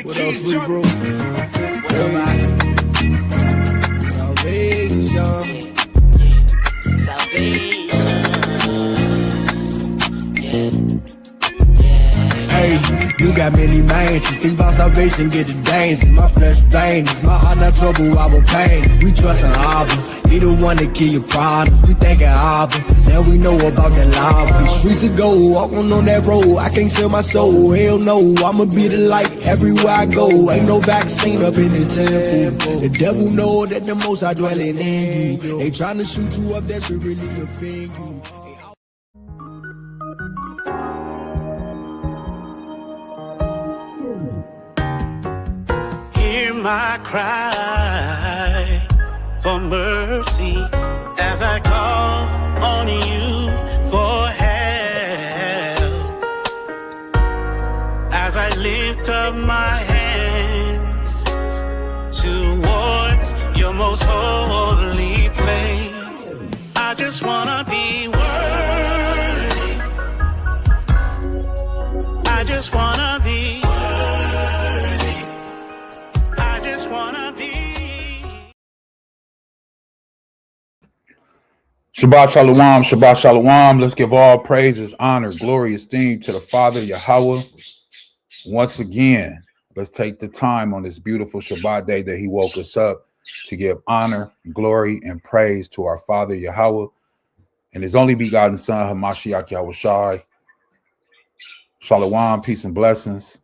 What else we bro? Salvation. Hey, you got many mansions. Think about salvation, get the danger. My flesh vain, it's my heart not trouble, I will pain. We trust in Abba, he the one that kill your problems. We thinking Abba, now we know about that lava. The streets of gold, walking on that road, I can't sell my soul. Hell no, I'ma be the light everywhere I go. Ain't no vaccine up in the temple. The devil know that the most I dwelling in you. They trying to shoot you up, that should really offend you. My cry for mercy as I call on you for help, as I lift up my hands towards your most holy place. I just wanna be worthy. I just wanna be Shabbat Shalawam, Shabbat Shalawam. Let's give all praises, honor, glory, esteem to the Father, Yahawah. Once again, let's take the time on this beautiful Shabbat day that he woke us up to give honor, glory, and praise to our Father, Yahawah, and his only begotten Son, Hamashiach Yahushai. Shalawam, peace and blessings.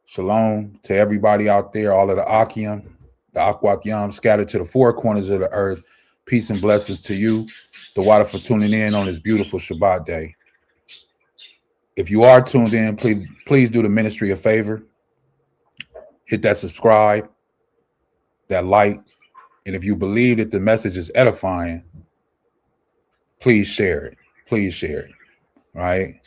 Shalom to everybody out there, all of the Ahchyam, the Ahchwathyam, scattered to the four corners of the earth. Peace and blessings to you, the water, for tuning in on this beautiful Shabbat day. If you are tuned in, please do the ministry a favor. Hit that subscribe, that like, and if you believe that the message is edifying, please share it. Please share it. Right?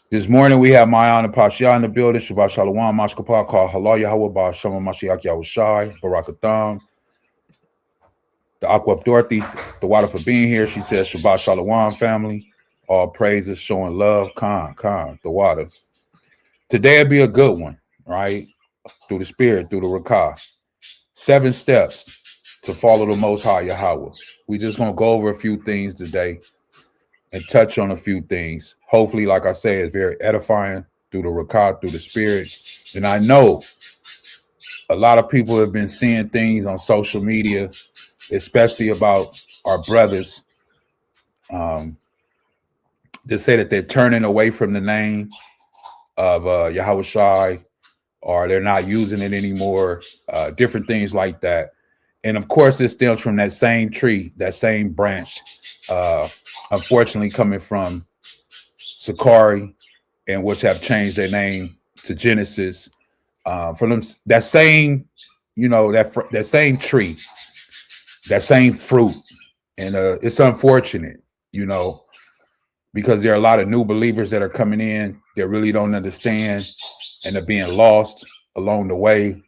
This morning we have Mayan and Pasha in the building. Shabbat Shalawam, Mashkapah, called Halal Yahawah, Ba'ashama Mashiach Yahushai, Barakatham. The Aqua Dorothy, the water for being here. She says, Shabbat Shalawam, family. All praises, showing love. Khan, the water. Today will be a good one, right? Through the spirit, through the Rakah. 7 steps to follow the Most High Yahawah. We just going to go over a few things today and touch on a few things. Hopefully, like I say, it's very edifying through the Rakah, through the spirit. And I know a lot of people have been seeing things on social media, especially about our brothers, to say that they're turning away from the name of Yahushai, or they're not using it anymore, different things like that. And of course, it stems from that same tree, that same branch, unfortunately coming from Sakari, and which have changed their name to Genesis. From them, that same, that same tree, that same fruit. And it's unfortunate, because there are a lot of new believers that are coming in that really don't understand, and are being lost along the way.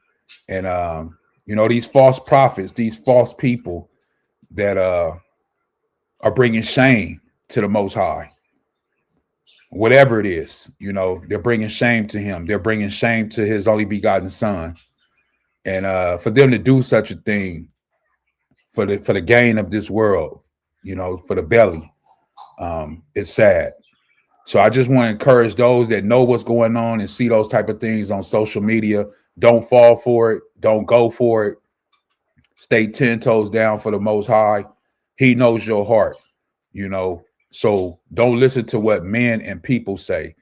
And, these false prophets, these false people that are bringing shame to the Most High, whatever it is, they're bringing shame to him. They're bringing shame to his only begotten Son. And for them to do such a thing, for the gain of this world, for the belly, it's sad. So I just want to encourage those that know what's going on and see those type of things on social media. Don't fall for it. Don't go for it. Stay 10 toes down for the Most High. He knows your heart, so don't listen to what men and people say.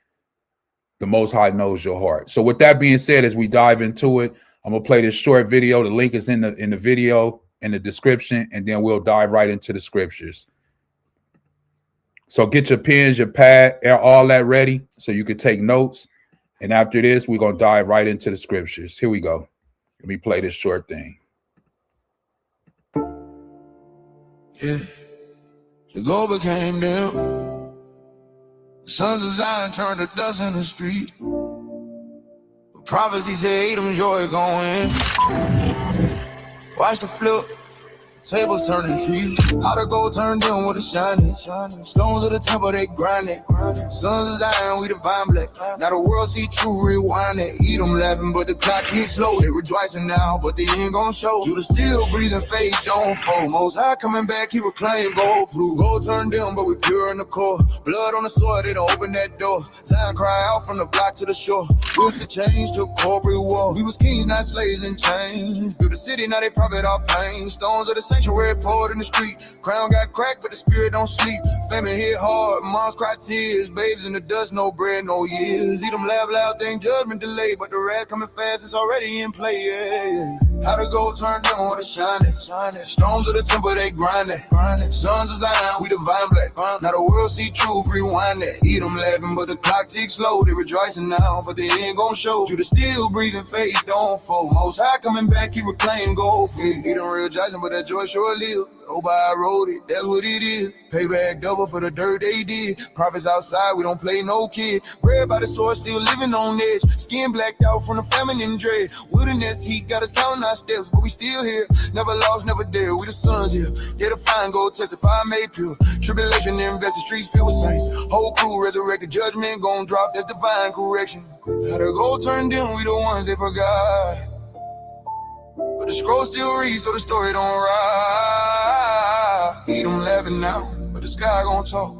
The Most High knows your heart. So with that being said, as we dive into it, I'm going to play this short video. The link is in the video, in the description, and then we'll dive right into the scriptures. So get your pens, your pad, all that ready so you can take notes. And after this, we're going to dive right into the scriptures. Here we go. Let me play this short thing. Yeah, the gold became them. The sons of Zion turned to dust in the street. But prophecy said Edom's joy going. Watch the flip. Tables turning trees. How to go turn them with a shining. Stones of the temple, they grinding. Sons of Zion, we divine black. Now the world see true, rewind it. Eat them laughing, but the clock keeps slow. They rejoicing now, but they ain't gon' show. Judah still breathing, faith don't fold. Most high coming back, he reclaim gold blue. Gold turned them, but we pure in the core. Blood on the soil, they don't open that door. Zion cry out from the block to the shore. With the change to corporate war. We was kings, not slaves in chains. Built a city, now they profit our pain. Stones of the sanctuary poured in the street. Crown got cracked, but the spirit don't sleep. Famine hit hard, moms cry tears. Babes in the dust, no bread, no years. Eat them laugh loud, think judgment delayed. But the wrath coming fast, it's already in play, yeah. How to go turn down with a shining. Stones of the temple, they grinding. Sons of Zion, we divine black. Now the world see truth, rewind that. Eat them laughing, but the clock ticks slow. They rejoicing now, but they ain't gon' show. Judah still breathing, faith don't fold. Most high coming back, he reclaim gold. Eat them real Jackson, but that joy sure live. Nobody I wrote it, that's what it is. Payback double for the dirt they did. Prophets outside, we don't play no kid. Bred by the sword, still living on edge. Skin blacked out from the famine and dread. Wilderness heat got us counting our steps, but we still here. Never lost, never dead, we the sons here. Yeah, the fine gold testify made pure. Tribulation invest the streets filled with saints. Whole crew resurrected, judgment gon' drop, that's divine correction. How to go turn them, we the ones they forgot. But the scroll still reads, so the story don't ride. Eat them laughing now, but the sky gon' talk.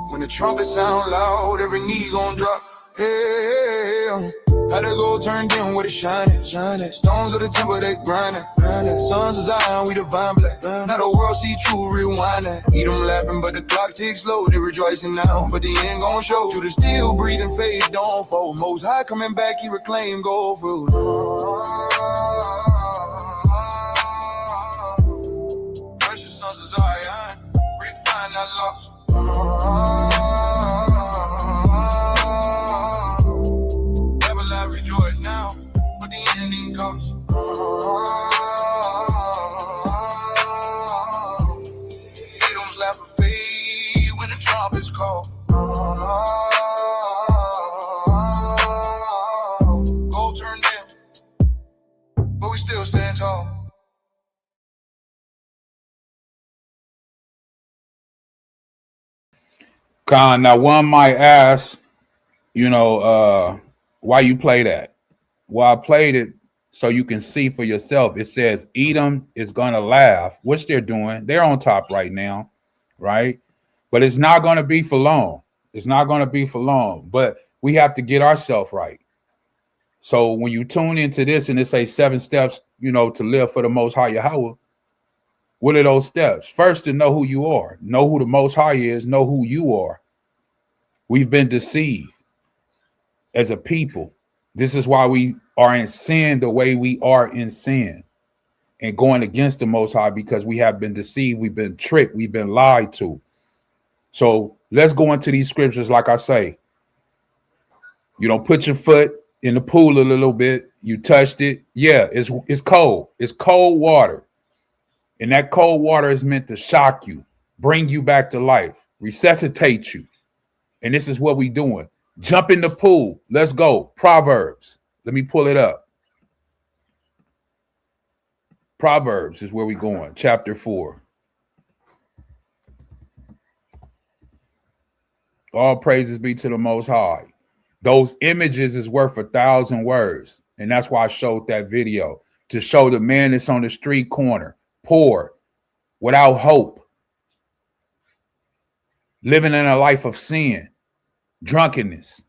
When the trumpet sound loud, every knee gon' drop. Hey, how to go turn them with a shining. Stones of the temple, they grinding. Sons of Zion, we divine black. Now the world see true, rewinding. Eat them laughing, but the clock ticks slow. They rejoicing now, but they ain't gon' show. Judah still breathing, faith don't fold. Most high coming back, he reclaim gold fruit. Precious sons of Zion, refine that lost. Rejoice now, but the ending comes. Edoms laugh of faith when the trumpets call. Go turn down, but we still stand tall. Khan, now one might ask, why you play that? Well, I played it so you can see for yourself. It says Edom is going to laugh, which they're doing. They're on top right now, right? But it's not going to be for long. It's not going to be for long. But we have to get ourselves right. So when you tune into this and it says 7 steps, to live for the Most High Yahawah, what are those steps? First, to know who you are. Know who the Most High is. Know who you are. We've been deceived as a people. This is why we are in sin the way we are in sin and going against the Most High, because we have been deceived. We've been tricked. We've been lied to. So let's go into these scriptures. Like I say, put your foot in the pool a little bit. You touched it. Yeah, it's cold. It's cold water. And that cold water is meant to shock you, bring you back to life, resuscitate you. And this is what we're doing. Jump in the pool. Let's go. Proverbs. Let me pull it up. Proverbs is where we're going. Chapter 4. All praises be to the Most High. Those images is worth 1,000 words. And that's why I showed that video, to show the man that's on the street corner, poor, without hope, living in a life of sin, drunkenness.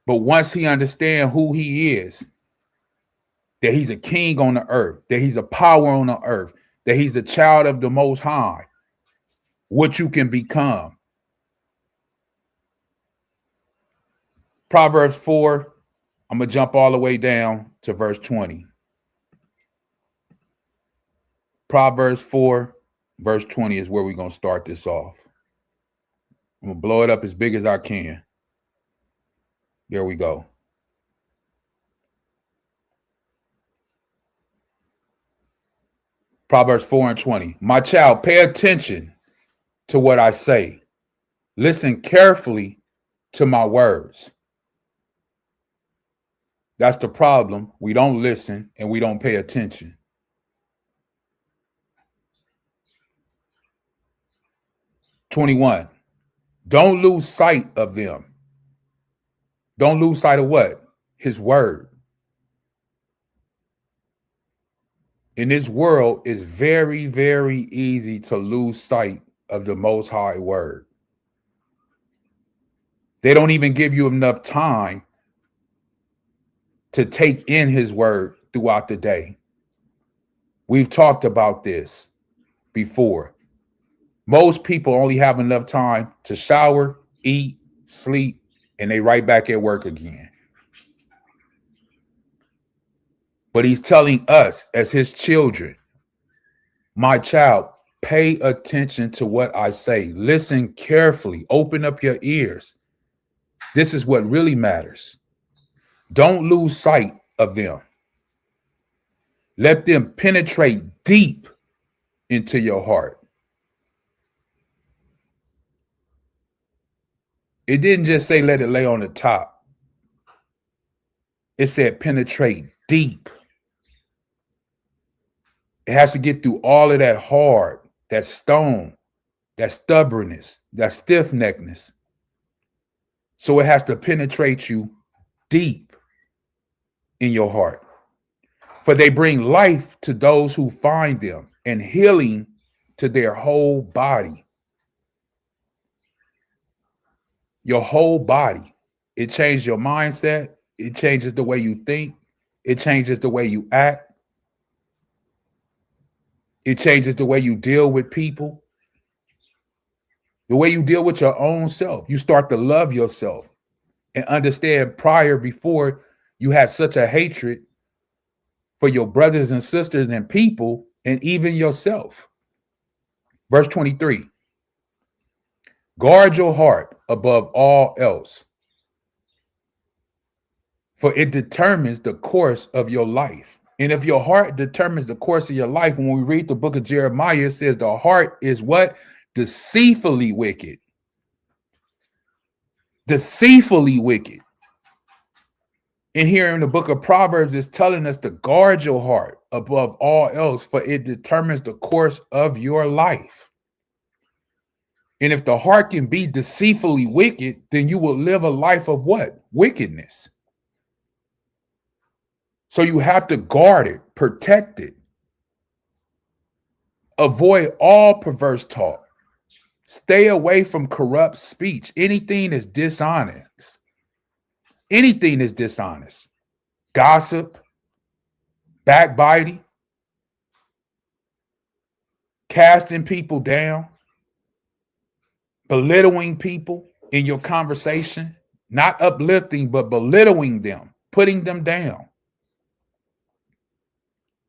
But once he understands who he is, that he's a king on the earth, that he's a power on the earth, that he's a child of the Most High, what you can become. Proverbs 4, I'm going to jump all the way down to verse 20. Proverbs 4, verse 20 is where we're going to start this off. I'm going to blow it up as big as I can. There we go. Proverbs 4 and 20. My child, pay attention to what I say. Listen carefully to my words. That's the problem. We don't listen and we don't pay attention. 21. Don't lose sight of them. Don't lose sight of what? His word. In this world, it's very, very easy to lose sight of the Most High word. They don't even give you enough time to take in his word throughout the day. We've talked about this before. Most people only have enough time to shower, eat, sleep, and they right back at work again. But he's telling us as his children, my child, pay attention to what I say. Listen carefully. Open up your ears. This is what really matters. Don't lose sight of them. Let them penetrate deep into your heart. It didn't just say let it lay on the top. It said penetrate deep. It has to get through all of that hard, that stone, that stubbornness, that stiff-neckedness. So it has to penetrate you deep in your heart. For they bring life to those who find them and healing to their whole body. Your whole body. It changes your mindset. It changes the way you think. It changes the way you act. It changes the way you deal with people. The way you deal with your own self. You start to love yourself and understand before you had such a hatred for your brothers and sisters and people and even yourself. Verse 23. Guard your heart above all else, for it determines the course of your life. And if your heart determines the course of your life, when we read the book of Jeremiah, it says the heart is what? Deceitfully wicked. Deceitfully wicked. And here in the book of Proverbs, it's telling us to guard your heart above all else, for it determines the course of your life. And if the heart can be deceitfully wicked, then you will live a life of what? Wickedness. So you have to guard it, protect it. Avoid all perverse talk. Stay away from corrupt speech. Anything is dishonest. Anything is dishonest. Gossip, backbiting, casting people down, belittling people in your conversation, not uplifting, but belittling them, putting them down.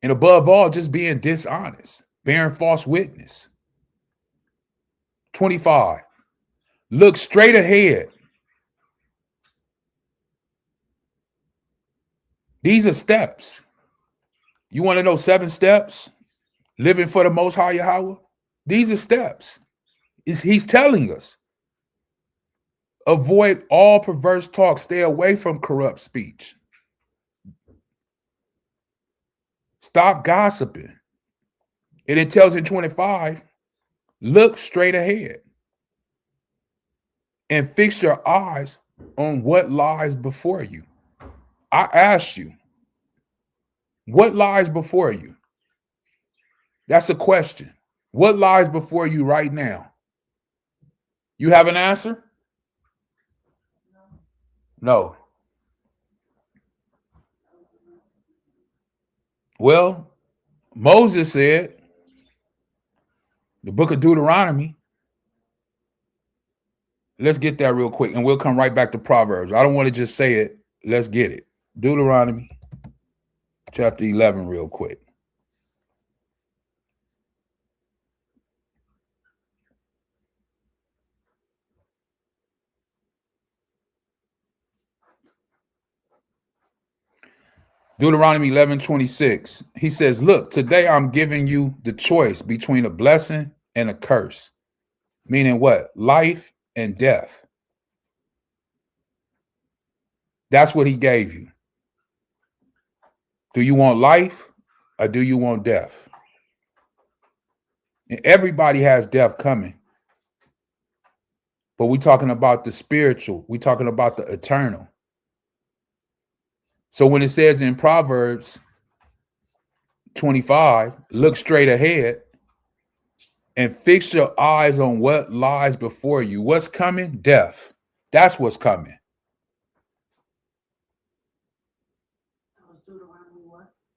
And above all, just being dishonest, bearing false witness. 25. Look straight ahead. These are steps. You want to know 7 steps? Living for the Most High Yahawah? These are steps. He's telling us. Avoid all perverse talk. Stay away from corrupt speech. Stop gossiping. And it tells in 25, look straight ahead and fix your eyes on what lies before you. I ask you, what lies before you? That's a question. What lies before you right now? You have an answer? No. Well, Moses said, the book of Deuteronomy. Let's get that real quick, and we'll come right back to Proverbs. I don't want to just say it. Let's get it. Deuteronomy chapter 11 real quick. Deuteronomy 11:26. He says, look, today I'm giving you the choice between a blessing and a curse. Meaning what? Life and death. That's what he gave you. Do you want life or do you want death? And everybody has death coming. but we're talking about the spiritual. We're talking about the eternal. So when it says in Proverbs 25, look straight ahead and fix your eyes on what lies before you. What's coming? Death. That's what's coming.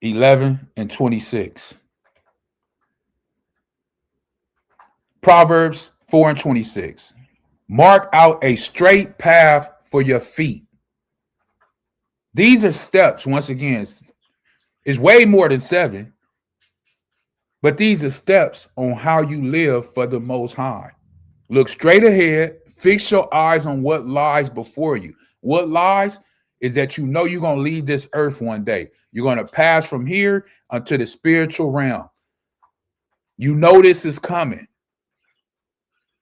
11 and 26. Proverbs 4 and 26. Mark out a straight path for your feet. These are steps. Once again, it's way more than 7. But these are steps on how you live for the Most High. Look straight ahead. Fix your eyes on what lies before you. What lies is that you know you're going to leave this earth one day. You're going to pass from here unto the spiritual realm. You know this is coming.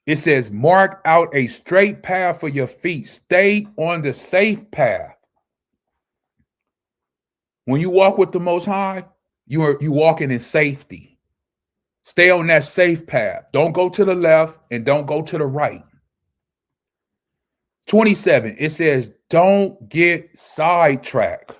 It says, mark out a straight path for your feet. Stay on the safe path. When you walk with the Most High, you walking in safety. Stay on that safe path. Don't go to the left and don't go to the right. 27, it says, don't get sidetracked.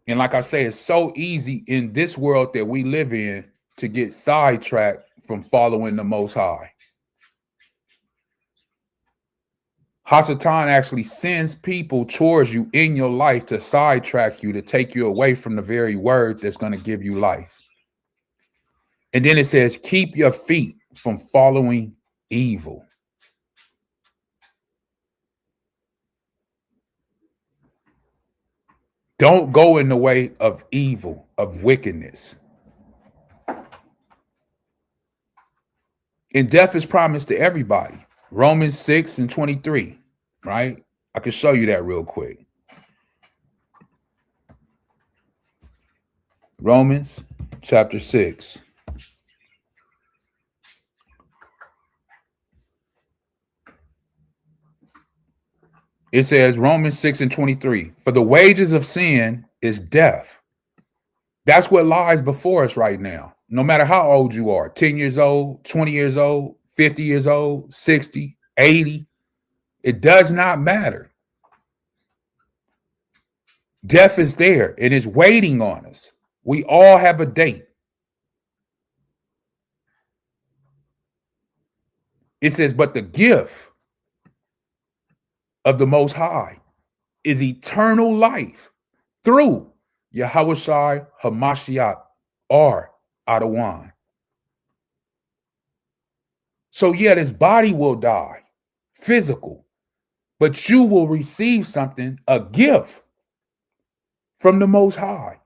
And like I say, it's so easy in this world that we live in to get sidetracked from following the Most High. Ahchwathyam actually sends people towards you in your life to sidetrack you, to take you away from the very word that's going to give you life. And then it says, keep your feet from following evil. Don't go in the way of evil, of wickedness. And death is promised to everybody. Romans 6 and 23, right? I can show you that real quick. Romans chapter 6. It says, Romans 6 and 23, for the wages of sin is death. That's what lies before us right now. No matter how old you are, 10 years old, 20 years old, 50 years old, 60, 80, it does not matter. Death is there. It is waiting on us. We all have a date. It says, but the gift of the Most High is eternal life through Yahawah Hamashiach or Adawan. So yeah, this body will die, physical, but you will receive something, a gift from the Most High.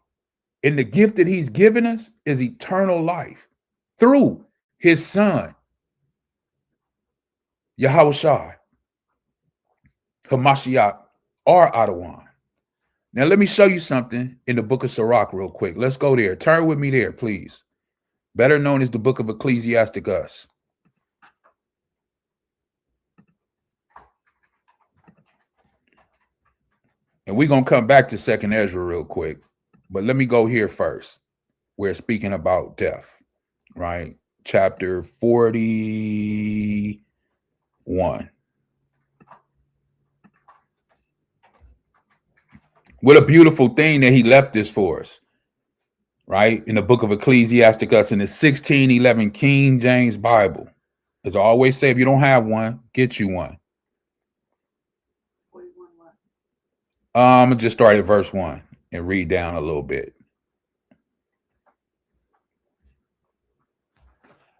And the gift that he's given us is eternal life through his son, Yahawah Hamashiach or Adawan. Now, let me show you something in the book of Sirach real quick. Let's go there. Turn with me there, please. Better known as the book of Ecclesiasticus. And we're going to come back to 2nd Ezra real quick. But let me go here first. We're speaking about death, right? Chapter 41. What a beautiful thing that he left this for us, right? In the book of Ecclesiasticus in the 1611 King James Bible. As I always say, if you don't have one, get you one. I'm going to just start at verse 1 and read down a little bit.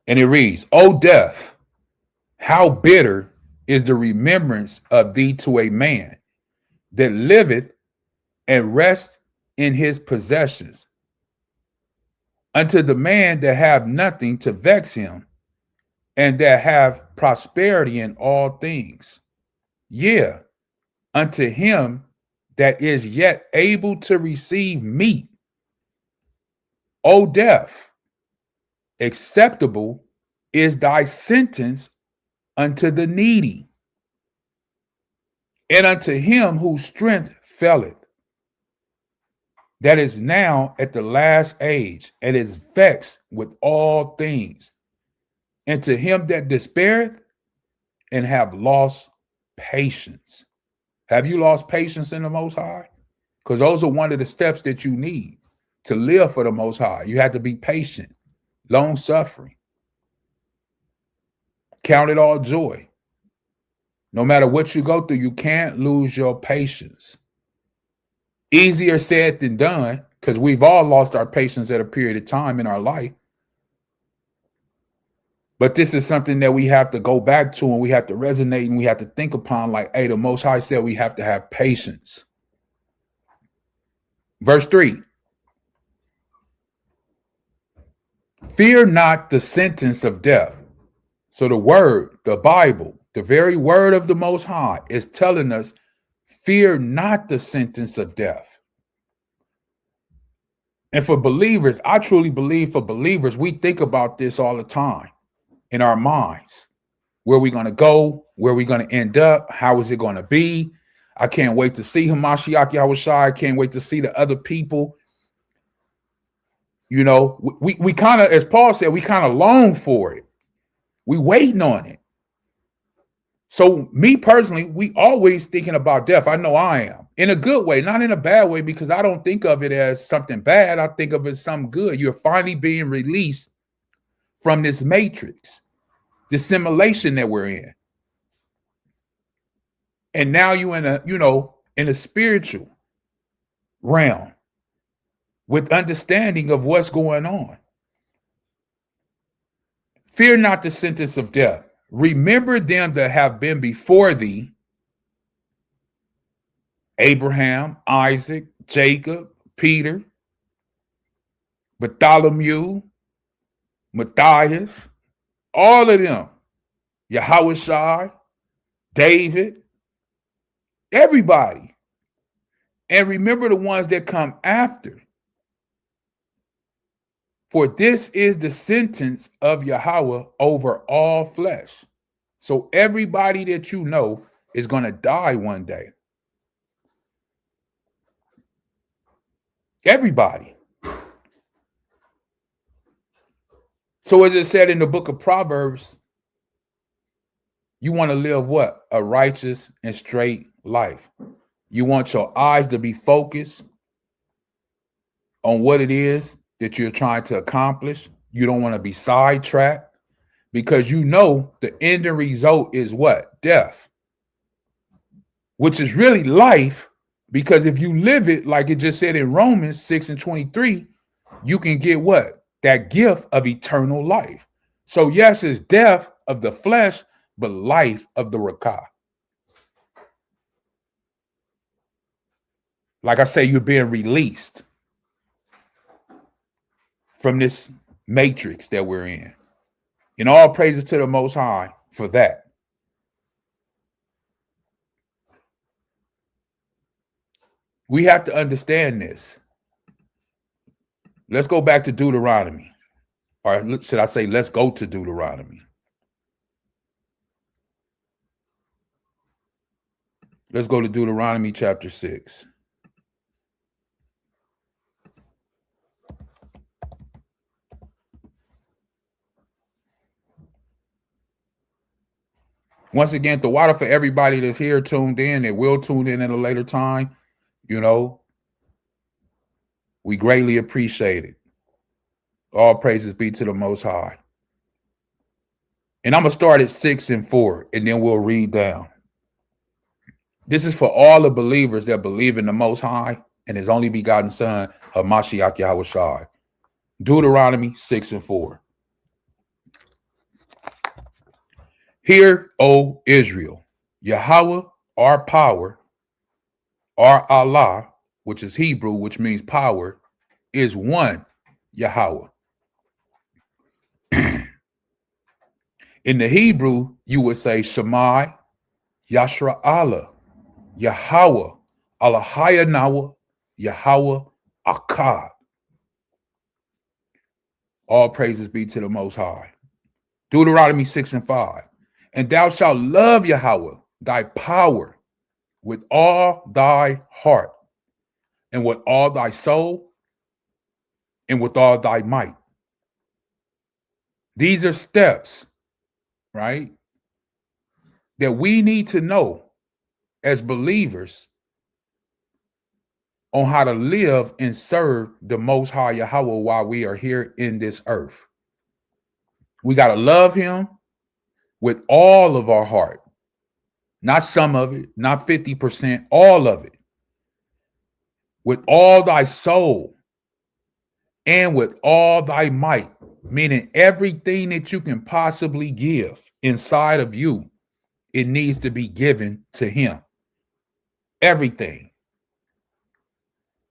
And it reads, O death, how bitter is the remembrance of thee to a man that liveth and rest in his possessions, unto the man that have nothing to vex him, and that have prosperity in all things. Yeah, unto him that is yet able to receive meat. O death, acceptable is thy sentence unto the needy, and unto him whose strength faileth, that is now at the last age, and is vexed with all things. And to him that despaireth and have lost patience. Have you lost patience in the Most High? Because those are one of the steps that you need to live for the Most High. You have to be patient, long suffering. Count it all joy. No matter what you go through, you can't lose your patience. Easier said than done, because we've all lost our patience at a period of time in our life. But this is something that we have to go back to, and we have to resonate, and we have to think upon, like, hey, the Most High said we have to have patience. Verse 3. Fear not the sentence of death. So the word, the Bible, the very word of the Most High is telling us, fear not the sentence of death. And for believers, I truly believe for believers, we think about this all the time in our minds. Where we're going to go, where we're going to end up, how is it going to be? I can't wait to see Hamashiach Yahushua. I can't wait to see the other people. You know, we kind of, as Paul said, we kind of long for it. We waiting on it. So me personally, we always thinking about death. I know I am, in a good way, not in a bad way, because I don't think of it as something bad. I think of it as something good. You're finally being released from this matrix, this simulation that we're in. And now you in a, in a spiritual realm with understanding of what's going on. Fear not the sentence of death. Remember them that have been before thee, Abraham, Isaac, Jacob, Peter, Bartholomew, Matthias, all of them, Yahawah, David, everybody. And remember the ones that come after. For this is the sentence of Yahawah over all flesh. So everybody that you know is going to die one day. Everybody. So as it said in the book of Proverbs, you want to live what? A righteous and straight life. You want your eyes to be focused on what it is that you're trying to accomplish. You don't want to be sidetracked, because you know the ending result is what? Death. Which is really life, because if you live it like it just said in Romans 6:23, you can get what? That gift of eternal life. So yes, it's death of the flesh, but life of the Rakah. Like I say, you're being released from this matrix that we're in. And all praises to the Most High for that. We have to understand this. Let's go back to Deuteronomy. Or should I say, let's go to Deuteronomy. Let's go to Deuteronomy chapter 6. Once again, the water for everybody that's here tuned in, that will tune in at a later time, we greatly appreciate it. All praises be to the Most High. And I'm going to start at 6 and 4, and then we'll read down. This is for all the believers that believe in the Most High and His only begotten Son, Hamashiach Yahushua. Deuteronomy 6 and 4. Hear, O Israel, Yahawah, our power, our Allah, which is Hebrew, which means power, is one Yahawah. In the Hebrew, you would say Shemai, Yashra Allah, Yahawah, Allahayanawa, Yahawah, Akkad. All praises be to the Most High. Deuteronomy 6 and 5. And thou shalt love Yahawah, thy power, with all thy heart, and with all thy soul, and with all thy might. These are steps right? That we need to know as believers on how to live and serve the Most High Yahawah while we are here in this earth. We got to love him with all of our heart, not some of it, not 50%, all of it, with all thy soul and with all thy might, meaning everything that you can possibly give inside of you, it needs to be given to him. Everything.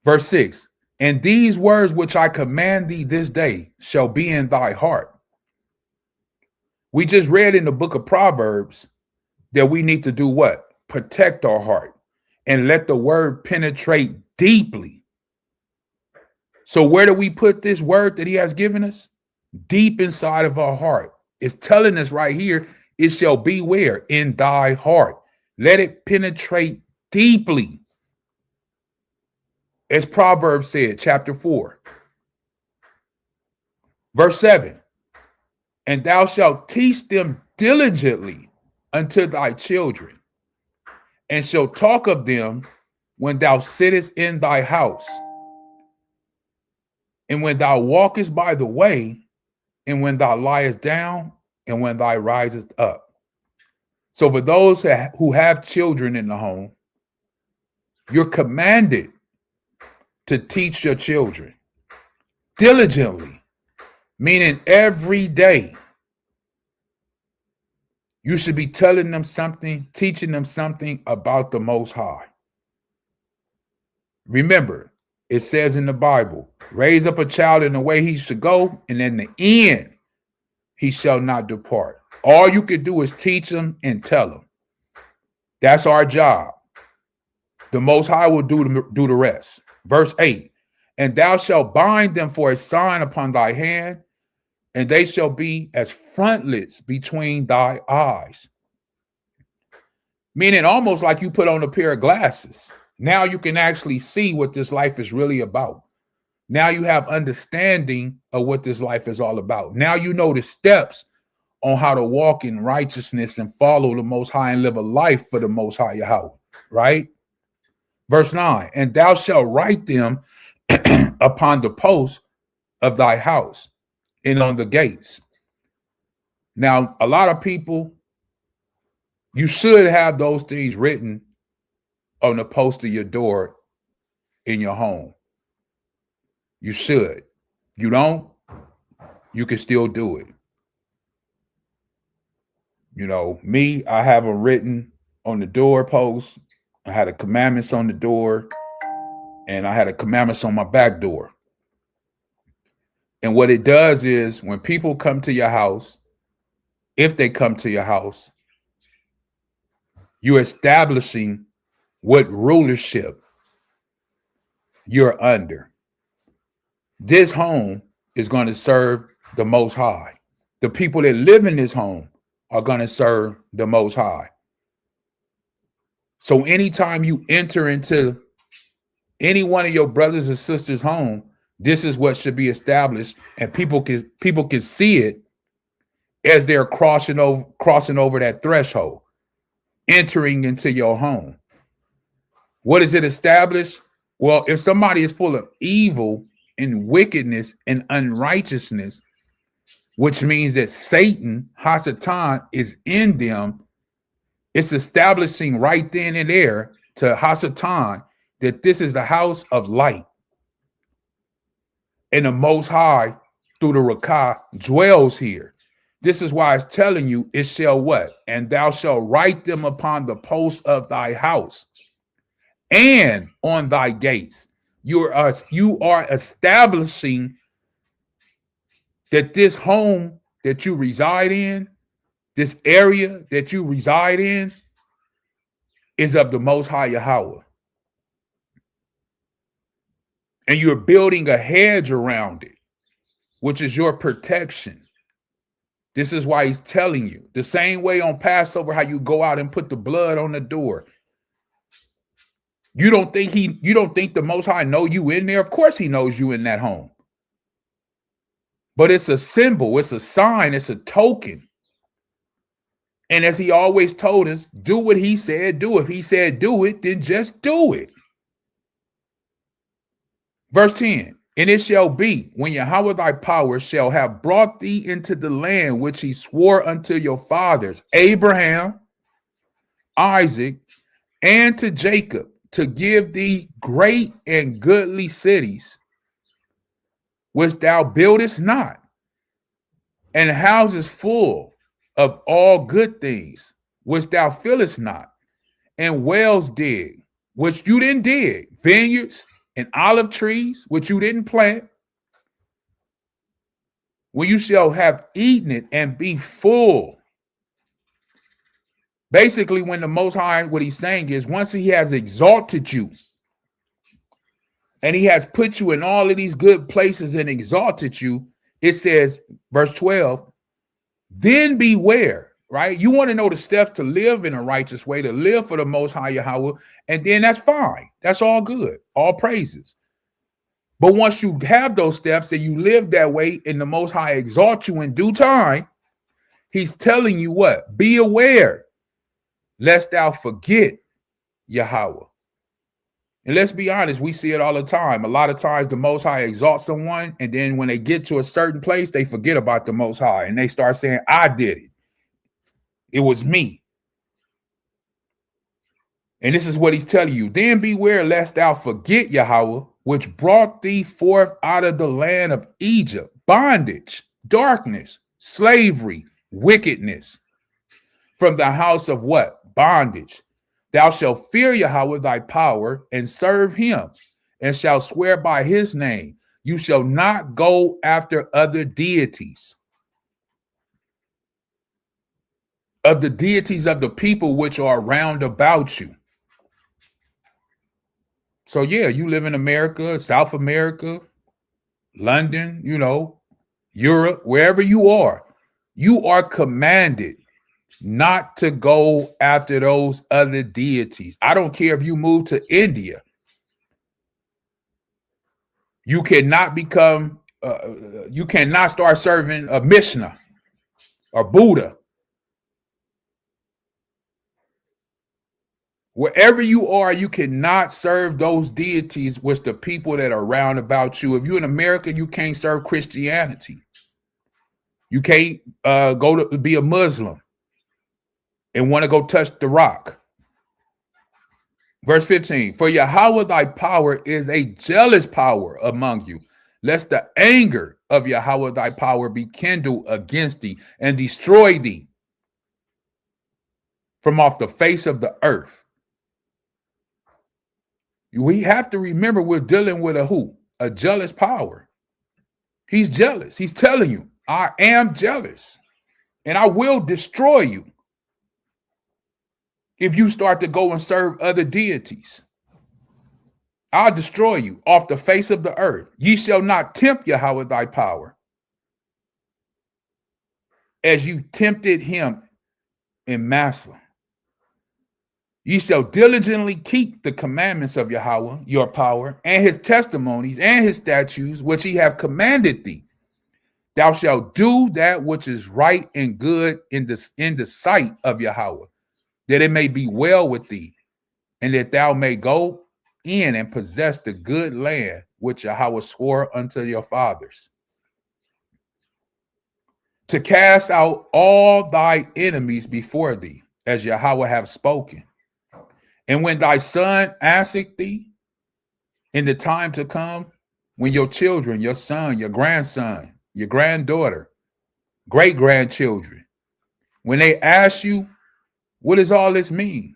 Verse 6, and these words which I command thee this day shall be in thy heart. We just read in the book of Proverbs that we need to do what? Protect our heart and let the word penetrate deeply. So where do we put this word that he has given us? Deep inside of our heart. It's telling us right here, it shall be where? In thy heart. Let it penetrate deeply. As Proverbs said, chapter 4, verse 7, and thou shalt teach them diligently unto thy children, and shalt talk of them when thou sittest in thy house, and when thou walkest by the way, and when thou liest down, and when thou risest up. So for those who have children in the home, you're commanded to teach your children diligently, meaning every day. You should be telling them something, teaching them something about the Most High. Remember, it says in the Bible, raise up a child in the way he should go, and in the end, he shall not depart. All you can do is teach them and tell them. That's our job. The Most High will do the rest. Verse 8, and thou shalt bind them for a sign upon thy hand, and they shall be as frontlets between thy eyes. Meaning almost like you put on a pair of glasses. Now you can actually see what this life is really about. Now you have understanding of what this life is all about. Now you know the steps on how to walk in righteousness and follow the Most High and live a life for the Most High Yahawah, right? Verse 9, and thou shalt write them upon the posts of thy house and on the gates. Now, a lot of people, you should have those things written on the post of your door in your home. You should. You don't, you can still do it. You know, me, I have them written on the doorpost. I had the commandments on the door, and I had the commandments on my back door. And what it does is when people come to your house, if they come to your house, you're establishing what rulership you're under. This home is going to serve the Most High. The people that live in this home are going to serve the Most High. So anytime you enter into any one of your brothers and sisters' home, this is what should be established, and people can see it as they're crossing over that threshold, entering into your home. What is it established? Well, if somebody is full of evil and wickedness and unrighteousness, which means that Satan, Ahchwathyam, is in them, it's establishing right then and there to Ahchwathyam that this is the house of light. And the Most High, through the Rakah, dwells here. This is why it's telling you, it shall what? And thou shalt write them upon the posts of thy house and on thy gates. You are establishing that this home that you reside in, this area that you reside in, is of the Most High Yahawah. And you're building a hedge around it, which is your protection. This is why he's telling you. The same way on Passover, how you go out and put the blood on the door. You don't think the Most High know you in there? Of course he knows you in that home. But it's a symbol, it's a sign, it's a token And as he always told us, do what he said, do. If he said do it, then just do it. Verse 10, and it shall be when Yahawah thy power shall have brought thee into the land which he swore unto your fathers, Abraham, Isaac, and to Jacob, to give thee great and goodly cities, which thou buildest not, and houses full of all good things, which thou fillest not, and wells dig, which you didn't dig, vineyards and olive trees, which you didn't plant, when you shall have eaten it and be full. Basically, when the Most High, what he's saying is, once he has exalted you, and he has put you in all of these good places and exalted you, it says, verse 12, then beware, right? You want to know the steps to live in a righteous way, to live for the Most High Yahawah, and then that's fine. That's all good. All praises. But once you have those steps and you live that way and the Most High exalt you in due time, he's telling you what? Be aware, lest thou forget Yahawah. And let's be honest, we see it all the time. A lot of times the Most High exalts someone, and then when they get to a certain place, they forget about the Most High, and they start saying, I did it. It was me. And this is what he's telling you. Then beware lest thou forget Yahawah, which brought thee forth out of the land of Egypt, bondage, darkness, slavery, wickedness, from the house of what? Bondage. Thou shalt fear Yahawah thy power and serve him, and shalt swear by his name. You shall not go after other deities, of the deities of the people which are round about you. So yeah, you live in America, South America, London, Europe, wherever you are commanded not to go after those other deities. I don't care if you move to India. You cannot you cannot start serving a Mishnah or Buddha. Wherever you are, you cannot serve those deities which the people that are round about you. If you're in America, you can't serve Christianity. You can't go to be a Muslim and want to go touch the rock. Verse 15, for Yahawah thy power is a jealous power among you, lest the anger of Yahawah thy power be kindled against thee and destroy thee from off the face of the earth. We have to remember we're dealing with a who? A jealous power. He's jealous. He's telling you, I am jealous and I will destroy you if you start to go and serve other deities. I'll destroy you off the face of the earth. Ye shall not tempt Yahawah thy power, as you tempted him in Massa. Ye shall diligently keep the commandments of Yahawah, your power, and his testimonies and his statutes, which he have commanded thee. Thou shalt do that which is right and good in the sight of Yahawah, that it may be well with thee, and that thou may go in and possess the good land which Yahawah swore unto your fathers, to cast out all thy enemies before thee, as Yahawah have spoken. And when thy son asketh thee in the time to come, when your children, your son, your grandson, your granddaughter, great-grandchildren, when they ask you, what does all this mean?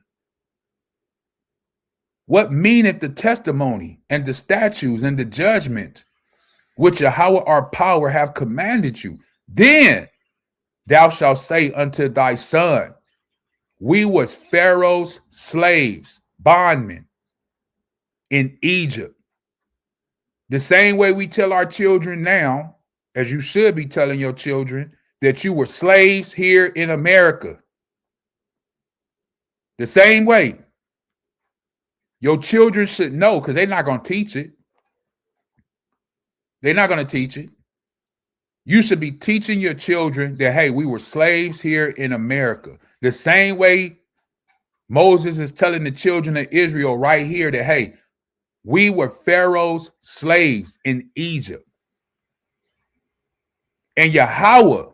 What meaneth the testimony and the statutes and the judgment which Yahawah our power have commanded you? Then thou shalt say unto thy son, we was Pharaoh's slaves, bondmen in Egypt. The same way we tell our children now, as you should be telling your children, that you were slaves here in America. The same way. Your children should know, because they're not going to teach it. They're not going to teach it. You should be teaching your children that, hey, we were slaves here in America. The same way Moses is telling the children of Israel right here that, hey, we were Pharaoh's slaves in Egypt. And Yahawah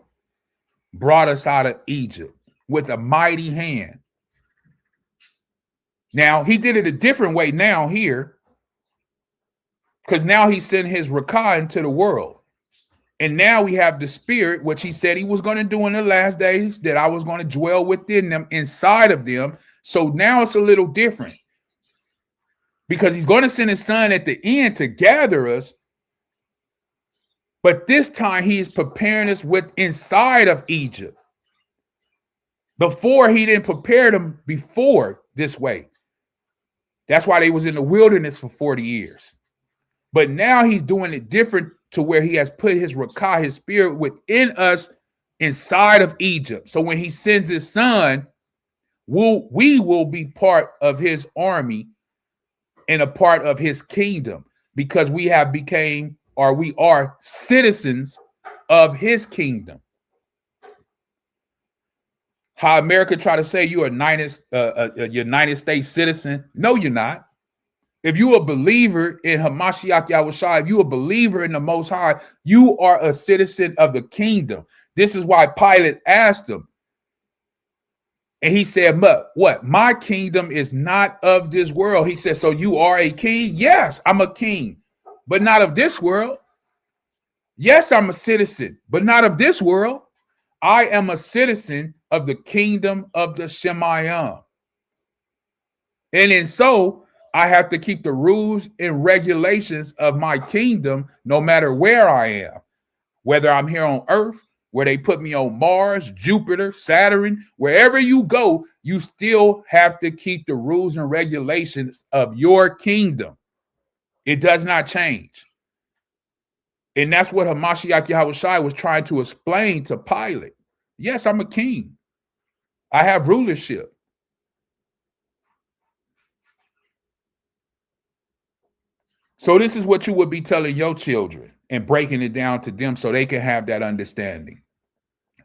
brought us out of Egypt with a mighty hand. Now, he did it a different way now here, because now he sent his Rakah into the world. And now we have the spirit, which he said he was going to do in the last days, that I was going to dwell within them, inside of them. So now it's a little different, because he's going to send his son at the end to gather us. But this time he is preparing us with inside of Egypt. Before, he didn't prepare them before this way. That's why they was in the wilderness for 40 years. But now he's doing it different, to where he has put his Rakah, his spirit, within us inside of Egypt. So when he sends his son, we will be part of his army and a part of his kingdom, because we have became, or we are citizens of his kingdom. How America try to say you're a United States citizen. No, you're not. If you're a believer in Hamashiach Yahushua, if you're a believer in the Most High, you are a citizen of the kingdom. This is why Pilate asked him. And he said, what? My kingdom is not of this world. He said, so you are a king? Yes, I'm a king, but not of this world. Yes, I'm a citizen, but not of this world. I am a citizen of the kingdom of the Shemayim. And in so, I have to keep the rules and regulations of my kingdom, no matter where I am, whether I'm here on earth, where they put me on Mars, Jupiter, Saturn, wherever you go, you still have to keep the rules and regulations of your kingdom. It does not change. And that's what Hamashiach Yahushua was trying to explain to Pilate. Yes, I'm a king. I have rulership. So this is what you would be telling your children and breaking it down to them so they can have that understanding.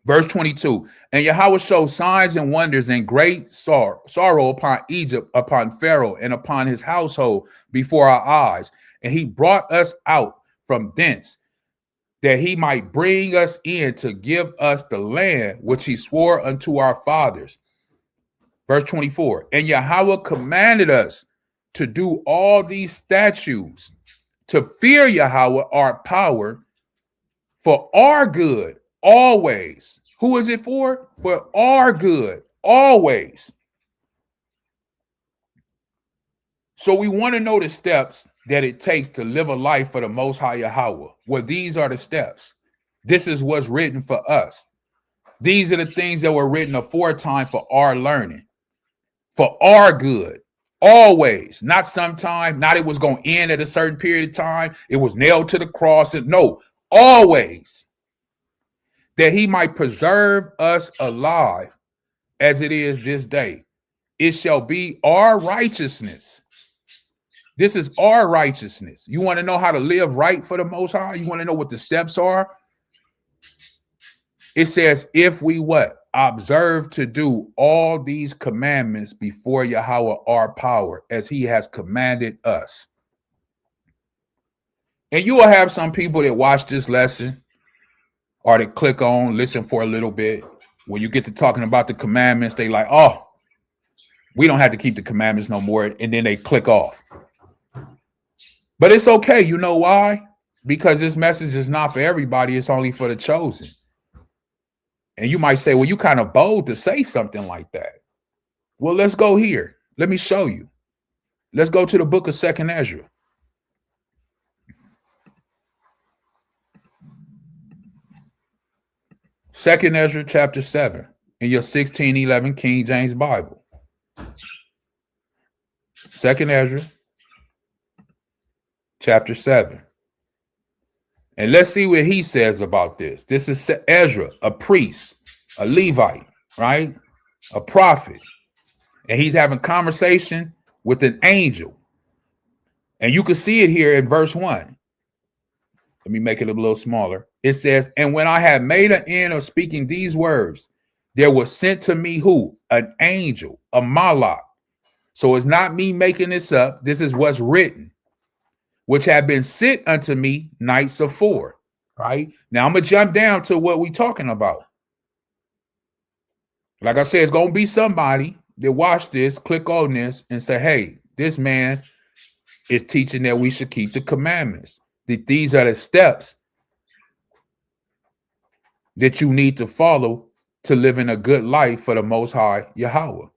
Verse 22, and Yahawah showed signs and wonders and great sorrow upon Egypt, upon Pharaoh, and upon his household before our eyes. And he brought us out from thence, that he might bring us in to give us the land which he swore unto our fathers. Verse 24, and Yahawah commanded us to do all these statutes, to fear Yahawah our power, for our good always. Who is it for? For our good always. So we want to know the steps that it takes to live a life for the Most High Yahawah. Well, these are the steps. This is what's written for us. These are the things that were written aforetime for our learning, for our good. Always, not sometime, not it was going to end at a certain period of time. It was nailed to the cross. And no, always, that he might preserve us alive as it is this day. It shall be our righteousness. This is our righteousness. You want to know how to live right for the Most High? You want to know what the steps are? It says, if we what? Observe to do all these commandments before Yahawah our power, as he has commanded us. And you will have some people that watch this lesson, or they click on, listen for a little bit. When you get to talking about the commandments, they like, oh, we don't have to keep the commandments no more. And then they click off. But it's okay. You know why? Because this message is not for everybody. It's only for the chosen. And you might say, well, you kind of bold to say something like that. Well, let's go here. Let me show you. Let's go to the book of 2nd Ezra. Second Ezra chapter 7 in your 1611 King James Bible. 2nd Ezra chapter 7. And let's see what he says about this. This is Ezra, a priest, a Levite, right? A prophet. And he's having conversation with an angel. And you can see it here in verse 1. Let me make it a little smaller. It says, and when I had made an end of speaking these words, there was sent to me who? An angel, a malak. So it's not me making this up. This is what's written, which had been sent unto me nights afore. Right? Now I'm going to jump down to what we're talking about. Like I said, it's going to be somebody that watch this, click on this, and say, hey, this man is teaching that we should keep the commandments. That these are the steps that you need to follow to live in a good life for the Most High Yahawah.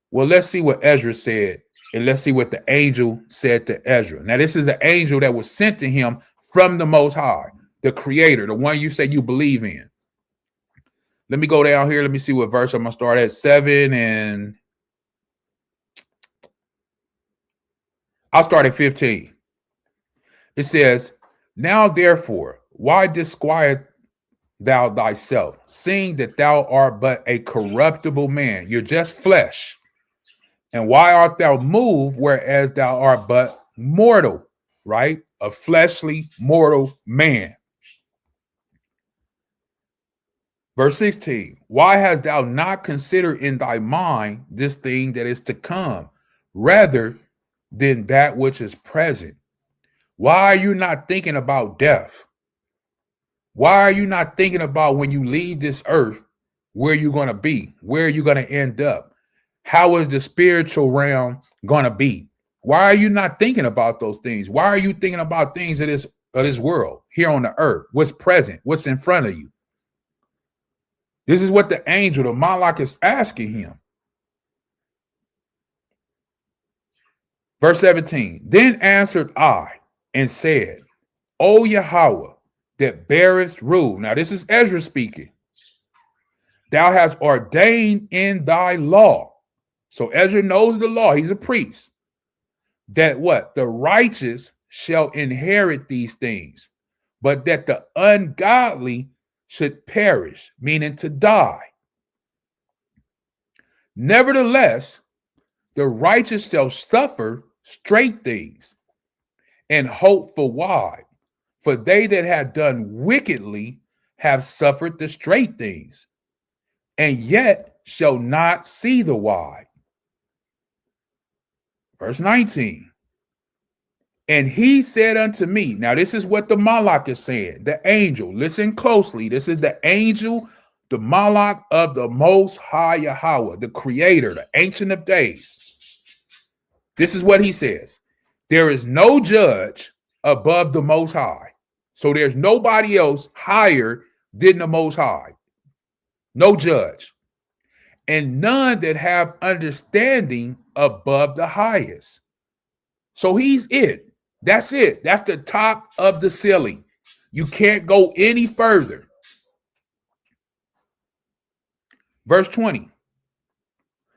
Well, let's see what Ezra said, and let's see what the angel said to Ezra. Now, this is an angel that was sent to him from the Most High, the Creator, the one you say you believe in. Let me go down here. Let me see what verse I'm going to start at. 7 and I'll start at 15. It says, now therefore, why disquiet thou thyself, seeing that thou art but a corruptible man? You're just flesh. And why art thou moved, whereas thou art but mortal, right? A fleshly, mortal man. Verse 16, why hast thou not considered in thy mind this thing that is to come, rather than that which is present? Why are you not thinking about death? Why are you not thinking about when you leave this earth, where you're going to be, where you're going to end up? How is the spiritual realm going to be? Why are you not thinking about those things? Why are you thinking about things of this world here on the earth? What's present? What's in front of you? This is what the angel, the malak, is asking him. Verse 17, then answered I and said, O Yahawah, that bearest rule. Now, this is Ezra speaking. Thou hast ordained in thy law. So Ezra knows the law. He's a priest. That what? The righteous shall inherit these things, but that the ungodly should perish, meaning to die. Nevertheless, the righteous shall suffer straight things and hope for wide. For they that have done wickedly have suffered the straight things, and yet shall not see the wide. Verse 19. And he said unto me, now this is what the malak is saying, the angel. Listen closely. This is the angel, the malak of the Most High Yahawah, the Creator, the Ancient of Days. This is what he says. There is no judge above the Most High. So there's nobody else higher than the Most High. No judge. And none that have understanding above the highest. So he's it. That's it. That's the top of the ceiling. You can't go any further. Verse 20.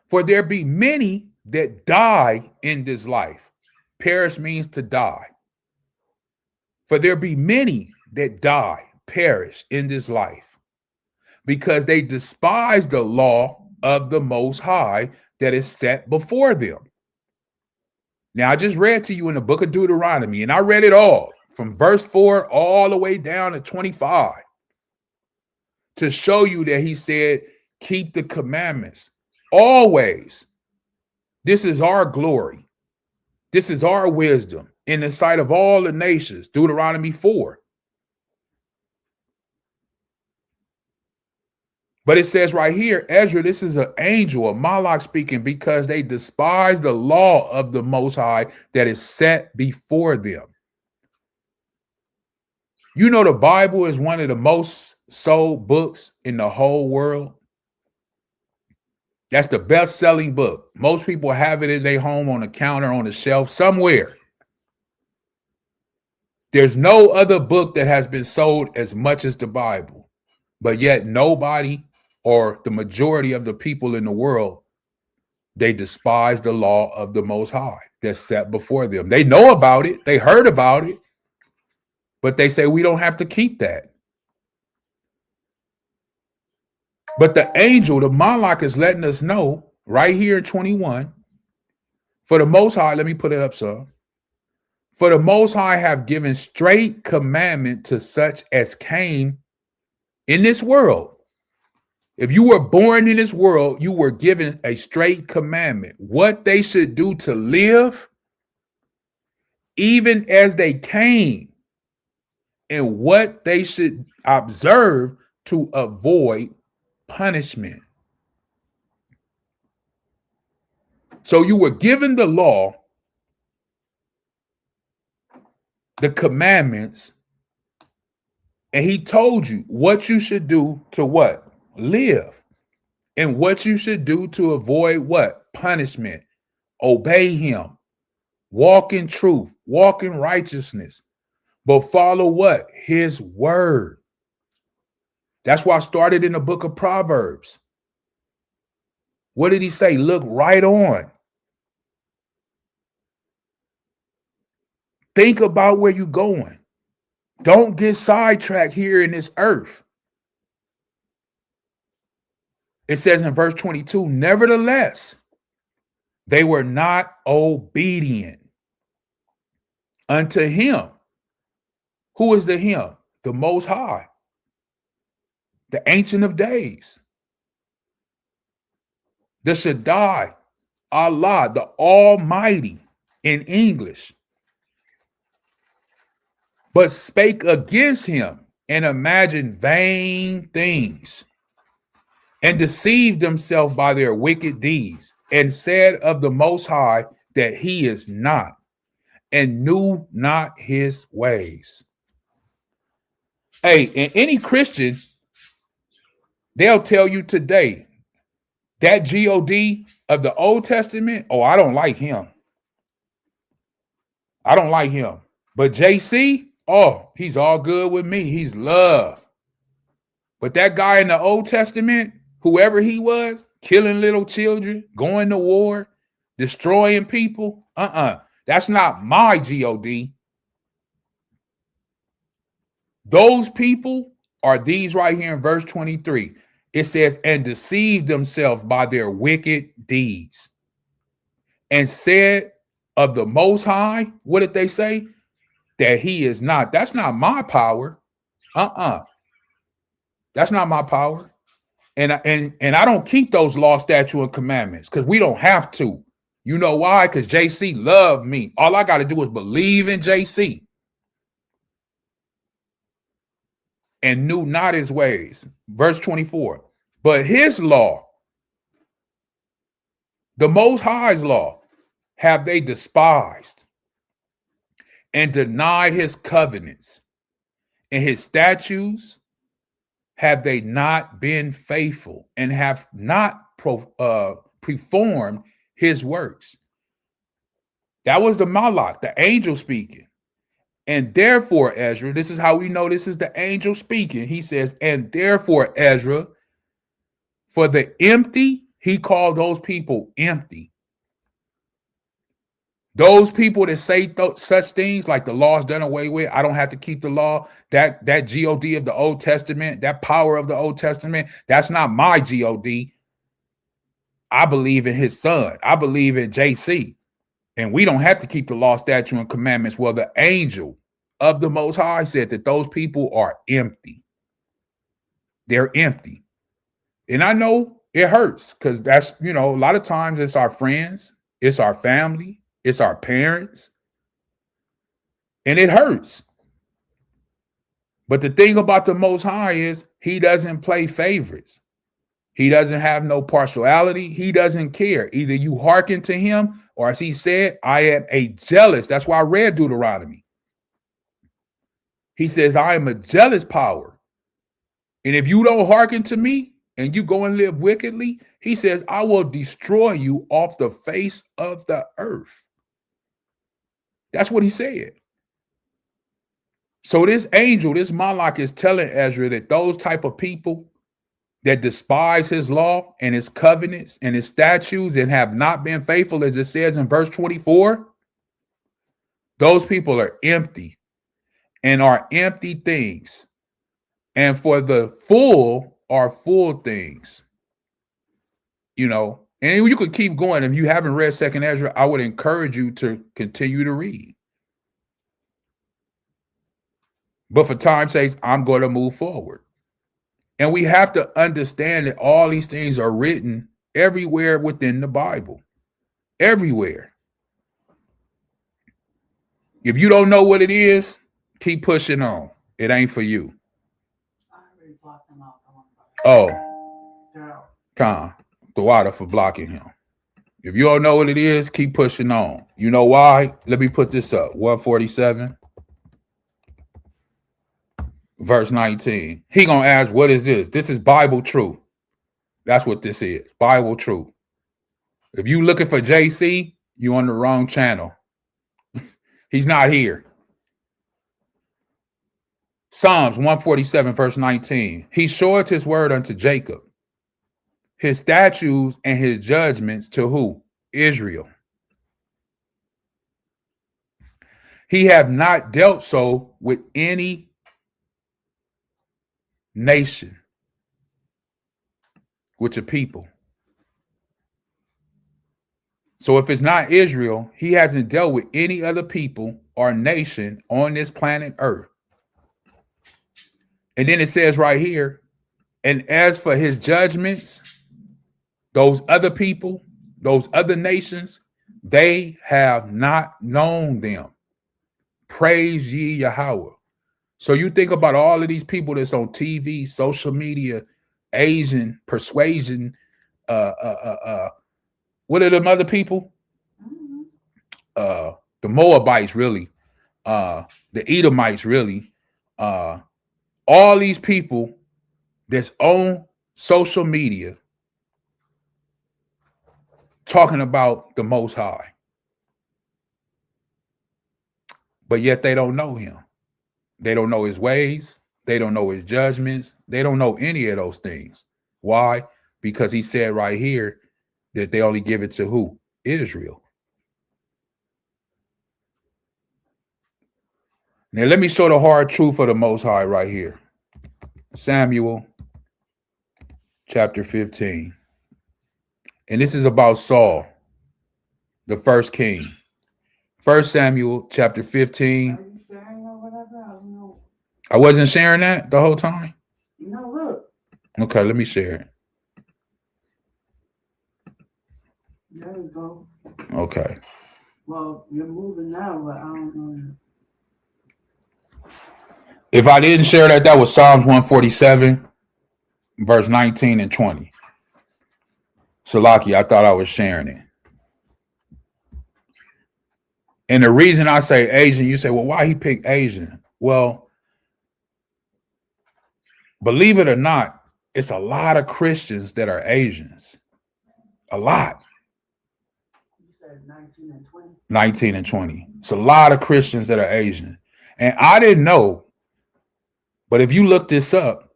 For there be many that die in this life. Perish means to die. For there be many that die, perish in this life, because they despise the law of the Most High that is set before them. Now, I just read to you in the book of Deuteronomy, and I read it all from verse 4 all the way down to 25 to show you that he said, keep the commandments always. This is our glory. This is our wisdom in the sight of all the nations. Deuteronomy 4. But it says right here, Ezra, this is an angel, a malak speaking, because they despise the law of the Most High that is set before them. You know, the Bible is one of the most sold books in the whole world. That's the best-selling book. Most people have it in their home on the counter, on the shelf, somewhere. There's no other book that has been sold as much as the Bible, but yet nobody or the majority of the people in the world, they despise the law of the Most High that's set before them. They know about it. They heard about it, but they say we don't have to keep that. But the angel, the malak, is letting us know right here in 21, for the Most High, let me put it up, son. For the Most High have given straight commandment to such as came in this world. If you were born in this world, you were given a straight commandment, what they should do to live, even as they came, and what they should observe to avoid punishment. So you were given the law, the commandments, and he told you what you should do to what? Live. And what you should do to avoid what? Punishment. Obey him. Walk in truth. Walk in righteousness. But follow what? His word. That's why I started in the book of Proverbs. What did he say? Look right on. Think about where you're going. Don't get sidetracked here in this earth. It says in verse 22, nevertheless, they were not obedient unto him. Who is the him? The Most High, the Ancient of Days, the Shaddai, Allah, the Almighty in English, but spake against him and imagined vain things and deceived themselves by their wicked deeds and said of the Most High that he is not and knew not his ways. Hey, and any Christian, they'll tell you today that God of the Old Testament, oh, I don't like him. I don't like him. But JC, oh, he's all good with me. He's love. But that guy in the Old Testament, whoever he was, killing little children, going to war, destroying people, that's not my God. Those people are these right here in verse 23. It says, and deceived themselves by their wicked deeds and said of the Most High, what did they say? That he is not. That's not my power. That's not my power. And I don't keep those law, statute, and commandments because we don't have to. You know why? Because JC loved me. All I got to do is believe in JC. And knew not his ways. Verse 24. But his law, the Most High's law, have they despised and denied his covenants, and his statutes have they not been faithful and have not performed his works. That was the Malach, the angel speaking. And therefore, Ezra, this is how we know this is the angel speaking. He says, and therefore, Ezra, for the empty, he called those people empty. Those people that say such things like the law is done away with, I don't have to keep the law, that God of the Old Testament, that power of the Old Testament, that's not my God. I believe in his son. I believe in JC. And we don't have to keep the law, statute, and commandments. Well, the angel of the Most High said that those people are empty. They're empty. And I know it hurts because that's, a lot of times it's our friends, it's our family, it's our parents, and it hurts. But the thing about the Most High is he doesn't play favorites. He doesn't have no partiality. He doesn't care. Either you hearken to him, or as he said, I am a jealous. That's why I read Deuteronomy. He says, I am a jealous power. And if you don't hearken to me and you go and live wickedly, he says, I will destroy you off the face of the earth. That's what he said. So this angel, this Malach is telling Ezra that those type of people that despise his law and his covenants and his statutes and have not been faithful, as it says in verse 24, those people are empty and are empty things. And for the full are full things. And you could keep going. If you haven't read 2nd Ezra, I would encourage you to continue to read. But for time's sake, I'm going to move forward. And we have to understand that all these things are written everywhere within the Bible. Everywhere. If you don't know what it is, keep pushing on. It ain't for you. Oh, Con, the water for blocking him. If you don't know what it is, keep pushing on. You know why? Let me put this up. 147, verse 19. He gonna ask, what is this? This is Bible truth. That's what this is. Bible truth. If you looking for JC, you on the wrong channel. He's not here. Psalms 147, verse 19. He showeth his word unto Jacob, his statutes and his judgments to who? Israel. He have not dealt so with any nation, with a people. So if it's not Israel, he hasn't dealt with any other people or nation on this planet Earth. And then it says right here, and as for his judgments, those other people, those other nations, they have not known them. Praise ye Yahawah. So you think about all of these people that's on TV, social media, Asian persuasion, what are them other people? The Moabites, really. The Edomites, really. All these people that's on social media talking about the Most High. But yet they don't know him. They don't know his ways. They don't know his judgments. They don't know any of those things. Why? Because he said right here that they only give it to who? Israel. Now let me show the hard truth of the Most High right here. Samuel chapter 15. And this is about Saul, the first king. 1 Samuel chapter 15. I wasn't sharing that the whole time? No, look. Okay, let me share it. There we go. Okay. Well, you're moving now, but I don't know. If I didn't share that, that was Psalms 147, verse 19 and 20. Salaki, I thought I was sharing it. And the reason I say Asian, you say, well, why he picked Asian? Well, believe it or not, it's a lot of Christians that are Asians. A lot. You said 19 and 20? 19 and 20. It's a lot of Christians that are Asian. And I didn't know, but if you look this up,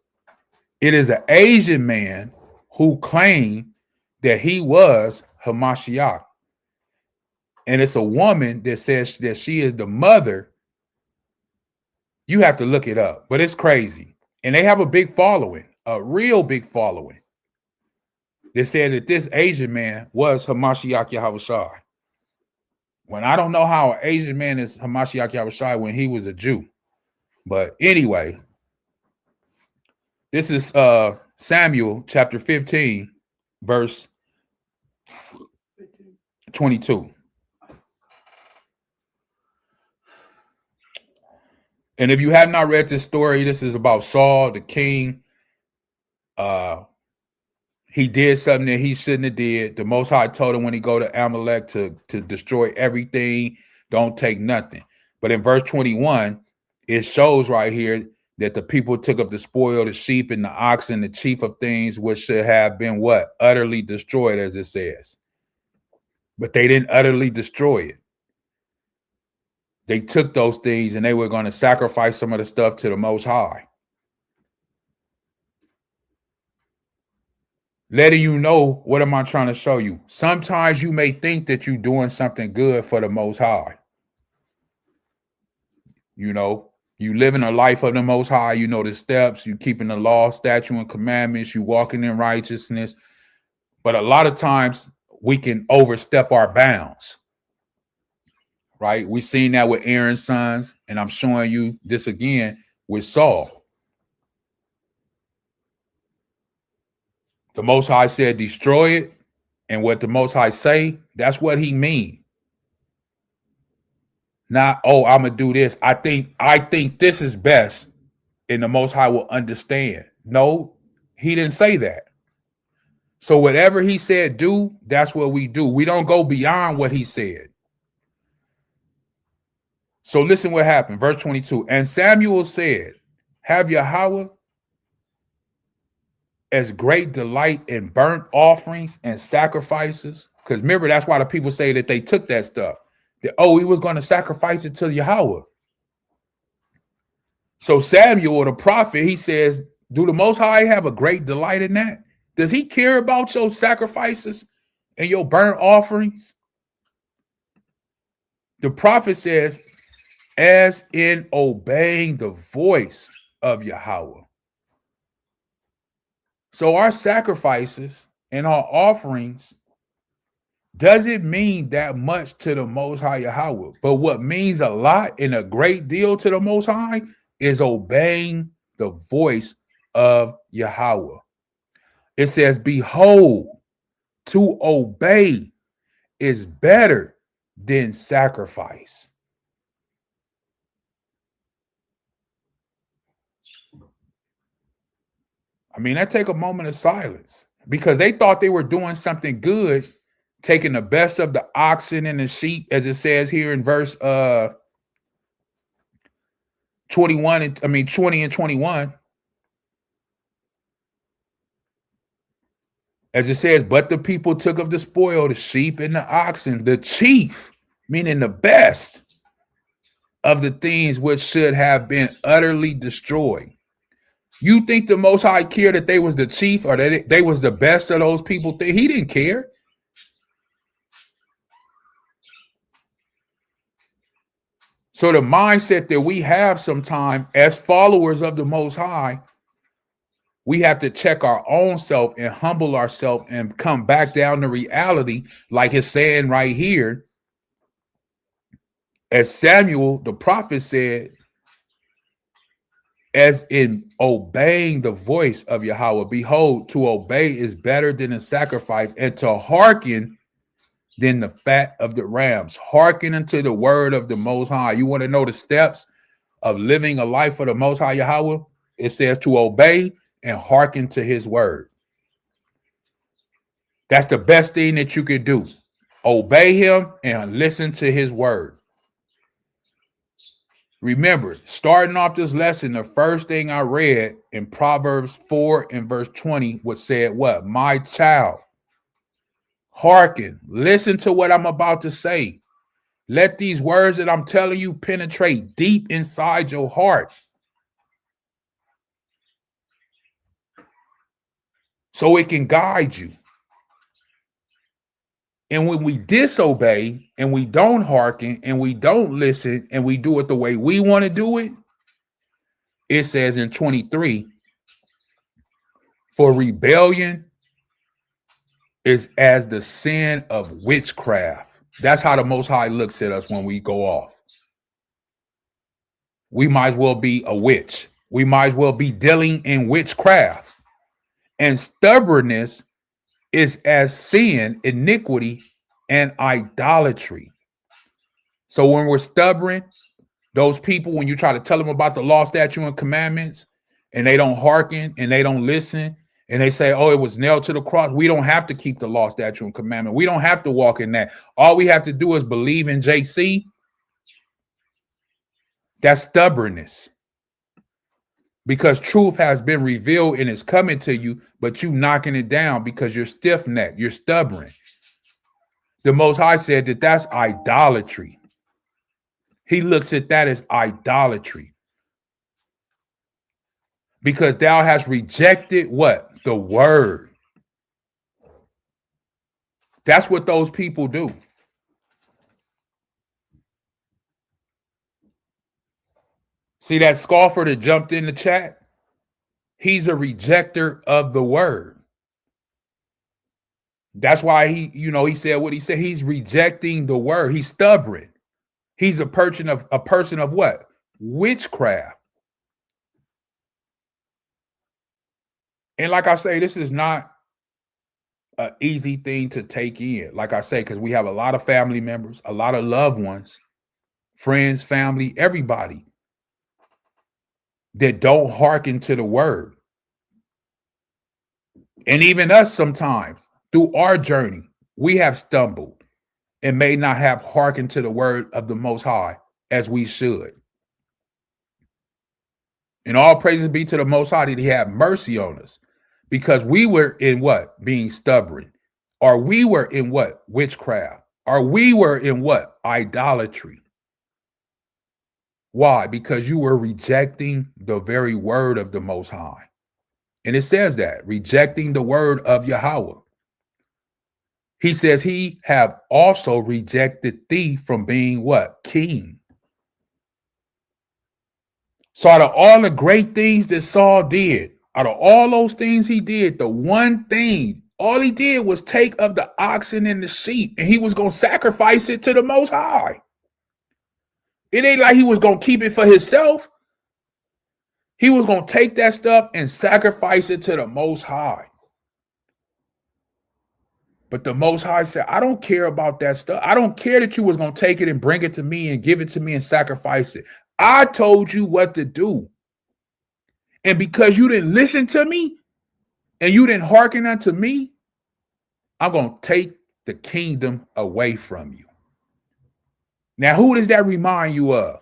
it is an Asian man who claimed that he was Hamashiach. And it's a woman that says that she is the mother. You have to look it up, but it's crazy. And they have a big following, a real big following. They said that this Asian man was Hamashiach Yahawashi. When I don't know how an Asian man is Hamashiach Yahawashi when he was a Jew. But anyway, this is Samuel chapter 15, verse 22. And if you have not read this story, this is about Saul, the king. He did something that he shouldn't have did. The Most High told him when he go to Amalek to destroy everything, don't take nothing. But in verse 21, it shows right here that the people took up the spoil, the sheep and the oxen, the chief of things, which should have been what? Utterly destroyed, as it says. But they didn't utterly destroy it. They took those things and they were going to sacrifice some of the stuff to the Most High. Letting you know, what am I trying to show you? Sometimes you may think that you're doing something good for the Most High. You know, you living a life of the Most High, you know the steps, you keeping the law, statute, and commandments, you walking in righteousness. But a lot of times we can overstep our bounds. Right? We've seen that with Aaron's sons, and I'm showing you this again. with Saul. The Most High said, destroy it. And what the Most High say, that's what he mean. Not, oh, I'm going to do this. I think this is best. And the Most High will understand. No, he didn't say that. So whatever he said do, that's what we do. We don't go beyond what he said. So listen what happened. Verse 22. And Samuel said, have Yahawah as great delight in burnt offerings and sacrifices. Because remember, that's why the people say that they took that stuff. That, oh, he was going to sacrifice it to Yahawah. So Samuel, the prophet, he says, do the Most High have a great delight in that? Does he care about your sacrifices and your burnt offerings? The prophet says, as in obeying the voice of Yahawah. So our sacrifices and our offerings doesn't mean that much to the Most High Yahawah. But what means a lot and a great deal to the Most High is obeying the voice of Yahawah. It says, behold, to obey is better than sacrifice. I mean, that take a moment of silence because they thought they were doing something good, taking the best of the oxen and the sheep, as it says here in verse 20 and 21. As it says, but the people took of the spoil, the sheep and the oxen, the chief, meaning the best of the things which should have been utterly destroyed. You think the Most High cared that they was the chief or that they was the best of those people? He didn't care. So the mindset that we have sometimes as followers of the Most High, we have to check our own self and humble ourselves and come back down to reality, like it's saying right here. As Samuel, the prophet, said, as in obeying the voice of Yahawah, behold, to obey is better than a sacrifice, and to hearken than the fat of the rams. Hearken unto the word of the Most High. You want to know the steps of living a life for the Most High Yahawah? It says to obey and hearken to his word. That's the best thing that you could do. Obey him and listen to his word. Remember, starting off this lesson, the first thing I read in Proverbs 4 and verse 20 was said, what? My child, hearken, listen to what I'm about to say. Let these words that I'm telling you penetrate deep inside your heart, so it can guide you. And when we disobey and we don't hearken and we don't listen and we do it the way we want to do it, it says in 23, for rebellion is as the sin of witchcraft. That's how the Most High looks at us when we go off. We might as well be a witch. We might as well be dealing in witchcraft. And stubbornness is as sin, iniquity, and idolatry. So when we're stubborn, those people, when you try to tell them about the law, statute, and commandments, and they don't hearken and they don't listen, and they say, oh, it was nailed to the cross. We don't have to keep the law, statute, and commandment. We don't have to walk in that. All we have to do is believe in JC. That's stubbornness. Because truth has been revealed and is coming to you, but you knocking it down because you're stiff-necked, you're stubborn. The Most High said that that's idolatry. He looks at that as idolatry. Because thou hast rejected what? The word. That's what those people do. See that scoffer that jumped in the chat? He's a rejecter of the word. That's why he said what he said. He's rejecting the word. He's stubborn. He's a person of what? Witchcraft. And like I say, this is not an easy thing to take in. Like I say, because we have a lot of family members, a lot of loved ones, friends, family, everybody that don't hearken to the word. And even us sometimes through our journey, we have stumbled and may not have hearkened to the word of the Most High as we should. And all praises be to the Most High that He had mercy on us, because we were in what? Being stubborn. Or we were in what? Witchcraft. Or we were in what? Idolatry. Why? Because you were rejecting the very word of the Most High. And it says that, rejecting the word of Yahawah. He says He have also rejected thee from being what? King. So out of all the great things that Saul did, out of all those things he did, the one thing, all he did was take of the oxen and the sheep, and he was going to sacrifice it to the Most High. It ain't like he was going to keep it for himself. He was going to take that stuff and sacrifice it to the Most High. But the Most High said, I don't care about that stuff. I don't care that you was going to take it and bring it to me and give it to me and sacrifice it. I told you what to do. And because you didn't listen to me and you didn't hearken unto me, I'm going to take the kingdom away from you. Now, who does that remind you of?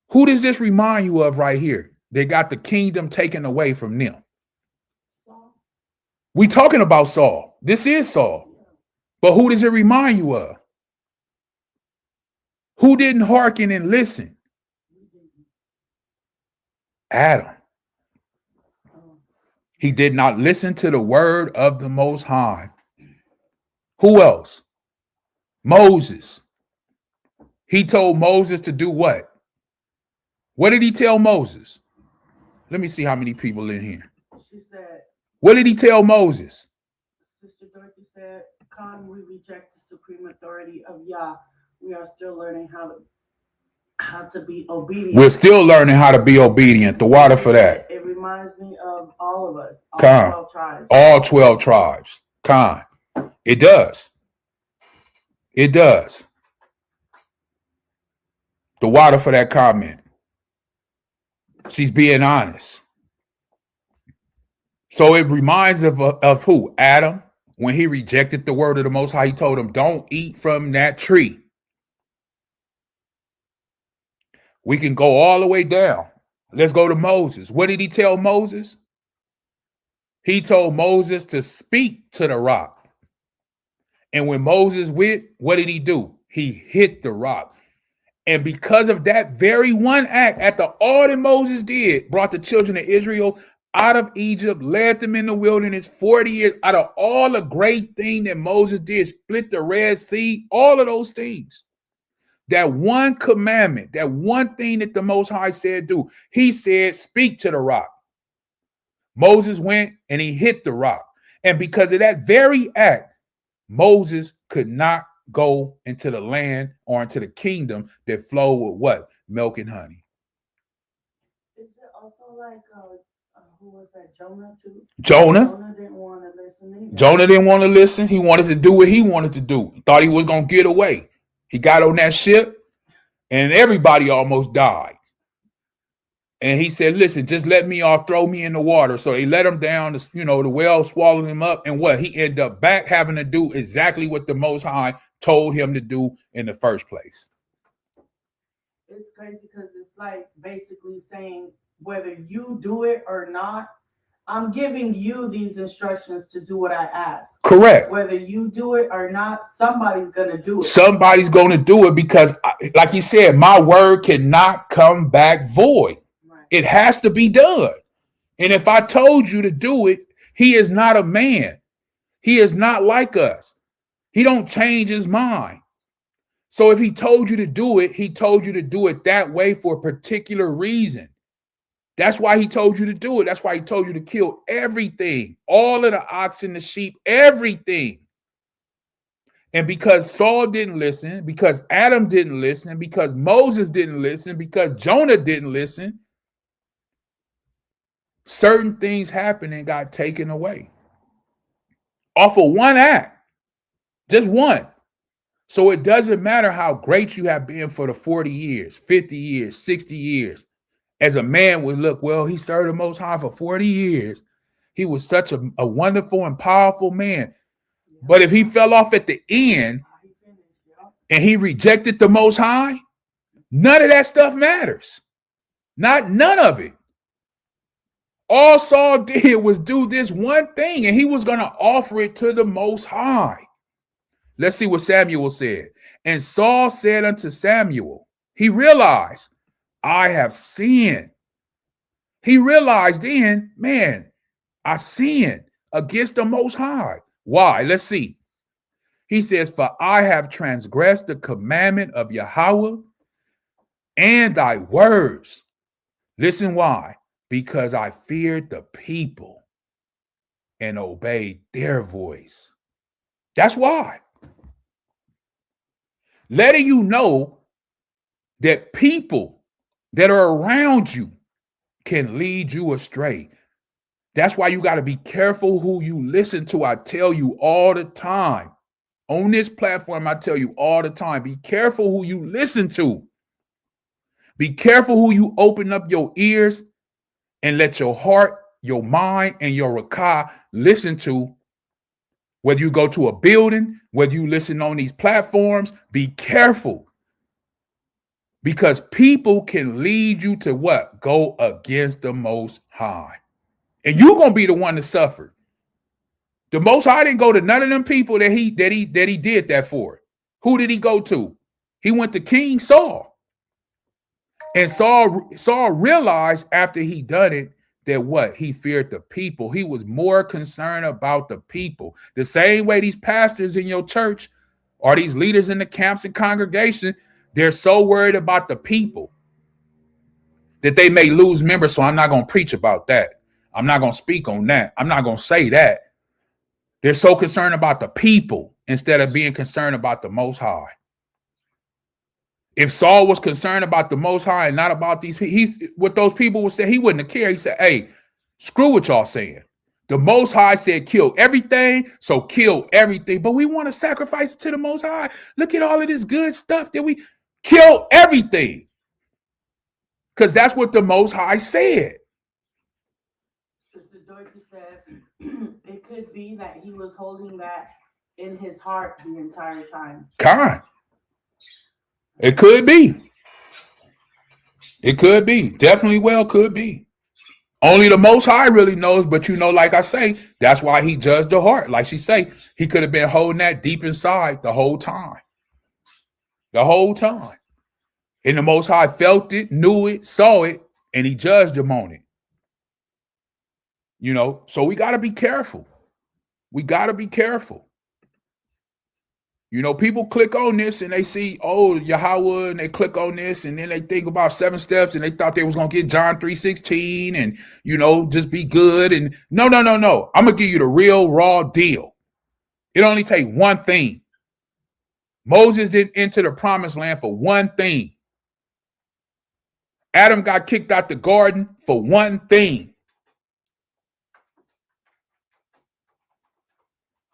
Who does this remind you of right here? They got the kingdom taken away from them. We talking about Saul. This is Saul. But who does it remind you of? Who didn't hearken and listen? Adam. He did not listen to the word of the Most High. Who else? Moses. He told Moses to do what? What did he tell Moses? Let me see how many people in here. She said, what did he tell Moses? Sister Dorothy said, "Come, we reject the supreme authority of Yah. We are still learning how to be obedient." We're still learning how to be obedient. The water for that. It reminds me of all of us, all 12 tribes. All 12 tribes. It does. It does. The water for that comment. She's being honest. So it reminds of who? Adam. When he rejected the word of the Most High, he told him, don't eat from that tree. We can go all the way down. Let's go to Moses. What did he tell Moses? He told Moses to speak to the rock. And when Moses went, what did he do? He hit the rock. And because of that very one act, after all that Moses did, brought the children of Israel out of Egypt, led them in the wilderness 40 years, out of all the great thing that Moses did, split the Red Sea, all of those things. That one commandment, that one thing that the Most High said do, he said, speak to the rock. Moses went and he hit the rock. And because of that very act, Moses could not go into the land or into the kingdom that flowed with what? Milk and honey. Is it also like, who was that? Jonah too? Jonah didn't want to listen either. Jonah didn't want to listen. He wanted to do what he wanted to do. He thought he was going to get away. He got on that ship and everybody almost died. And he said, listen, just let me off, throw me in the water. So they let him down, the whale swallowed him up. And what? He ended up back having to do exactly what the Most High told him to do in the first place. It's crazy because it's like basically saying whether you do it or not, I'm giving you these instructions to do what I ask. Correct. Whether you do it or not, somebody's going to do it. Somebody's going to do it because, like you said, my word cannot come back void. Right. It has to be done. And if I told you to do it, he is not a man. He is not like us. He don't change his mind. So if he told you to do it, he told you to do it that way for a particular reason. That's why he told you to do it. That's why he told you to kill everything, all of the oxen, the sheep, everything. And because Saul didn't listen, because Adam didn't listen, because Moses didn't listen, because Jonah didn't listen, certain things happened and got taken away off of one act, just one. So it doesn't matter how great you have been for the 40 years, 50 years, 60 years. As a man would look, well, he served the Most High for 40 years. He was such a wonderful and powerful man. But if he fell off at the end and he rejected the Most High, none of that stuff matters. None of it. All Saul did was do this one thing, and he was going to offer it to the Most High. Let's see what Samuel said. And Saul said unto Samuel, he realized, I have sinned. He realized then, man, I sinned against the Most High. Why? Let's see. He says, for I have transgressed the commandment of Yahawah and thy words. Listen why. Because I feared the people and obeyed their voice. That's why. Letting you know that people that are around you can lead you astray. That's why you got to be careful who you listen to. I tell you all the time. On this platform, I tell you all the time, be careful who you listen to. Be careful who you open up your ears and let your heart, your mind, and your rakah listen to. Whether you go to a building, whether you listen on these platforms, be careful. Because people can lead you to what? Go against the Most High. And you're going to be the one to suffer. The Most High didn't go to none of them people that he did that for. Who did he go to? He went to King Saul. And Saul realized after he done it that what? He feared the people. He was more concerned about the people. The same way these pastors in your church or these leaders in the camps and congregation, they're so worried about the people that they may lose members. So I'm not going to preach about that. I'm not going to speak on that. I'm not going to say that. They're so concerned about the people instead of being concerned about the Most High. If Saul was concerned about the Most High and not about these people, what those people would say, he wouldn't have cared. He said, hey, screw what y'all saying. The Most High said kill everything, so kill everything. But we want to sacrifice it to the Most High. Look at all of this good stuff that we kill everything. Because that's what the Most High said. Sister Dorothy said it could be that he was holding that in his heart the entire time. Kind. It could be. It could be. Definitely well could be. Only the Most High really knows, but you know, like I say, that's why he judged the heart. Like she say, he could have been holding that deep inside the whole time. The whole time. And the Most High felt it, knew it, saw it, and he judged him on it. You know, so we got to be careful. We got to be careful. You know, people click on this and they see, oh, Yahawah, and they click on this and then they think about 7 steps and they thought they was going to get John 3:16 and, you know, just be good. And no. I'm going to give you the real raw deal. It only takes one thing. Moses didn't enter the promised land for one thing. Adam got kicked out the garden for one thing.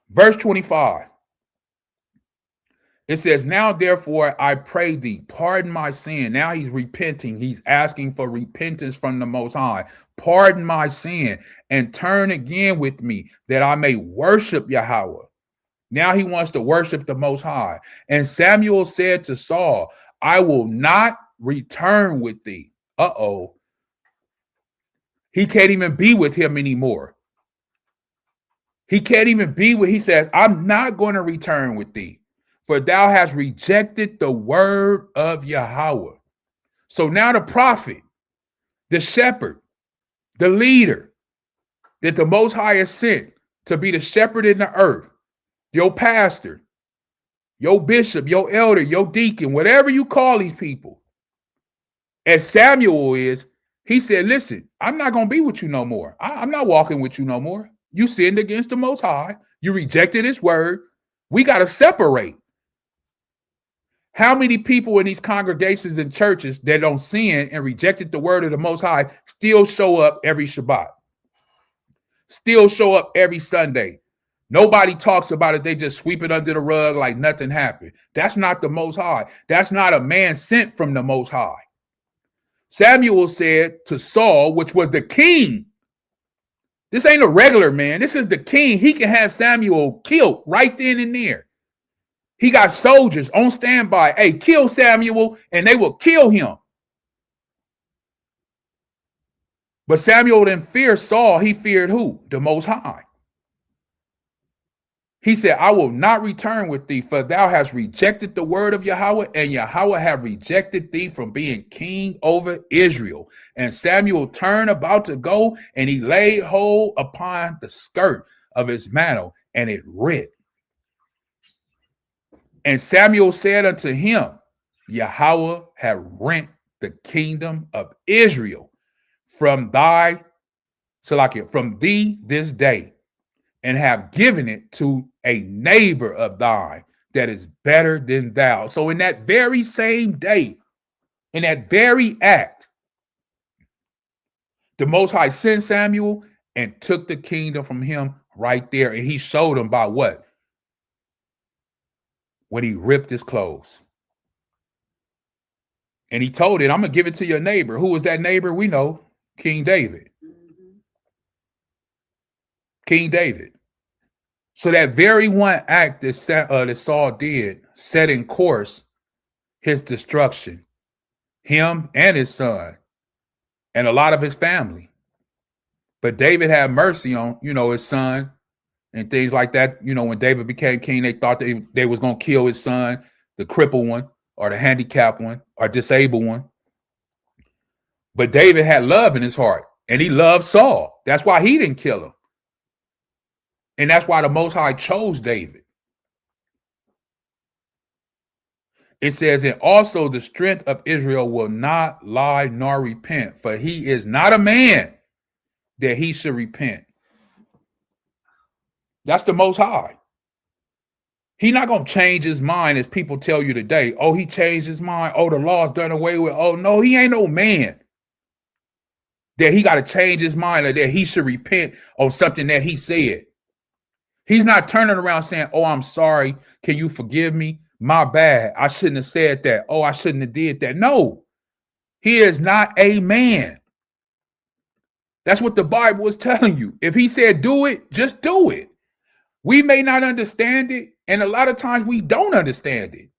Verse 25. It says, now, therefore, I pray thee, pardon my sin. Now he's repenting. He's asking for repentance from the Most High. Pardon my sin and turn again with me that I may worship Yahawah. Now he wants to worship the Most High. And Samuel said to Saul, I will not return with thee. Uh-oh. He can't even be with him anymore. He can't even be with, he says, I'm not going to return with thee. For thou hast rejected the word of Yahawah. So now the prophet, the shepherd, the leader that the Most High has sent to be the shepherd in the earth, your pastor, your bishop, your elder, your deacon, whatever you call these people, as Samuel is, he said, listen, I'm not going to be with you no more. I'm not walking with you no more. You sinned against the Most High. You rejected his word. We got to separate. How many people in these congregations and churches that don't sin and rejected the word of the Most High still show up every Shabbat? still show up every Sunday. Nobody talks about it. They just sweep it under the rug like nothing happened. That's not the Most High. That's not a man sent from the Most High. Samuel said to Saul, which was the king, this ain't a regular man. This is the king. He can have Samuel killed right then and there. He got soldiers on standby. Hey, kill Samuel, and they will kill him. But Samuel didn't fear Saul. He feared who? The Most High. He said, I will not return with thee, for thou hast rejected the word of Yahawah, and Yahawah have rejected thee from being king over Israel. And Samuel turned about to go, and he laid hold upon the skirt of his mantle, and it rent. And Samuel said unto him, Yahawah have rent the kingdom of Israel from thee this day, and have given it to a neighbor of thine that is better than thou. So in that very same day, in that very act, the Most High sent Samuel and took the kingdom from him right there. And he showed him by what? When he ripped his clothes. And he told it, I'm going to give it to your neighbor. Who was that neighbor? We know, King David. King David. So that very one act that Saul did set in course his destruction, him and his son, and a lot of his family. But David had mercy on, his son and things like that. When David became king, they thought they was going to kill his son, the crippled one or the handicapped one or disabled one. But David had love in his heart, and he loved Saul. That's why he didn't kill him. And that's why the Most High chose David. It says, and also the strength of Israel will not lie nor repent, for he is not a man that he should repent. That's the Most High. He's not going to change his mind as people tell you today. Oh, he changed his mind. Oh, the law's done away with. Oh, no, he ain't no man that he got to change his mind or that he should repent on something that he said. He's not turning around saying, oh, I'm sorry. Can you forgive me? My bad. I shouldn't have said that. Oh, I shouldn't have did that. No, he is not a man. That's what the Bible is telling you. If he said do it, just do it. We may not understand it, and a lot of times we don't understand it.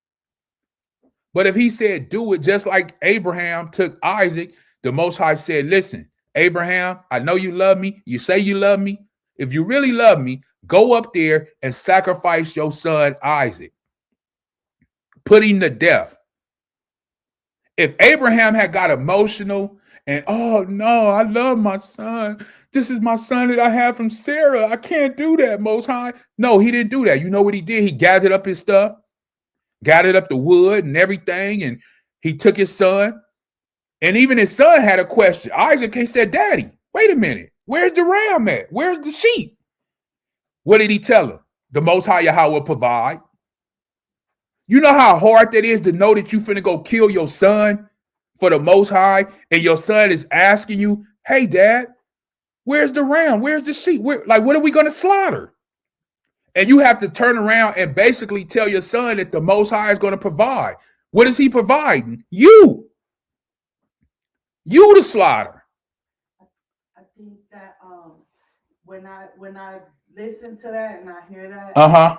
But if he said do it, just like Abraham took Isaac, the Most High said, listen, Abraham, I know you love me. You say you love me. If you really love me, go up there and sacrifice your son Isaac. Put him to death. If Abraham had got emotional and, oh, no, I love my son. This is my son that I have from Sarah. I can't do that, Most High. No, he didn't do that. You know what he did? He gathered up his stuff, gathered up the wood and everything, and he took his son. And even his son had a question. Isaac, he said, Daddy, wait a minute. Where's the ram at? Where's the sheep? What did he tell him? The Most High Yahawah provide. You know how hard that is to know that you finna go kill your son for the Most High, and your son is asking you, hey, Dad, where's the ram? Where's the sheep? What are we going to slaughter? And you have to turn around and basically tell your son that the Most High is going to provide. What is he providing? You the slaughter. I think that when I listen to that and I hear that,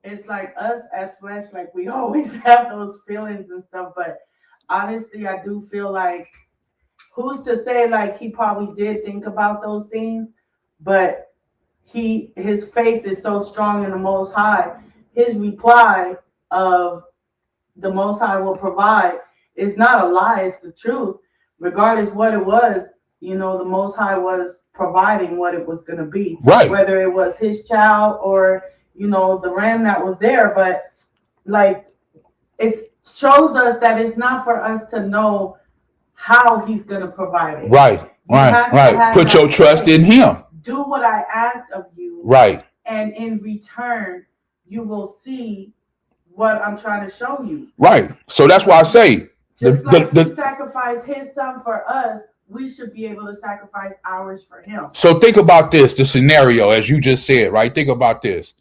it's like us as flesh, like we always have those feelings and stuff. But honestly, I do feel like, who's to say, like, he probably did think about those things, but his faith is so strong in the Most High. His reply of the Most High will provide is not a lie, it's the truth. Regardless what it was, the Most High was providing what it was going to be. Right. Whether it was his child or, the ram that was there. But, like, it shows us that it's not for us to know how he's going to provide it. Right. Put your trust in him. Do what I ask of you. Right. And in return, you will see what I'm trying to show you. Right. So that's why I say, Just like he sacrificed his son for us, we should be able to sacrifice ours for him. So think about this, the scenario, as you just said, right? Think about this.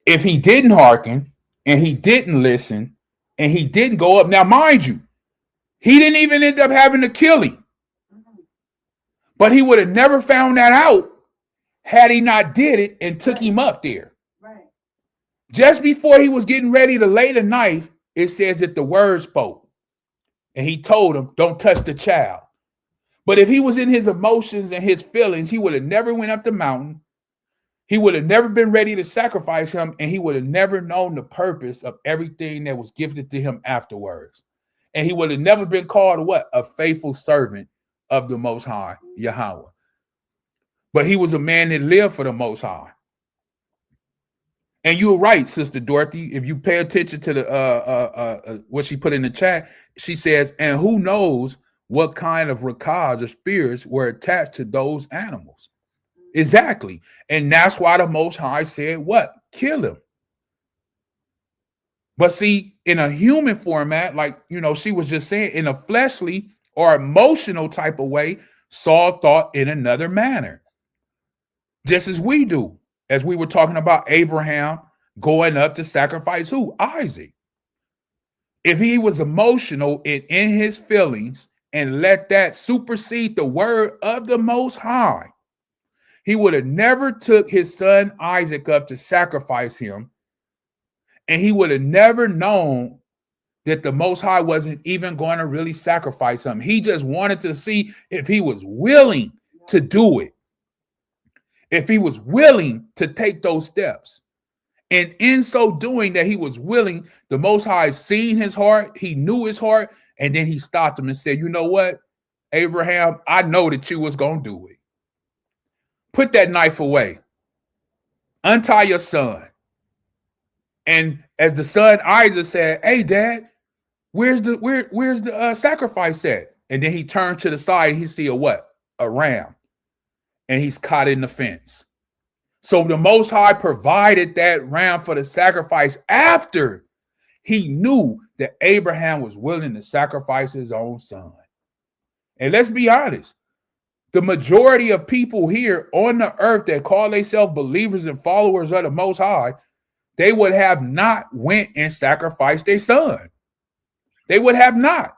If he didn't hearken and he didn't listen and he didn't go up, now mind you, he didn't even end up having to kill him. But he would have never found that out had he not did it and took him up there. Right. Just before he was getting ready to lay the knife, it says that the word spoke. And he told him, don't touch the child. But if he was in his emotions and his feelings, he would have never went up the mountain. He would have never been ready to sacrifice him, and he would have never known the purpose of everything that was gifted to him afterwards. And he would have never been called what? A faithful servant of the Most High, Yahawah. But he was a man that lived for the Most High. And you're right, Sister Dorothy. If you pay attention to the what she put in the chat, she says, and who knows what kind of rakahs or spirits were attached to those animals. Exactly. And that's why the Most High said what? Kill him. But see, in a human format, like, she was just saying, in a fleshly or emotional type of way, Saul thought in another manner. Just as we do, as we were talking about Abraham going up to sacrifice who? Isaac. If he was emotional and in his feelings and let that supersede the word of the Most High, he would have never took his son Isaac up to sacrifice him. And he would have never known that the Most High wasn't even going to really sacrifice him. He just wanted to see if he was willing to do it. If he was willing to take those steps. And in so doing that he was willing, the Most High seen his heart, he knew his heart, and then he stopped him and said, you know what, Abraham, I know that you was going to do it. Put that knife away. Untie your son. And as the son Isaac said, hey, Dad, where's the sacrifice at? And then he turned to the side and he see a what? A ram. And he's caught in the fence. So the Most High provided that ram for the sacrifice after he knew that Abraham was willing to sacrifice his own son. And let's be honest, the majority of people here on the earth that call themselves believers and followers of the Most High, they would have not went and sacrificed their son. They would have not.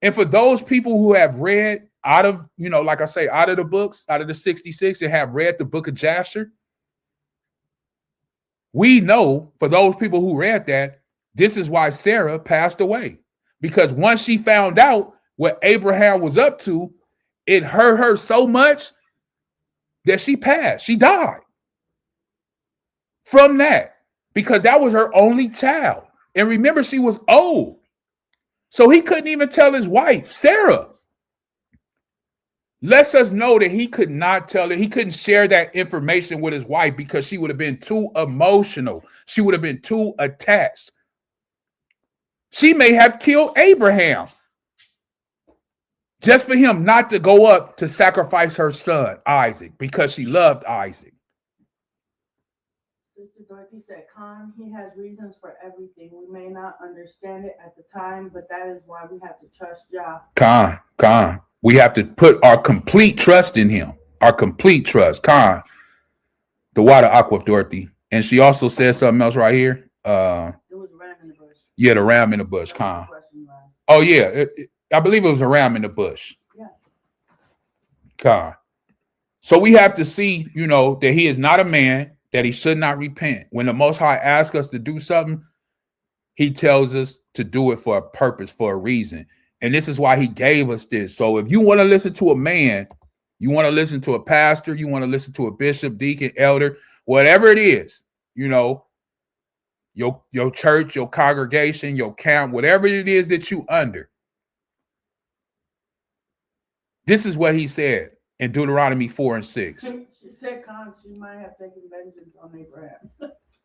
And for those people who have read out of, like I say, out of the books, out of the 66, and have read the book of Jasher, we know for those people who read that, this is why Sarah passed away. Because once she found out what Abraham was up to, it hurt her so much that she passed. She died from that because that was her only child. And remember, she was old. So he couldn't even tell his wife, Sarah. Lets us know that he could not tell her. He couldn't share that information with his wife because she would have been too emotional. She would have been too attached. She may have killed Abraham just for him not to go up to sacrifice her son, Isaac, because she loved Isaac. Sister Dorothy said, Khan, he has reasons for everything. We may not understand it at the time, but that is why we have to trust Yah. Khan. We have to put our complete trust in him. Our complete trust. Khan. The water aqua, Dorothy. And she also said something else right here. It was a ram in the bush. Yeah, the ram in the bush, Khan. Oh, yeah. I believe it was a ram in the bush. Yeah. Khan. So we have to see, that he is not a man, that he should not repent. When the Most High asks us to do something, he tells us to do it for a purpose, for a reason. And this is why he gave us this. So if you want to listen to a man, you want to listen to a pastor, you want to listen to a bishop, deacon, elder, whatever it is, your church, your congregation, your camp, whatever it is that you under. This is what he said in Deuteronomy 4 and 6. She said, Khan, she might have taken vengeance on Abraham.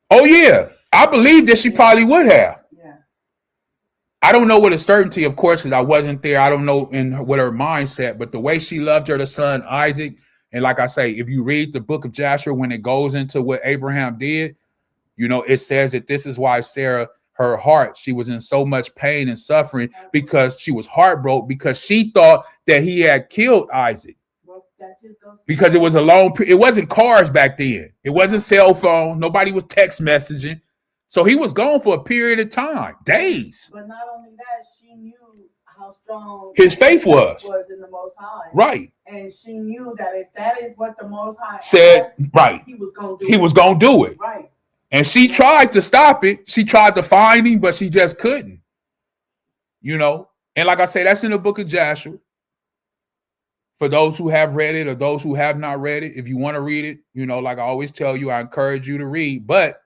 Oh, yeah. I believe that she probably would have. Yeah. I don't know with a certainty, of course, because I wasn't there. I don't know what her mindset, but the way she loved her son Isaac, and like I say, if you read the book of Jasher, when it goes into what Abraham did, it says that this is why Sarah her heart. She was in so much pain and suffering because she was heartbroken because she thought that he had killed Isaac. Because it was it wasn't cars back then. It wasn't cell phone. Nobody was text messaging. So he was gone for a period of time, days. But not only that, she knew how strong his faith was in the Most High. Right. And she knew that if that is what the Most High said, asked, right, he was going to do it. Right. And she tried to stop it. She tried to find him, but she just couldn't. You know, and like I say, that's in the book of Joshua. For those who have read it or those who have not read it, if you want to read it, you know, like I always tell you, I encourage you to read. But,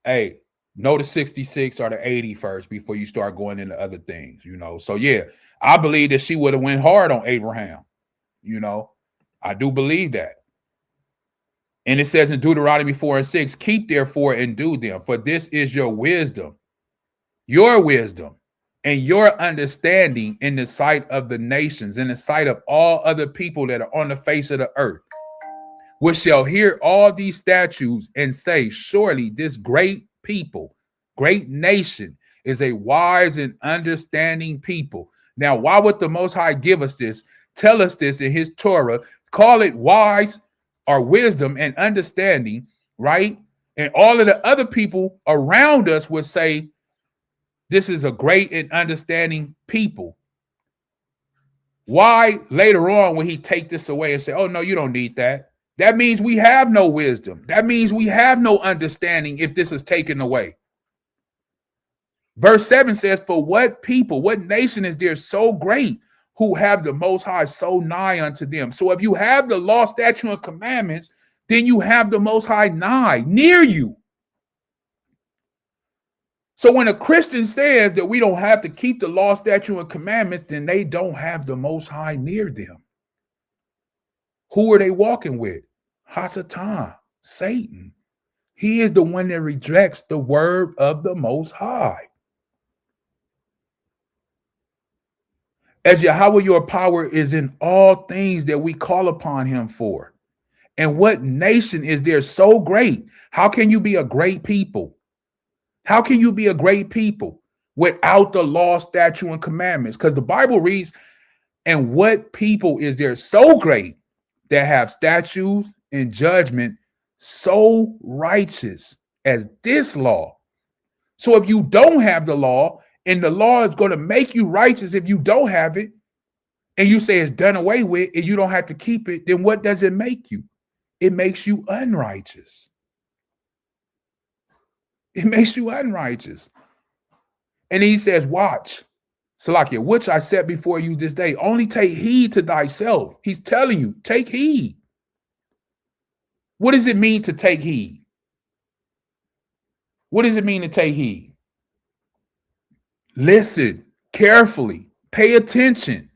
hey, know the 66 or the 80 first before you start going into other things, you know. So, yeah, I believe that she would have went hard on Abraham. You know, I do believe that. And it says in Deuteronomy 4:6, keep therefore and do them, for this is your wisdom, and your understanding in the sight of the nations, in the sight of all other people that are on the face of the earth, which shall hear all these statutes and say, surely this great people, great nation is a wise and understanding people. Now, why would the Most High give us this? Tell us this in his Torah, call it wise or wisdom and understanding, right? And all of the other people around us would say, this is a great and understanding people. Why later on when he take this away and say, oh, no, you don't need that? That means we have no wisdom. That means we have no understanding if this is taken away. Verse 7 says, for what people, what nation is there so great who have the Most High so nigh unto them? So if you have the law, statute, and commandments, then you have the Most High nigh, near you. So when a Christian says that we don't have to keep the law, statute, and commandments, then they don't have the Most High near them. Who are they walking with? Hasatan, Satan. He is the one that rejects the word of the Most High. As Yahawah, your power is in all things that we call upon him for. And what nation is there so great? How can you be a great people? How can you be a great people without the law, statute, and commandments? Because the Bible reads, and what people is there so great that have statutes and judgment so righteous as this law? So if you don't have the law, and the law is going to make you righteous if you don't have it, and you say it's done away with and you don't have to keep it, then what does it make you? It makes you unrighteous. It makes you unrighteous. And he says, watch, Salakia, which I set before you this day, only take heed to thyself. He's telling you, take heed. What does it mean to take heed? What does it mean to take heed? Listen carefully, pay attention,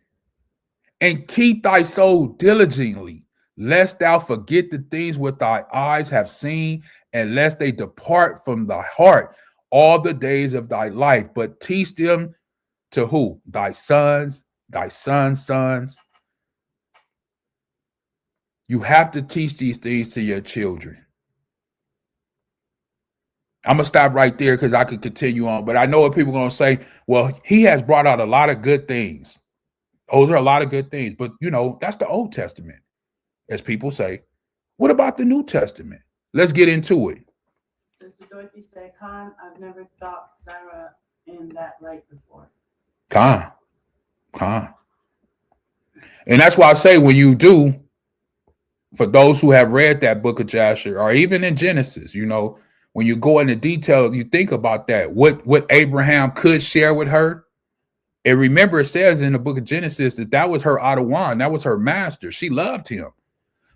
and keep thy soul diligently, lest thou forget the things which thy eyes have seen, and lest they depart from thy heart all the days of thy life. But teach them to who? Thy sons, thy sons' sons. You have to teach these things to your children. I'm going to stop right there because I could continue on. But I know what people are going to say. Well, he has brought out a lot of good things. Those are a lot of good things. But, you know, that's the Old Testament, as people say. What about the New Testament? Let's get into it. Sister Dorothy said, Khan, I've never thought Sarah in that light before. Khan. And that's why I say when you do, for those who have read that book of Joshua, or even in Genesis, you know, when you go into detail, you think about that, what Abraham could share with her. And remember, it says in the book of Genesis that was her Adawan, that was her master. She loved him.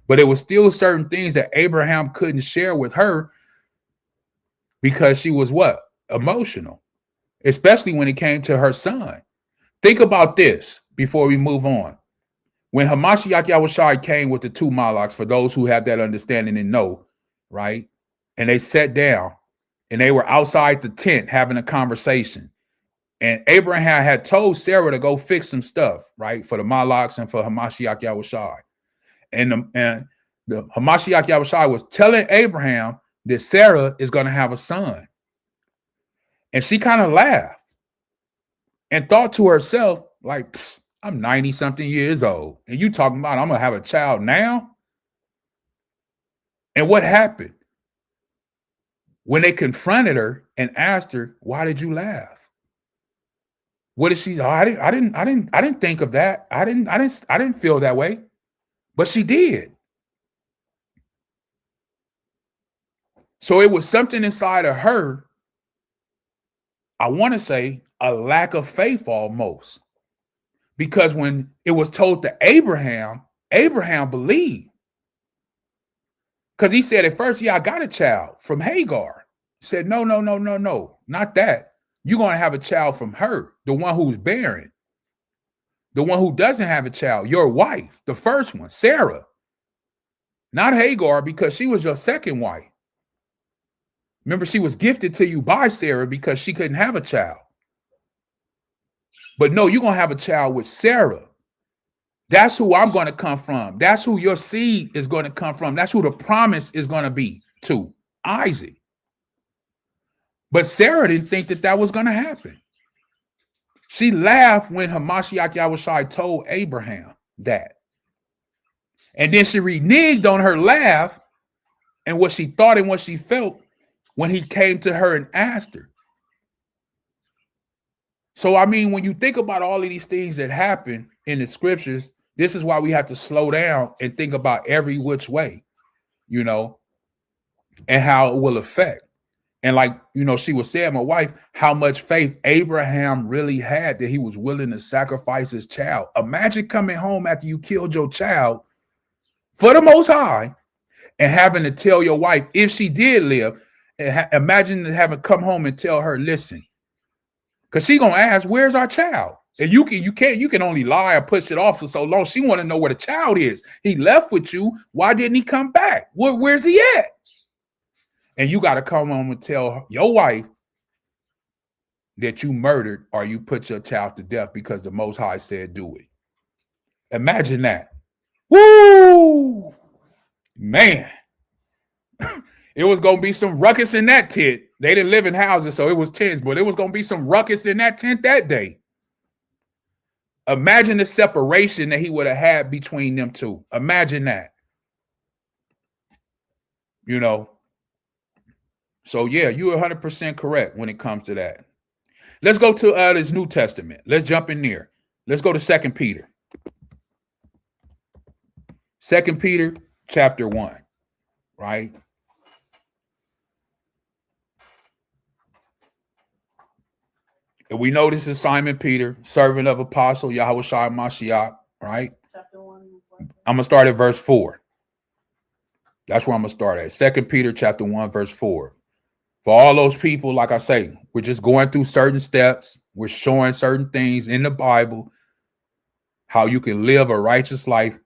But there was still certain things that Abraham couldn't share with her because she was what? Emotional, especially when it came to her son. Think about this before we move on. When Hamashiach Yahushua came with the two Malaks, for those who have that understanding and know, right? And they sat down and they were outside the tent having a conversation. And Abraham had told Sarah to go fix some stuff, right? For the Malaks and for Hamashiach Yahushua. And the Hamashiach Yahushua was telling Abraham that Sarah is going to have a son. And she kind of laughed and thought to herself, like, I'm 90 something years old. And you talking about I'm going to have a child now? And what happened? When they confronted her and asked her, why did you laugh? What did she say? Oh, I didn't think of that. I didn't feel that way. But she did. So it was something inside of her, I want to say a lack of faith almost. Because when it was told to Abraham, Abraham believed. Because he said at first, yeah, I got a child from Hagar. He said, no, not that. You're going to have a child from her, the one who's barren. The one who doesn't have a child, your wife, the first one, Sarah. Not Hagar, because she was your second wife. Remember, she was gifted to you by Sarah because she couldn't have a child. But no, you're going to have a child with Sarah. That's who I'm going to come from. That's who your seed is going to come from. That's who the promise is going to be to, Isaac. But Sarah didn't think that that was going to happen. She laughed when Hamashiach Yahushai told Abraham that. And then she reneged on her laugh and what she thought and what she felt when he came to her and asked her. So, I mean, when you think about all of these things that happen in the scriptures, this is why we have to slow down and think about every which way, you know, and how it will affect. And like, you know, she was saying, my wife, how much faith Abraham really had that he was willing to sacrifice his child. Imagine coming home after you killed your child for the Most High and having to tell your wife, if she did live, imagine having come home and tell her, listen, because she's going to ask, where's our child? And you can only lie or push it off for so long. She want to know where the child is. He left with you. Why didn't he come back? Where's he at? And you got to come home and tell your wife that you murdered or you put your child to death because the Most High said do it. Imagine that. Woo! Man. It was going to be some ruckus in that tent. They didn't live in houses, so it was tents, but it was going to be some ruckus in that tent that day. Imagine the separation that he would have had between them two. Imagine that. You know. So, yeah, you're 100% correct when it comes to that. Let's go to this New Testament. Let's jump in there. Let's go to 2 Peter. 2 Peter chapter 1, right? And we know this is Simon Peter, servant of Apostle Yahawah Mashiach, right? Chapter 1. I'm going to start at verse 4. That's where I'm going to start at. 2 Peter chapter 1, verse 4. For all those people, like I say, we're just going through certain steps. We're showing certain things in the Bible, how you can live a righteous life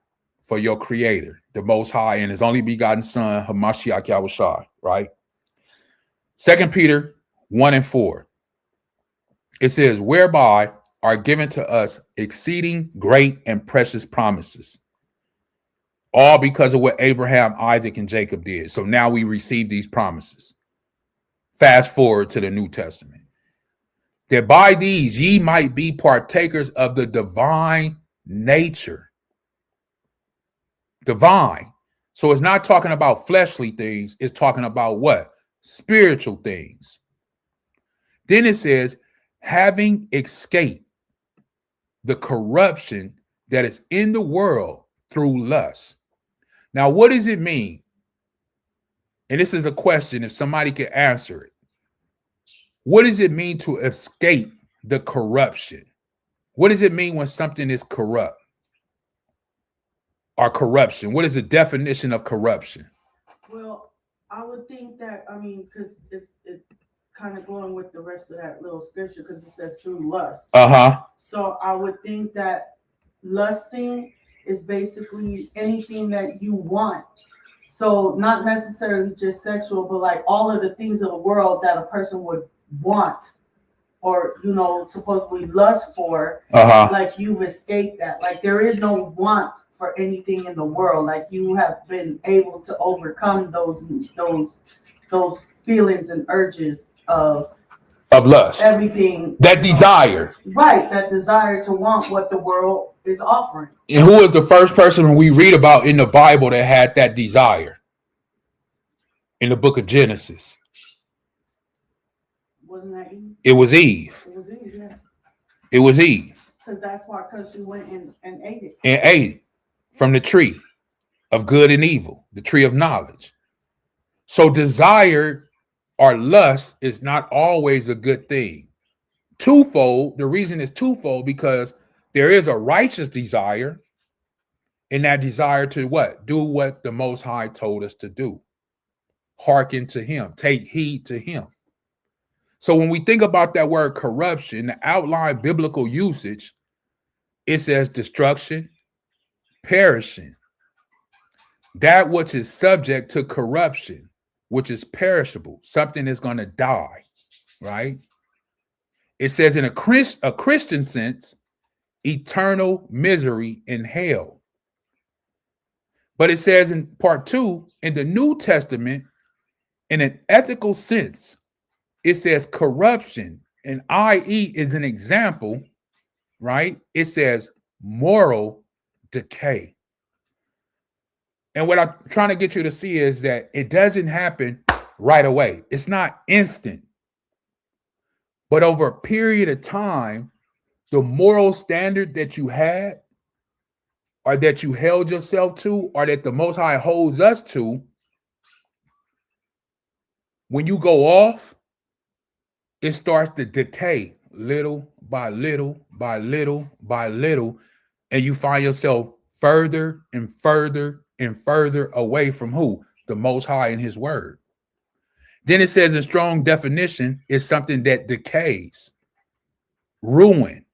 for your Creator, the Most High, and His only begotten Son, Hamashiach Yahushua, right? 2 Peter 1 and 4. It says, whereby are given to us exceeding great and precious promises, all because of what Abraham, Isaac, and Jacob did. So now we receive these promises. Fast forward to the New Testament. That by these ye might be partakers of the divine nature. Divine. So it's not talking about fleshly things. It's talking about what? Spiritual things. Then it says, having escaped the corruption that is in the world through lust. Now, what does it mean? And this is a question, if somebody can answer it. What does it mean to escape the corruption? What does it mean when something is corrupt or corruption? What is the definition of corruption? Well, I would think that, I mean, because it's kind of going with the rest of that little scripture, because it says through lust. So I would think that lusting is basically anything that you want. So not necessarily just sexual, but like all of the things of the world that a person would want or, you know, supposedly lust for, like you've escaped that. Like there is no want for anything in the world. Like you have been able to overcome those feelings and urges of of lust. Everything. That desire. Right. That desire to want what the world is offering. And who is the first person we read about in the Bible that had that desire? In the book of Genesis. Wasn't that Eve? It was Eve. It was Eve, yeah. It was Eve. Because she went and ate it. And ate it from the tree of good and evil, the tree of knowledge. So desire or lust is not always a good thing. Twofold. The reason is twofold because there is a righteous desire, and that desire to what? Do what the Most High told us to do. Hearken to him. Take heed to him. So when we think about that word corruption, the outline biblical usage, it says destruction, perishing. That which is subject to corruption, which is perishable, something is going to die, right? It says in a Christian sense, eternal misery in hell. But it says in part 2, in the New Testament, in an ethical sense, it says corruption, and i.e. is an example, right? It says moral decay. And what I'm trying to get you to see is that it doesn't happen right away. It's not instant. But over a period of time, the moral standard that you had, or that you held yourself to, or that the Most High holds us to, when you go off, it starts to decay little by little by little by little, and you find yourself further and further and further away from who? The Most High and his word. Then it says in strong definition, is something that decays, ruin,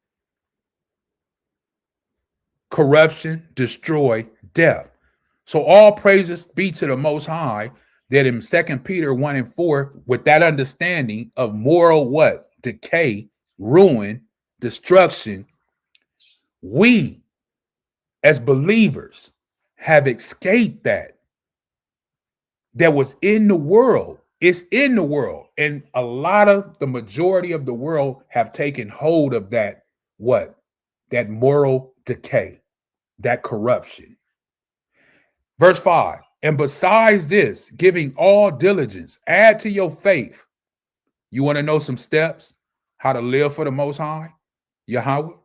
corruption, destroy, death. So all praises be to the Most High that in 2 Peter 1 and 4, with that understanding of moral what? Decay, ruin, destruction, we as believers have escaped that was in the world. It's in the world. And a lot of the majority of the world have taken hold of that, what? That moral decay, that corruption. Verse 5, and besides this, giving all diligence, add to your faith. You want to know some steps, how to live for the Most High, Yahawah,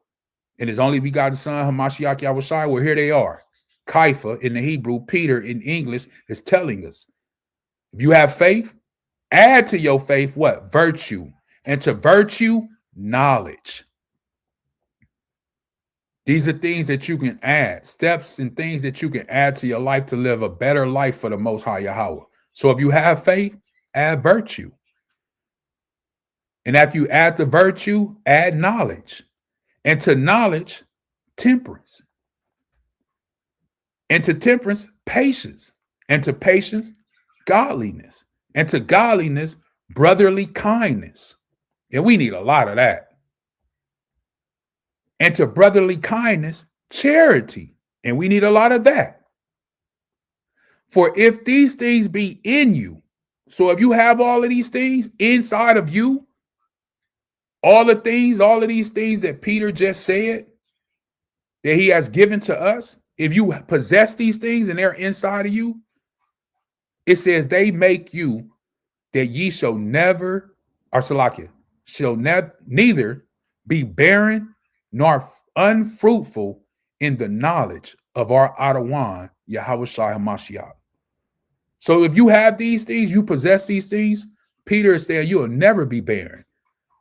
and his only begotten son, Hamashiach Yahushua? Well, here they are. Kaifa in the Hebrew, Peter in English is telling us, if you have faith, add to your faith what? Virtue. And to virtue, knowledge. These are things that you can add, steps and things that you can add to your life to live a better life for the Most High Yahawah. So if you have faith, add virtue. And after you add the virtue, add knowledge. And to knowledge, temperance. And to temperance, patience. And to patience, godliness. And to godliness, brotherly kindness. And we need a lot of that. And to brotherly kindness, charity. And we need a lot of that. For if these things be in you, so if you have all of these things inside of you, all of these things that Peter just said, that he has given to us, if you possess these things and they're inside of you, it says they make you that ye shall never, or Salakia, shall neither be barren nor unfruitful in the knowledge of our Adawan, Yahawashi HaMashiach. So if you have these things, you possess these things, Peter is saying you'll never be barren.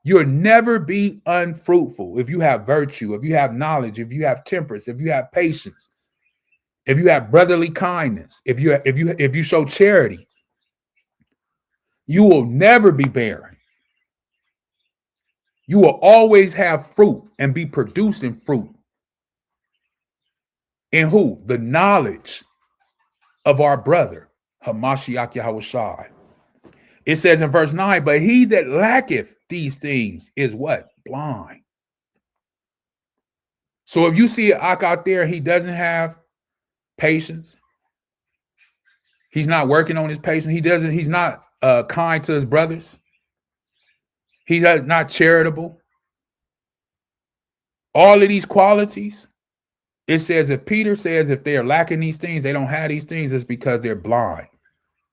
You'll never be unfruitful if you have virtue, if you have knowledge, if you have temperance, if you have patience, if you have brotherly kindness, if you show charity, you will never be barren. You will always have fruit and be producing fruit. In who? The knowledge of our brother, Hamashiach Yahushua. It says in verse 9, but he that lacketh these things is what? Blind. So if you see an Ak out there, he doesn't have patience. He's not working on his patience. He's not kind to his brothers. He's not charitable. All of these qualities, it says, if Peter says if they're lacking these things, they don't have these things, it's because they're blind.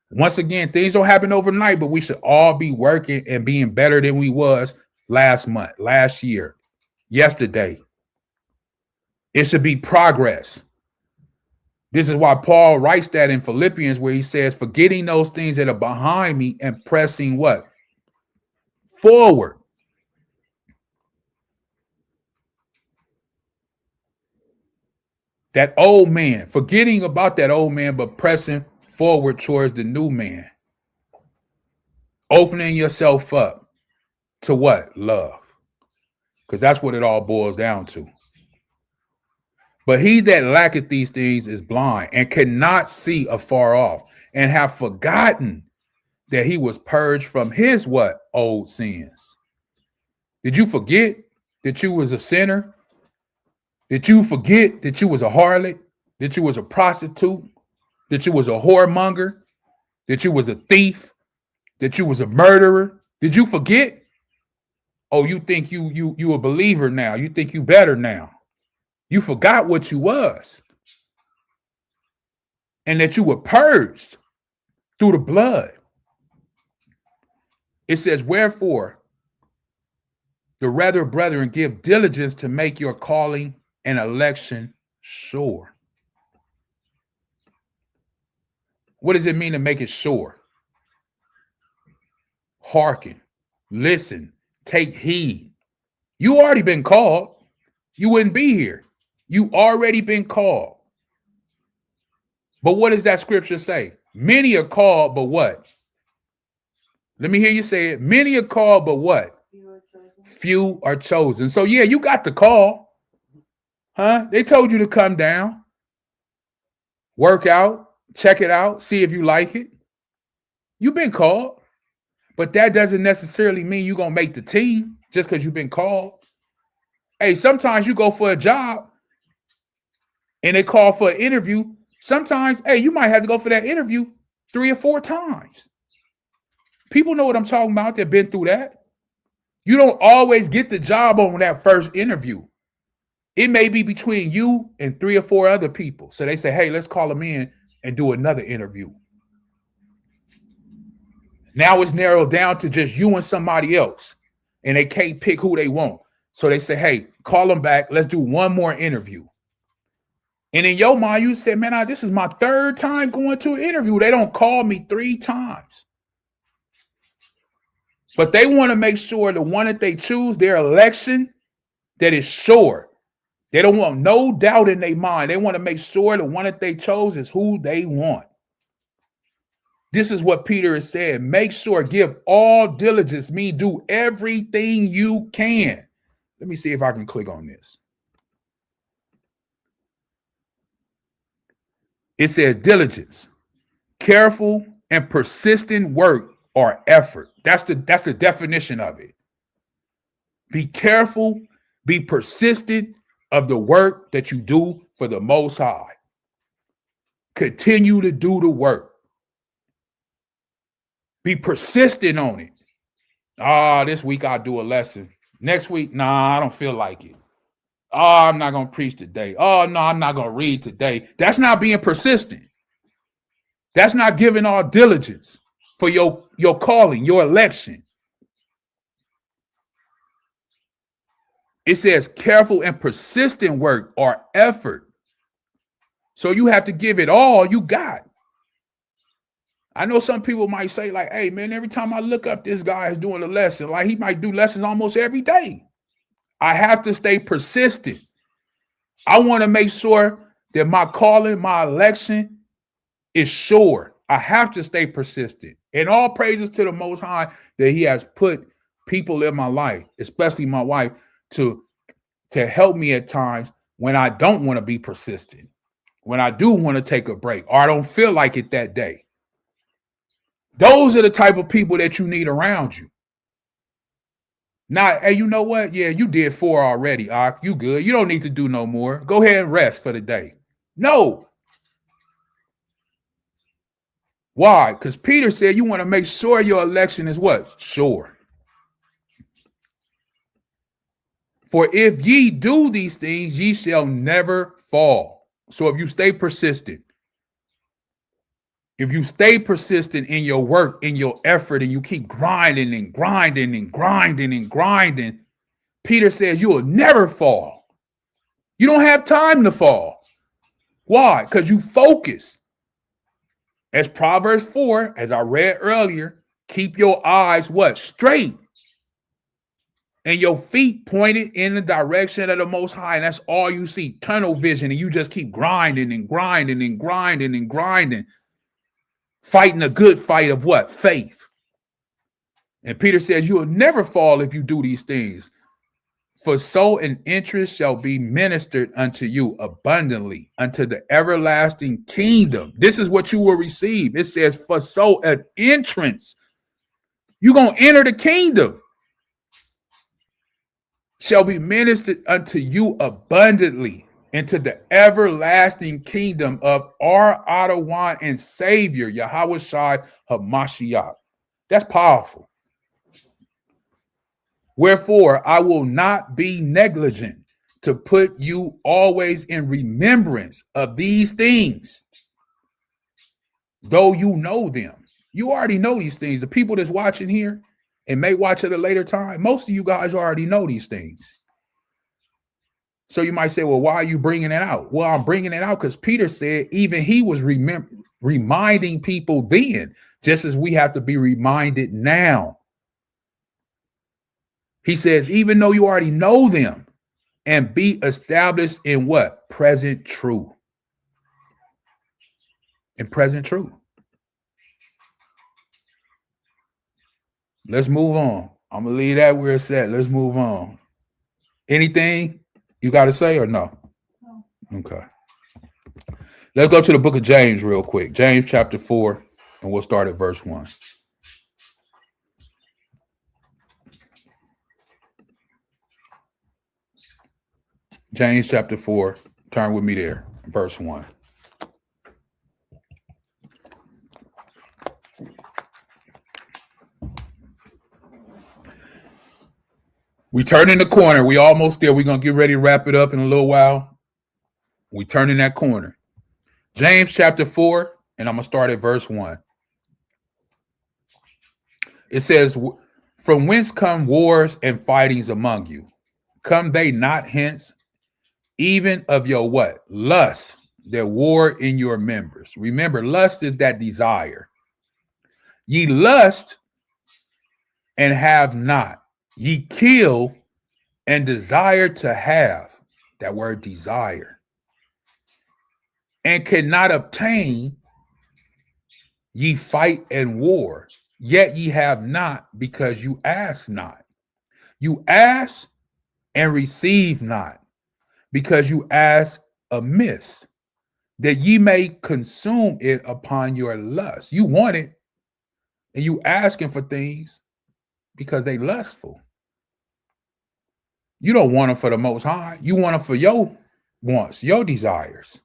Once again, things don't happen overnight, but we should all be working and being better than we was last month, last year, yesterday. It should be progress. This is why Paul writes that in Philippians, where he says, forgetting those things that are behind me and pressing what? Forward. That old man, forgetting about that old man, but pressing forward towards the new man. Opening yourself up to what? Love. Because that's what it all boils down to. But he that lacketh these things is blind and cannot see afar off, and have forgotten that he was purged from his what? Old sins. Did you forget that you was a sinner? Did you forget that you was a harlot? That you was a prostitute? That you was a whoremonger? That you was a thief? That you was a murderer? Did you forget? Oh, you think you a believer now? You think you better now? You forgot what you was, and that you were purged through the blood. It says, wherefore, the rather, brethren, give diligence to make your calling and election sure. What does it mean to make it sure? Hearken, listen, take heed. You already been called. You wouldn't be here. You already been called. But what does that scripture say? Many are called, but what? Let me hear you say it. Many are called, but what? Few are chosen. So yeah, you got the call. Huh? They told you to come down, work out, check it out, see if you like it. You've been called. But that doesn't necessarily mean you're going to make the team just because you've been called. Hey, sometimes you go for a job and they call for an interview. Sometimes, hey, you might have to go for that interview 3 or 4 times. People know what I'm talking about. They've been through that. You don't always get the job on that first interview. It may be between you and 3 or 4 other people. So they say, hey, let's call them in and do another interview. Now it's narrowed down to just you and somebody else, and they can't pick who they want. So they say, hey, call them back. Let's do one more interview. And in your mind, you say, man, this is my 3rd time going to an interview. They don't call me 3 times. But they want to make sure the one that they choose, their election, that is sure. They don't want no doubt in their mind. They want to make sure the one that they chose is who they want. This is what Peter is saying. Make sure, give all diligence, mean do everything you can. Let me see if I can click on this. It says diligence, careful and persistent work or effort. That's the definition of it. Be careful, be persistent of the work that you do for the Most High. Continue to do the work. Be persistent on it. This week I'll do a lesson. Next week, I don't feel like it. I'm not going to preach today. No, I'm not going to read today. That's not being persistent. That's not giving all diligence for your calling, your election. It says careful and persistent work or effort. So you have to give it all you got. I know some people might say like, hey, man, every time I look up, this guy is doing a lesson. Like he might do lessons almost every day. I have to stay persistent. I want to make sure that my calling, my election is sure. I have to stay persistent. And all praises to the Most High that he has put people in my life, especially my wife, to help me at times when I don't want to be persistent, when I do want to take a break or I don't feel like it that day. Those are the type of people that you need around you. Not, hey, you know what? Yeah, you did 4 already, you good. You don't need to do no more. Go ahead and rest for the day. No. Why? Because Peter said you want to make sure your election is what? Sure. For if ye do these things, ye shall never fall. So if you stay persistent, if you stay persistent in your work, in your effort, and you keep grinding and grinding and grinding and grinding, Peter says you will never fall. You don't have time to fall. Why? Because you focus. As Proverbs 4, as I read earlier, keep your eyes what? Straight. And your feet pointed in the direction of the Most High. And that's all you see, tunnel vision. And you just keep grinding and grinding and grinding and grinding. Fighting a good fight of what? Faith. And Peter says you will never fall if you do these things. For so an interest shall be ministered unto you abundantly unto the everlasting kingdom. This is what you will receive. It says, for so an entrance, you're going to enter the kingdom, shall be ministered unto you abundantly into the everlasting kingdom of our Ahchwathyam and Savior, Yahawah HaMashiach. That's powerful. Wherefore, I will not be negligent to put you always in remembrance of these things, though you know them. You already know these things. The people that's watching here and may watch at a later time, most of you guys already know these things. So you might say, well, why are you bringing it out? Well, I'm bringing it out because Peter said even he was reminding people then, just as we have to be reminded now. He says, even though you already know them, and be established in what? Present truth. In present truth. Let's move on. I'm going to leave that where it's at. Let's move on. Anything you got to say or no? No. Okay. Let's go to the book of James real quick. James chapter 4, and we'll start at verse 1. James chapter 4, turn with me there, verse 1. We turn in the corner. We almost there. We're going to get ready to wrap it up in a little while. We turn in that corner. James chapter 4, and I'm going to start at verse 1. It says, from whence come wars and fightings among you? Come they not hence? Even of your what? Lust, that war in your members. Remember, lust is that desire. Ye lust and have not. Ye kill and desire to have. That word desire. And cannot obtain. Ye fight and war. Yet ye have not, because you ask not. You ask and receive not, because you ask amiss, that ye may consume it upon your lust. You want it, and you asking for things because they lustful. You don't want them for the Most High. You want them for your wants, your desires.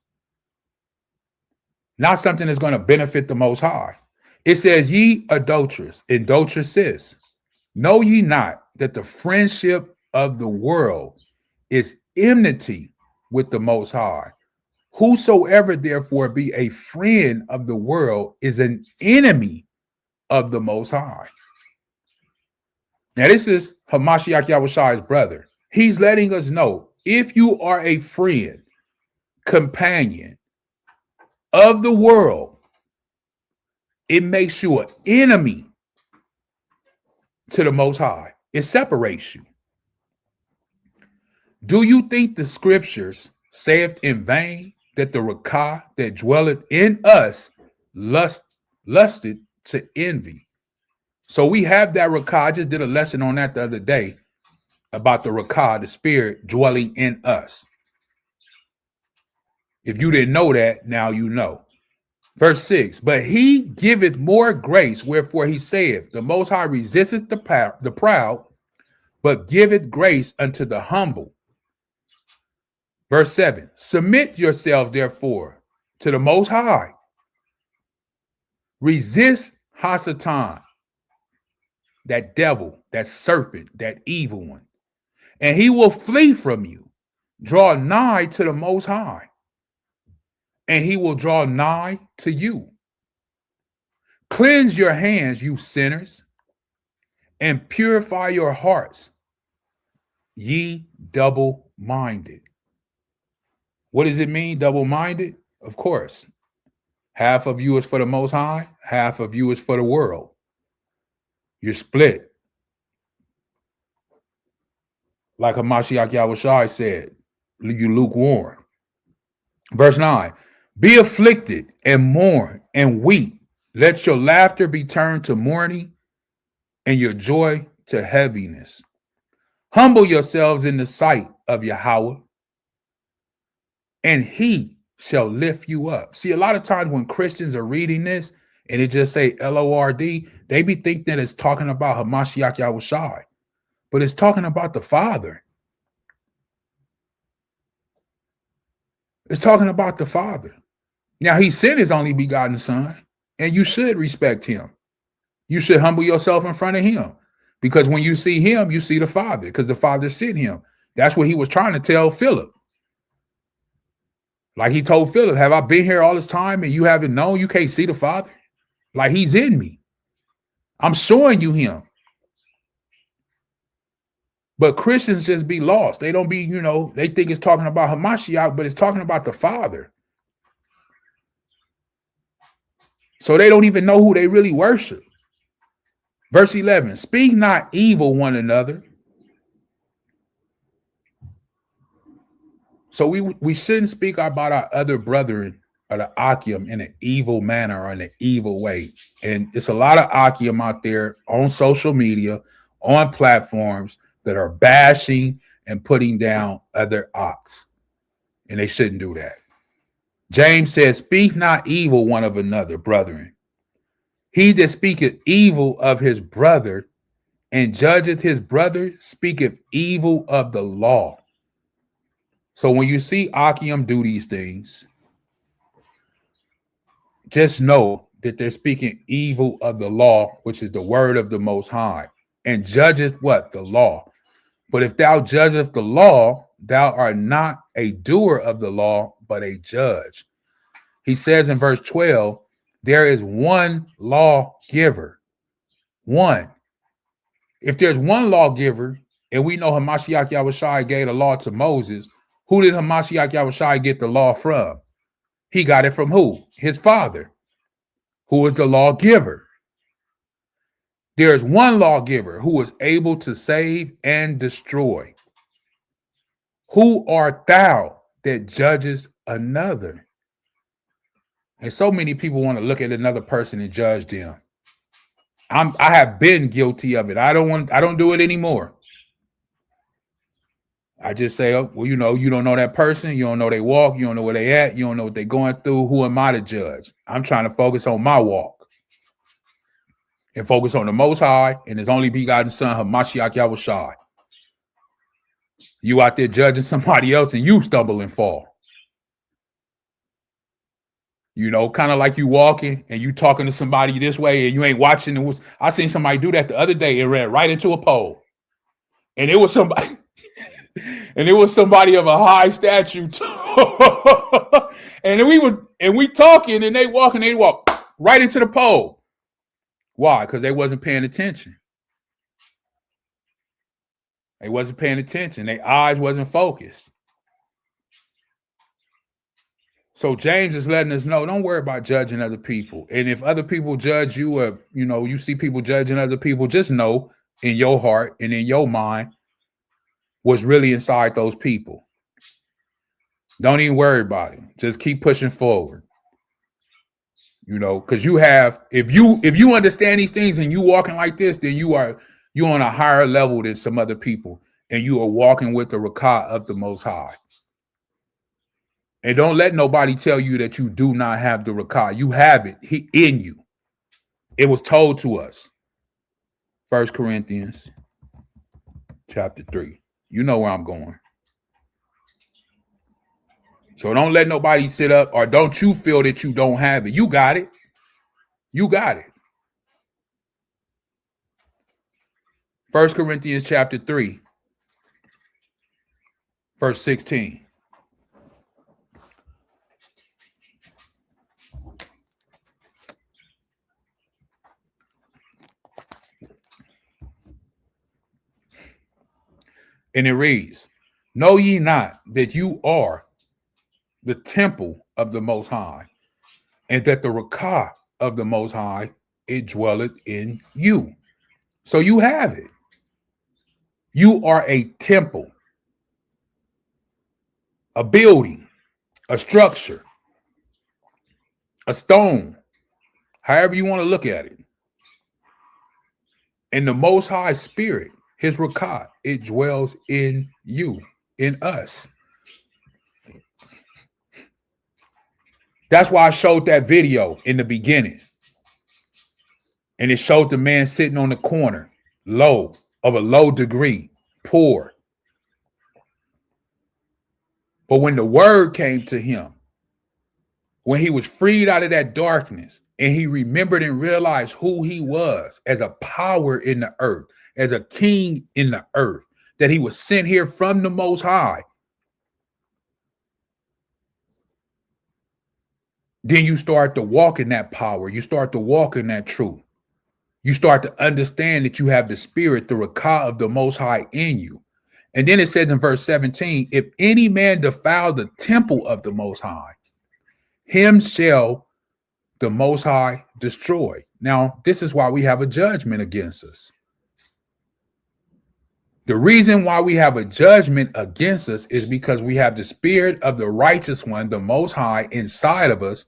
Not something that's going to benefit the Most High. It says, ye adulterous, adulteresses, know ye not that the friendship of the world is enmity with the Most High? Whosoever therefore be a friend of the world is an enemy of the Most High. Now this is Hamashiach Yahushai's brother. He's letting us know, if you are a friend, companion of the world, it makes you an enemy to the Most High. It separates you. Do you think the scriptures saith in vain that the Rakah that dwelleth in us lusted to envy? So we have that Rakah. I just did a lesson on that the other day about the Rakah, the spirit dwelling in us. If you didn't know that, now you know. Verse 6, but he giveth more grace, wherefore he saith, the Most High resisteth the proud, but giveth grace unto the humble. Verse 7, submit yourselves therefore to the Most High. Resist Satan, that devil, that serpent, that evil one. and he will flee from you. Draw nigh to the Most High, and he will draw nigh to you. Cleanse your hands, you sinners, and purify your hearts, ye double-minded. What does it mean, double-minded? Of course, half of you is for the Most High, half of you is for the world. You're split. Like Hamashiach Yahushua said, you lukewarm. Verse 9, be afflicted and mourn and weep. Let your laughter be turned to mourning and your joy to heaviness. Humble yourselves in the sight of Yahawah, and he shall lift you up. See, a lot of times when Christians are reading this and it just say L-O-R-D, they be thinking that it's talking about Hamashiach Yahushua, but it's talking about the Father. It's talking about the Father. Now, he sent his only begotten Son, and you should respect him. You should humble yourself in front of him, because when you see him, you see the Father, because the Father sent him. That's what he was trying to tell Philip. Like he told Philip, have I been here all this time and you haven't known? You can't see the Father? Like, he's in me. I'm showing you him. But Christians just be lost. They don't be, they think it's talking about Hamashiach, but it's talking about the Father. So they don't even know who they really worship. Verse 11, speak not evil one another. So we shouldn't speak about our other brethren or the Ahchyam in an evil manner or in an evil way. And it's a lot of Ahchyam out there on social media, on platforms that are bashing and putting down other Ahs. And they shouldn't do that. James says, speak not evil one of another, brethren. He that speaketh evil of his brother and judgeth his brother speaketh evil of the law. So when you see Ahchyam do these things, just know that they're speaking evil of the law, which is the word of the Most High, and judgeth what? The law. But if thou judgest the law, thou art not a doer of the law, but a judge. He says in verse 12, there is one lawgiver. One. If there's one lawgiver, and we know Hamashiach Yahushua gave the law to Moses, who did Hamashiach Yahushua get the law from? He got it from who? His Father, who is the lawgiver. There is one lawgiver who is able to save and destroy. Who art thou that judges another? And so many people want to look at another person and judge them. I have been guilty of it. I don't do it anymore. I just say, oh, well, you don't know that person. You don't know they walk. You don't know where they at. You don't know what they're going through. Who am I to judge? I'm trying to focus on my walk and focus on the Most High and his only begotten Son, Hamashiach Yahushua. You out there judging somebody else and you stumble and fall. Kind of like you walking and you talking to somebody this way and you ain't watching. I seen somebody do that the other day. It ran right into a pole. And it was somebody, and it was somebody of a high stature too. and we talking and they walk right into the pole. Why? Because they wasn't paying attention. They wasn't paying attention. Their eyes wasn't focused. So James is letting us know, don't worry about judging other people. And if other people judge you or, you see people judging other people, just know in your heart and in your mind what's really inside those people. Don't even worry about it. Just keep pushing forward. Because if you understand these things and you walking like this, then you're on a higher level than some other people. And you are walking with the Rakah of the Most High. And don't let nobody tell you that you do not have the Rakah. You have it in you. It was told to us. 1 Corinthians chapter 3. You know where I'm going. So don't let nobody sit up, or don't you feel that you don't have it. You got it. You got it. 1 Corinthians chapter 3. verse 16. And it reads, know ye not that you are the temple of the Most High, and that the Rakah of the Most High, it dwelleth in you. So you have it. You are a temple, a building, a structure, a stone, however you want to look at it. And the Most High Spirit, his Rakah, it dwells in you, in us. That's why I showed that video in the beginning. And it showed the man sitting on the corner, low, of a low degree, poor. But when the word came to him, when he was freed out of that darkness, and he remembered and realized who he was as a power in the earth, as a king in the earth, that he was sent here from the Most High, then you start to walk in that power. You start to walk in that truth. You start to understand that you have the Spirit, the Rakah of the Most High in you. And then it says in verse 17, if any man defile the temple of the Most High, him shall the Most High destroy. Now, this is why we have a judgment against us. The reason why we have a judgment against us is because we have the Spirit of the righteous one, the Most High, inside of us,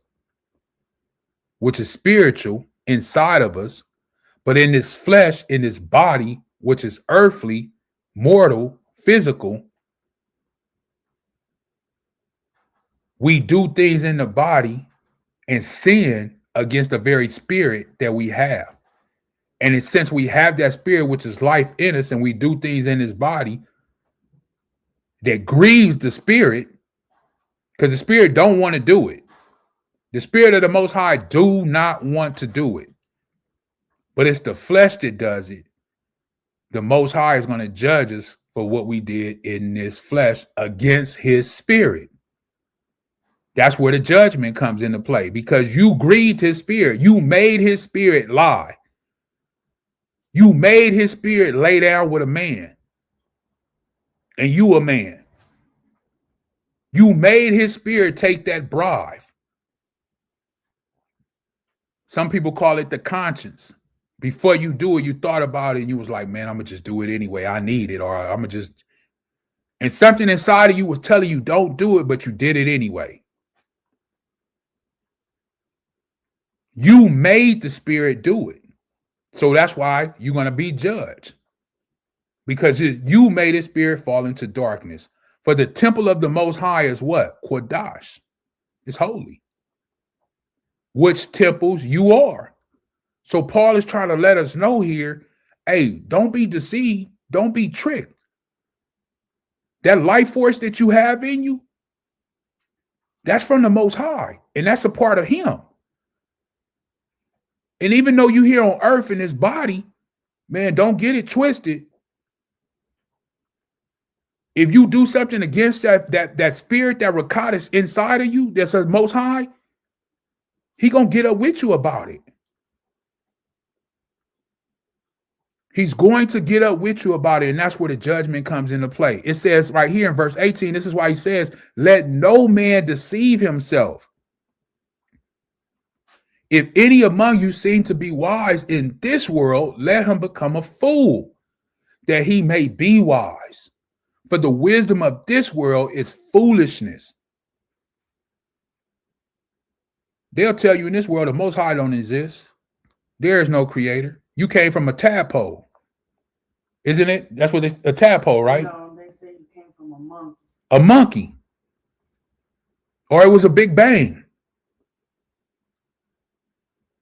which is spiritual inside of us. But in this flesh, in this body, which is earthly, mortal, physical, we do things in the body and sin against the very spirit that we have. And since we have that spirit, which is life in us, and we do things in this body that grieves the spirit, because the spirit don't want to do it. The Spirit of the Most High do not want to do it. But it's the flesh that does it. The Most High is going to judge us for what we did in this flesh against his spirit. That's where the judgment comes into play, because you grieved his spirit. You made his spirit lie. You made his spirit lay down with a man. And you a man. You made his spirit take that bribe. Some people call it the conscience. Before you do it, you thought about it and you was like, man, I'm going to just do it anyway. I need it, or I'm going to just. And something inside of you was telling you don't do it, but you did it anyway. You made the spirit do it. So that's why you're going to be judged. Because you made his spirit fall into darkness. For the temple of the Most High is what? Quadash. It's holy. Which temples you are. So Paul is trying to let us know here, hey, don't be deceived. Don't be tricked. That life force that you have in you, that's from the Most High. And that's a part of him. And even though you're here on earth in this body, man, don't get it twisted. If you do something against that spirit, that Rakah is inside of you, that's the Most High, he gonna get up with you about it. He's going to get up with you about it, and that's where the judgment comes into play. It says right here in verse 18, this is why he says, let no man deceive himself. If any among you seem to be wise in this world, let him become a fool, that he may be wise. For the wisdom of this world is foolishness. They'll tell you in this world, the Most High don't exist. There is no creator. You came from a tadpole. Isn't it? That's what a tadpole, right? No, they say you came from a monkey. A monkey. Or it was a big bang.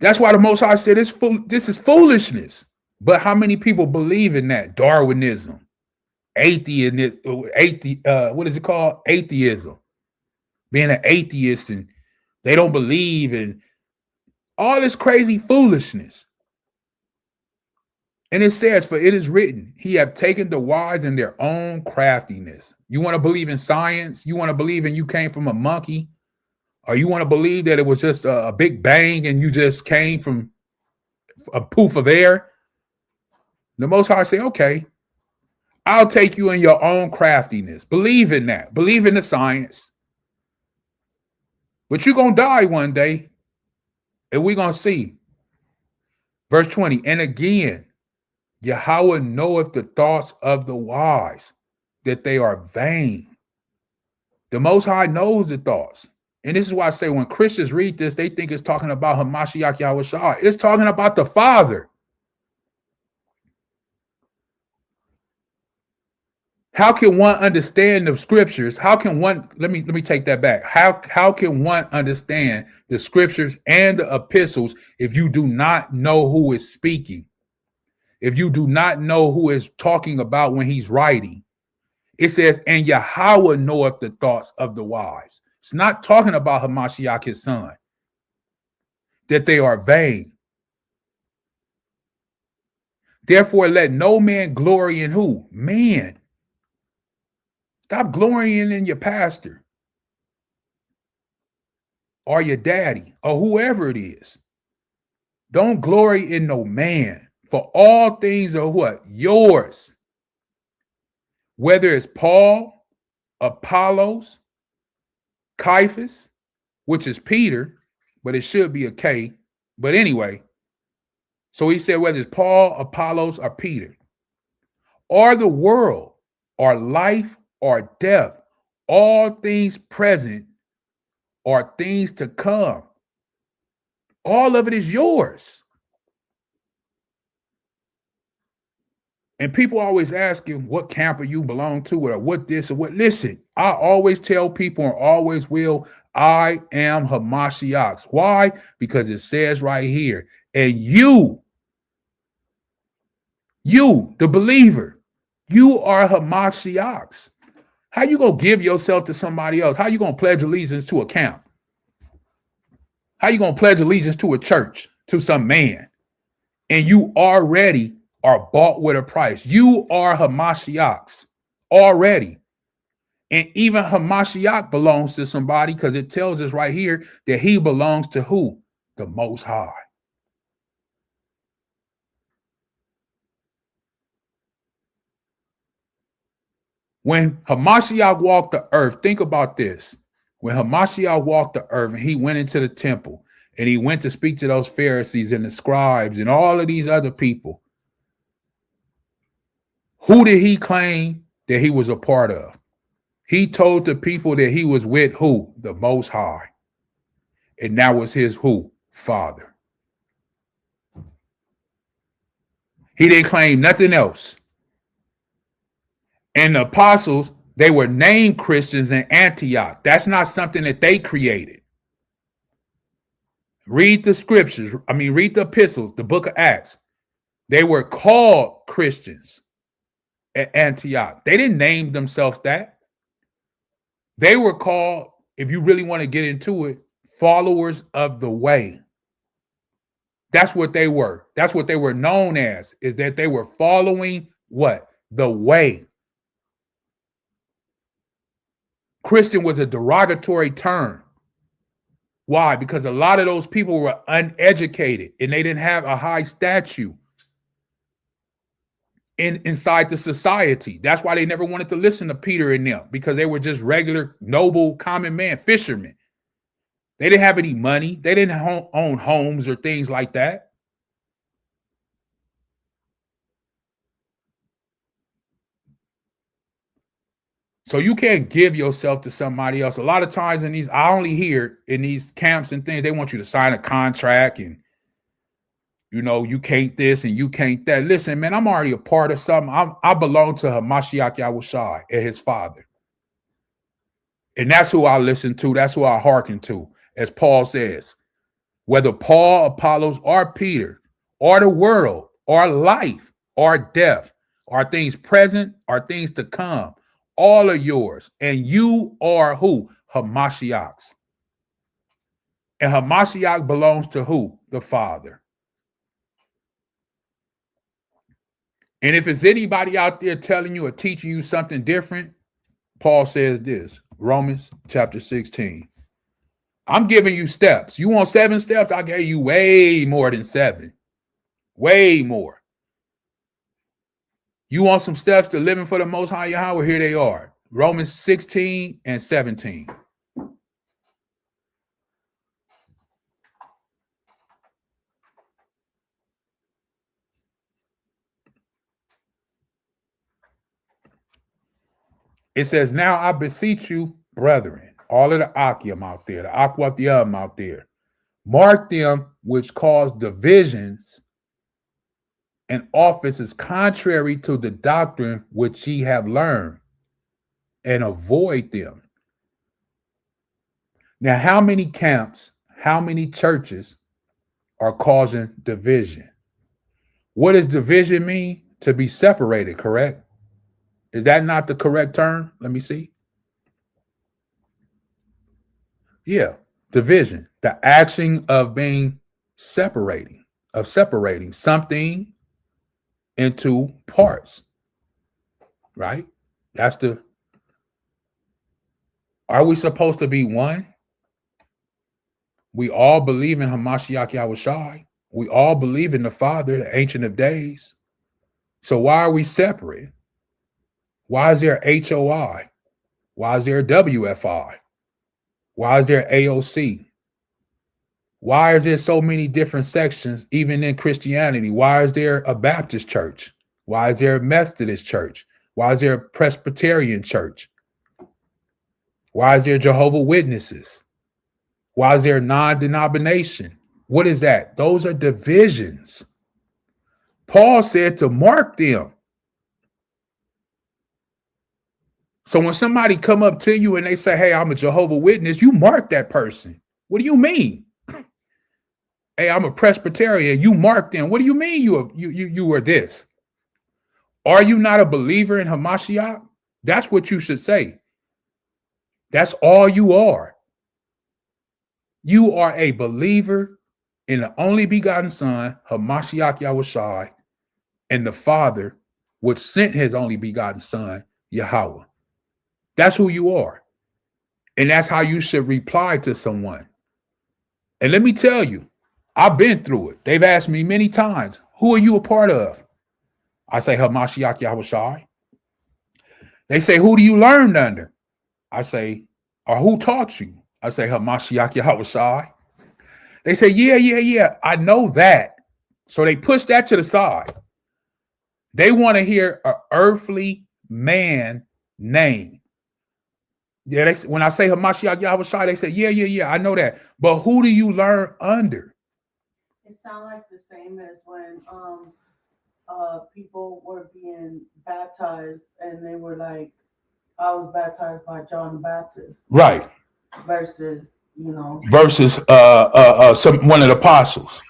That's why the Most High said this is foolishness. But how many people believe in that? Darwinism. Atheism. What is it called? Atheism. Being an atheist, and they don't believe in all this crazy foolishness. And it says, for it is written, he have taken the wise in their own craftiness. You want to believe in science? You want to believe in you came from a monkey? Or you want to believe that it was just a big bang and you just came from a poof of air? The Most High say, okay, I'll take you in your own craftiness. Believe in that. Believe in the science. But you're going to die one day, and we're going to see. Verse 20, and again, Yahawah knoweth the thoughts of the wise, that they are vain. The Most High knows the thoughts. And this is why I say when Christians read this, they think it's talking about Hamashiach Yahushua. It's talking about the Father. How can one understand the scriptures? How can one, let me take that back. How can one understand the scriptures and the epistles if you do not know who is speaking? If you do not know who is talking about when he's writing? It says, and Yahawah knoweth the thoughts of the wise. It's not talking about Hamashiach, his son, that they are vain. Therefore, let no man glory in who? Man. Stop glorying in your pastor or your daddy or whoever it is. Don't glory in no man, for all things are what? Yours. Whether it's Paul, Apollos, Caiaphas, which is Peter, but it should be a K. But anyway, so he said whether it's Paul, Apollos, or Peter, or the world, or life, or death, all things present, or things to come, all of it is yours. And people always asking what camp you belong to or what this or what. Listen, I always tell people and always will, I am Hamashiach's. Why? Because it says right here, and you, the believer, you are Hamashiach's. How you going to give yourself to somebody else? How you going to pledge allegiance to a camp? How you going to pledge allegiance to a church, to some man? And you already are bought with a price. You are Hamashiach's already. And even Hamashiach belongs to somebody because it tells us right here that he belongs to who? The Most High. When Hamashiach walked the earth, think about this. When Hamashiach walked the earth and he went into the temple and he went to speak to those Pharisees and the scribes and all of these other people, who did he claim that he was a part of? He told the people that he was with who? The Most High. And that was his who? Father. He didn't claim nothing else. And the apostles, they were named Christians in Antioch. That's not something that they created. Read the scriptures. Read the epistles, the book of Acts. They were called Christians at Antioch. They didn't name themselves that. They were called, if you really want to get into it, followers of the way. That's what they were. That's what they were known as, is that they were following what? The way. Christian was a derogatory term. Why? Because a lot of those people were uneducated and they didn't have a high stature inside the society. That's why they never wanted to listen to Peter and them, because they were just regular, noble, common man, fishermen. They didn't have any money. They didn't own homes or things like that. So you can't give yourself to somebody else. A lot of times I only hear in these camps and things, they want you to sign a contract and, you can't this and you can't that. Listen, man, I'm already a part of something. I belong to Hamashiach Yahushua and his Father. And that's who I listen to. That's who I hearken to. As Paul says, whether Paul, Apollos, or Peter, or the world, or life, or death, or things present, or things to come, all are yours. And you are who? Hamashiach's. And Hamashiach belongs to who? The Father. And if it's anybody out there telling you or teaching you something different, Paul says this, Romans chapter 16. I'm giving you steps. You want 7 steps? I gave you way more than 7. Way more. You want some steps to living for the Most High Yahawah? Here they are. Romans 16 and 17. It says, now I beseech you, brethren, all of the Ahchyam out there, the Ahchwathyam out there, mark them which cause divisions and offices contrary to the doctrine which ye have learned, and avoid them. Now, how many camps, how many churches are causing division? What does division mean? To be separated, correct? Is that not the correct term? Let me see. Yeah, division, the action of being separating something into parts, right? Are we supposed to be one? We all believe in Hamashiach Yahushai. We all believe in the Father, the Ancient of Days. So why are we separate? Why is there HOI? Why is there WFI? Why is there AOC? Why is there so many different sections, even in Christianity? Why is there a Baptist church? Why is there a Methodist church? Why is there a Presbyterian church? Why is there Jehovah's Witnesses? Why is there non-denomination? What is that? Those are divisions. Paul said to mark them. So when somebody come up to you and they say, hey, I'm a Jehovah's Witness, you mark that person. What do you mean? Hey, I'm a Presbyterian. You mark them. What do you mean you are this? Are you not a believer in Hamashiach? That's what you should say. That's all you are. You are a believer in the only begotten Son, Hamashiach Yahushai, and the Father, which sent his only begotten Son, Yahawah. That's who you are. And that's how you should reply to someone. And let me tell you, I've been through it. They've asked me many times, who are you a part of? I say, Hamashiach Yahushai. They say, who do you learn under? I say, or who taught you? I say, Hamashiach Yahushai. They say, yeah, I know that. So they push that to the side. They want to hear an earthly man name. Yeah, when I say Hamashiach Yahushai, they say, yeah, I know that. But who do you learn under? It sounds like the same as when people were being baptized and they were like, I was baptized by John the Baptist. Right. Versus one of the apostles.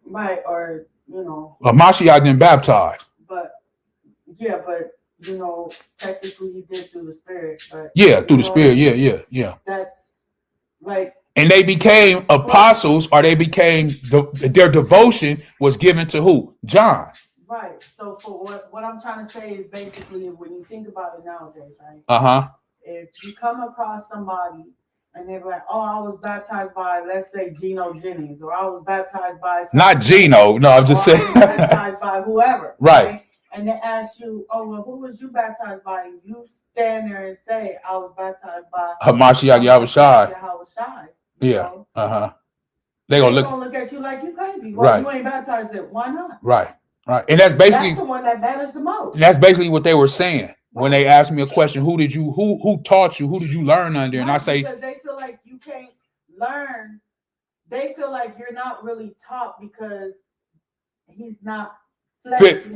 Right, or Hamashiach didn't baptize. But technically he did through the Spirit. But through the Spirit, yeah. That's like, and they became apostles, or they became their devotion was given to who? John. Right. So for what I'm trying to say is basically when you think about it nowadays, right? If you come across somebody and they're like, oh, I was baptized by, let's say, Gino Jennings, or I was baptized by not Gino, no, I'm just saying baptized by whoever. Right. And they ask you, oh, well, who was you baptized by? And you stand there and say, I was baptized by Hamashiach Yahushai. Yeah. Know? They're gonna look at you like you crazy. Well, right. You ain't baptized it. Why not? Right. And that's basically the one that matters the most. That's basically what they were saying when they asked me a question. Who taught you? Who did you learn under? And I say, because they feel like you can't learn. They feel like you're not really taught because he's not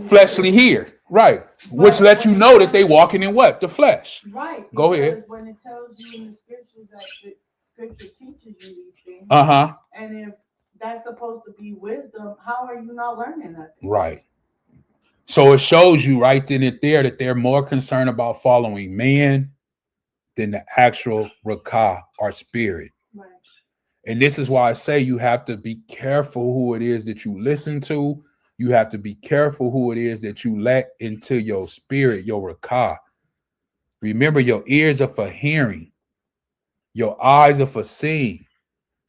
fleshly here. Right. Which lets you know that they walking in what? The flesh. Right. Go ahead. When it tells you in the scriptures that the scripture teaches you these things. And if that's supposed to be wisdom, how are you not learning that? Right. So it shows you right then and there that they're more concerned about following man than the actual Rakah, or spirit. Right. And this is why I say you have to be careful who it is that you listen to. you have to be careful who it is that you let into your spirit, your rakah. Remember, your ears are for hearing. Your eyes are for seeing.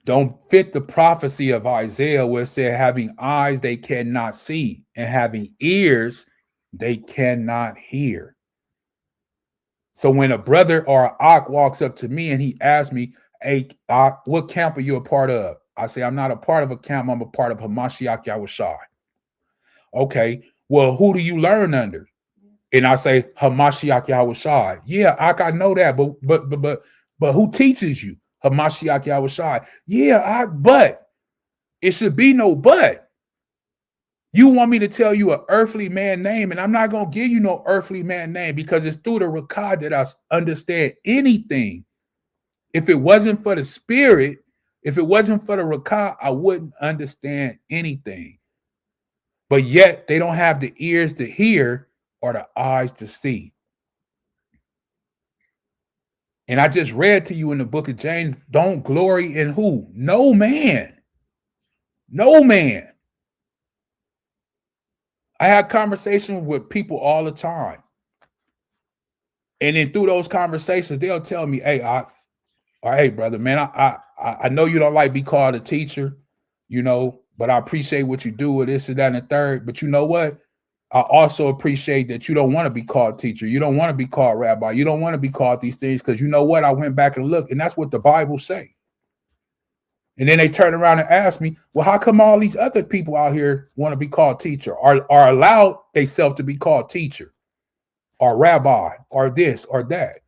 Don't fit the prophecy of Isaiah where it said having eyes they cannot see and having ears they cannot hear. So when a brother or an Ak walks up to me and he asks me, hey, Ak, what camp are you a part of? I say, I'm not a part of a camp. I'm a part of Hamashiach Yahushua. Okay, well, who do you learn under? And I say, Hamashiach Yahushua. Yeah, Ak, I know that, but who teaches you? Hamashiach Yahushua. Yeah, but it should be no but. You want me to tell you an earthly man name, and I'm not going to give you no earthly man name because it's through the Rakah that I understand anything. If it wasn't for the spirit, if it wasn't for the Rakah, I wouldn't understand anything. But yet they don't have the ears to hear or the eyes to see. And I just read to you in the book of James, don't glory in who? No man. No man. I have conversations with people all the time. And then through those conversations, they'll tell me, hey, hey, brother, man, I know you don't like to be called a teacher, you know, but I appreciate what you do with this and that and the third. But you know what? I also appreciate that you don't want to be called teacher. You don't want to be called rabbi. You don't want to be called these things because you know what? I went back and looked, and that's what the Bible say. And then they turn around and ask me, well, how come all these other people out here want to be called teacher or are allowed themselves to be called teacher or rabbi or this or that?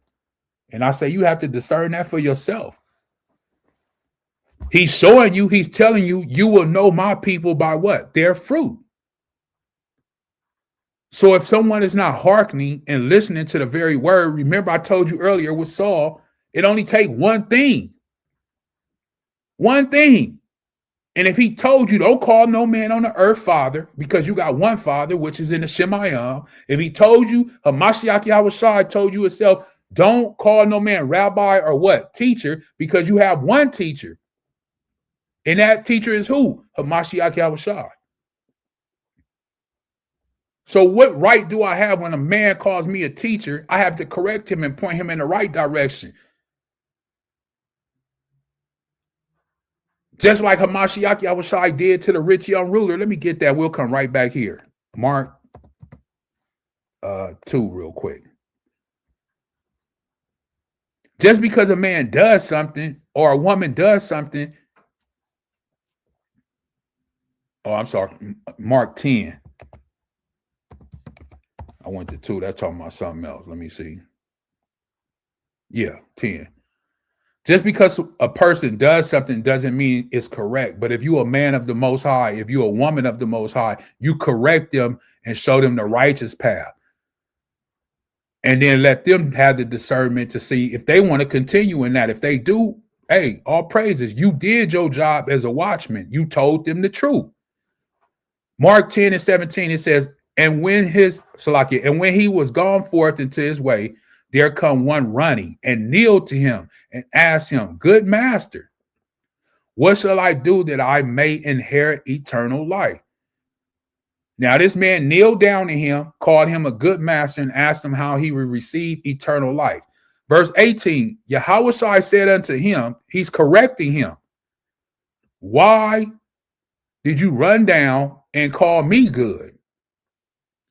And I say, you have to discern that for yourself. He's showing you, he's telling you, you will know my people by what? Their fruit. So if someone is not hearkening and listening to the very word, remember I told you earlier with Saul, it only takes one thing. One thing. And if he told you don't call no man on the earth father because you got one father, which is in the Shemayim. If he told you, Hamashiach Yahushua told you itself, don't call no man rabbi or what? Teacher, because you have one teacher. And that teacher is who? Hamashiach Yahushua. So what right do I have when a man calls me a teacher? I have to correct him and point him in the right direction. Just like Hamashiach Yahushua did to the rich young ruler. Let me get that. We'll come right back here. Mark 2 real quick. Just because a man does something or a woman does something. Oh, I'm sorry. Mark 10. I went to 2. That's talking about something else. Let me see. Yeah, 10. Just because a person does something doesn't mean it's correct. But if you're a man of the Most High, if you're a woman of the Most High, you correct them and show them the righteous path. And then let them have the discernment to see if they want to continue in that. If they do, hey, all praises. You did your job as a watchman. You told them the truth. Mark 10 and 17, it says, and when he was gone forth into his way, there come one running and kneeled to him and asked him, good master, what shall I do that I may inherit eternal life? Now this man kneeled down to him, called him a good master, and asked him how he would receive eternal life. Verse 18, Yahawah said unto him, he's correcting him. Why did you run down and call me good?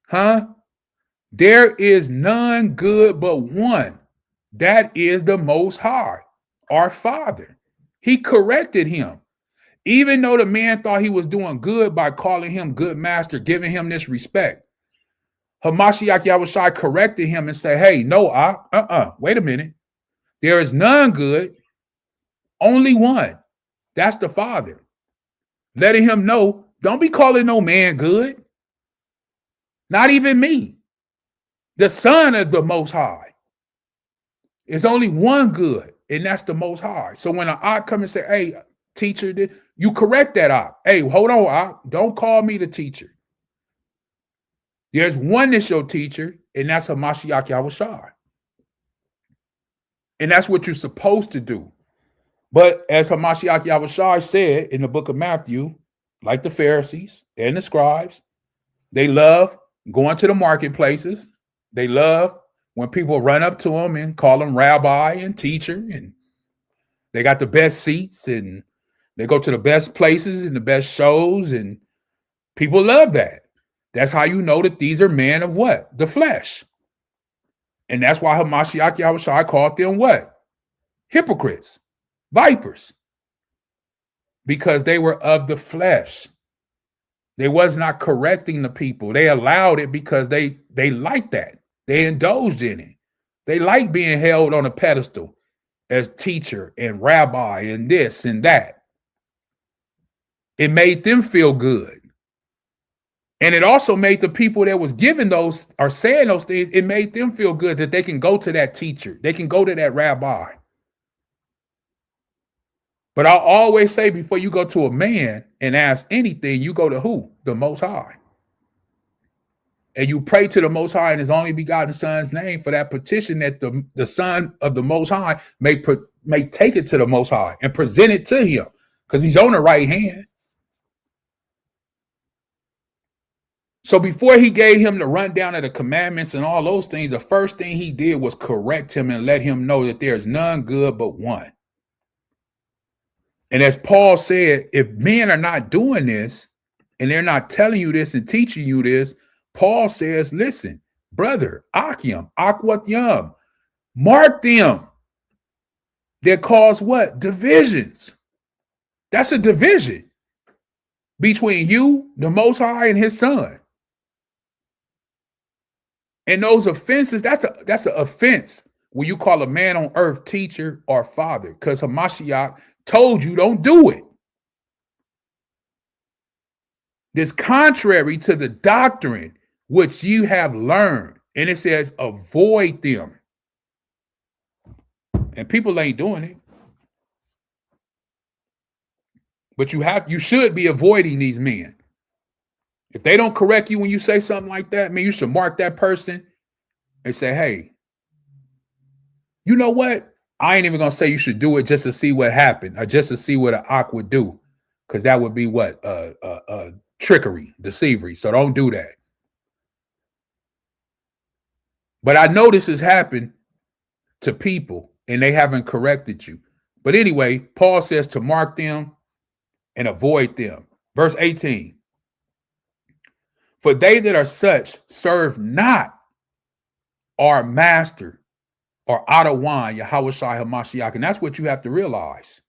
Huh? There is none good but one. That is the Most High, our Father. He corrected him. Even though the man thought he was doing good by calling him good master, giving him this respect, Hamashiach Yahushua corrected him and said, hey, no, wait a minute. There is none good, only one. That's the Father. Letting him know, don't be calling no man good. Not even me. The Son of the Most High. It's only one good, and that's the Most High. So when an Ak come and say, hey, teacher, you correct that Ak. Hey, hold on, Ak. Don't call me the teacher. There's one that's your teacher, and that's Hamashiach Yahushua. And that's what you're supposed to do. But as Hamashiach Yahushua said in the book of Matthew, like the Pharisees and the scribes, They love going to the marketplaces. They love when people run up to them and call them rabbi and teacher, and they got the best seats and they go to the best places and the best shows, and people love that. That's how you know that these are men of what? The flesh. And that's why Hamashiach Yahushua called them what? Hypocrites, vipers, because they were of the flesh. They was not correcting the people. They allowed it because they liked that. They indulged in it. They like being held on a pedestal as teacher and rabbi and this and that. It made them feel good. And it also made the people that was giving those or saying those things, it made them feel good that they can go to that teacher. They can go to that rabbi. But I'll always say, before you go to a man and ask anything, you go to who? The Most High. And you pray to the Most High in his only begotten Son's name for that petition, that the Son of the Most High may take it to the Most High and present it to him, because he's on the right hand. So before he gave him the rundown of the commandments and all those things, the first thing he did was correct him and let him know that there's none good but one. And as Paul said, if men are not doing this and they're not telling you this and teaching you this, Paul says, listen, brother, Ahchyam, Ahchwathyam, mark them. That cause what? Divisions. That's a division between you, the Most High, and his Son. And those offenses, that's an offense when you call a man on earth teacher or father, because Hamashiach told you don't do it. This contrary to the doctrine which you have learned. And it says avoid them. And people ain't doing it. But you should be avoiding these men. If they don't correct you when you say something like that, man, you should mark that person and say, hey, you know what? I ain't even going to say you should do it just to see what happened or just to see what an Ak would do, because that would be what? Trickery, deceivery. So don't do that. But I know this has happened to people and they haven't corrected you. But anyway, Paul says to mark them and avoid them. Verse 18. For they that are such serve not our master or Yahawah, Yahawah Hamashiach. And that's what you have to realize.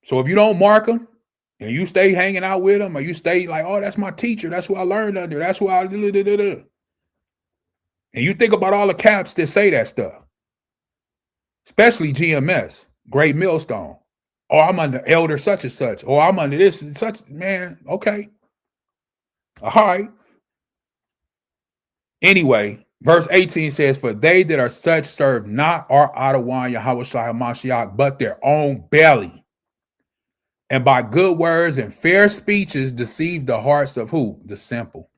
So if you don't mark them and you stay hanging out with them, or you stay like, oh, that's my teacher, that's who I learned under, that's who I and you think about all the caps that say that stuff, especially GMS, Great Millstone, or I'm under elder such and such, or I'm under this and such, man, okay. All right. Anyway, verse 18 says, for they that are such serve not our Yahawah, Yahawah Hamashiach, but their own belly. And by good words and fair speeches deceive the hearts of who? The simple.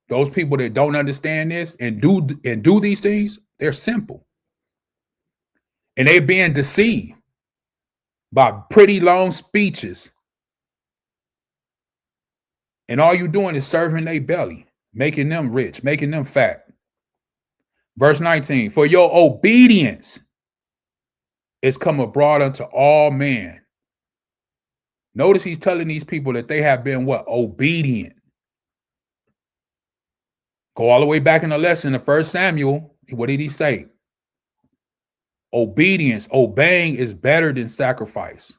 Those people that don't understand this and do these things, they're simple. And they're being deceived by pretty long speeches. And all you're doing is serving their belly, making them rich, making them fat. Verse 19, for your obedience is come abroad unto all men. Notice he's telling these people that they have been what? Obedient. Go all the way back in the lesson, the 1 Samuel. What did he say? Obedience, obeying is better than sacrifice.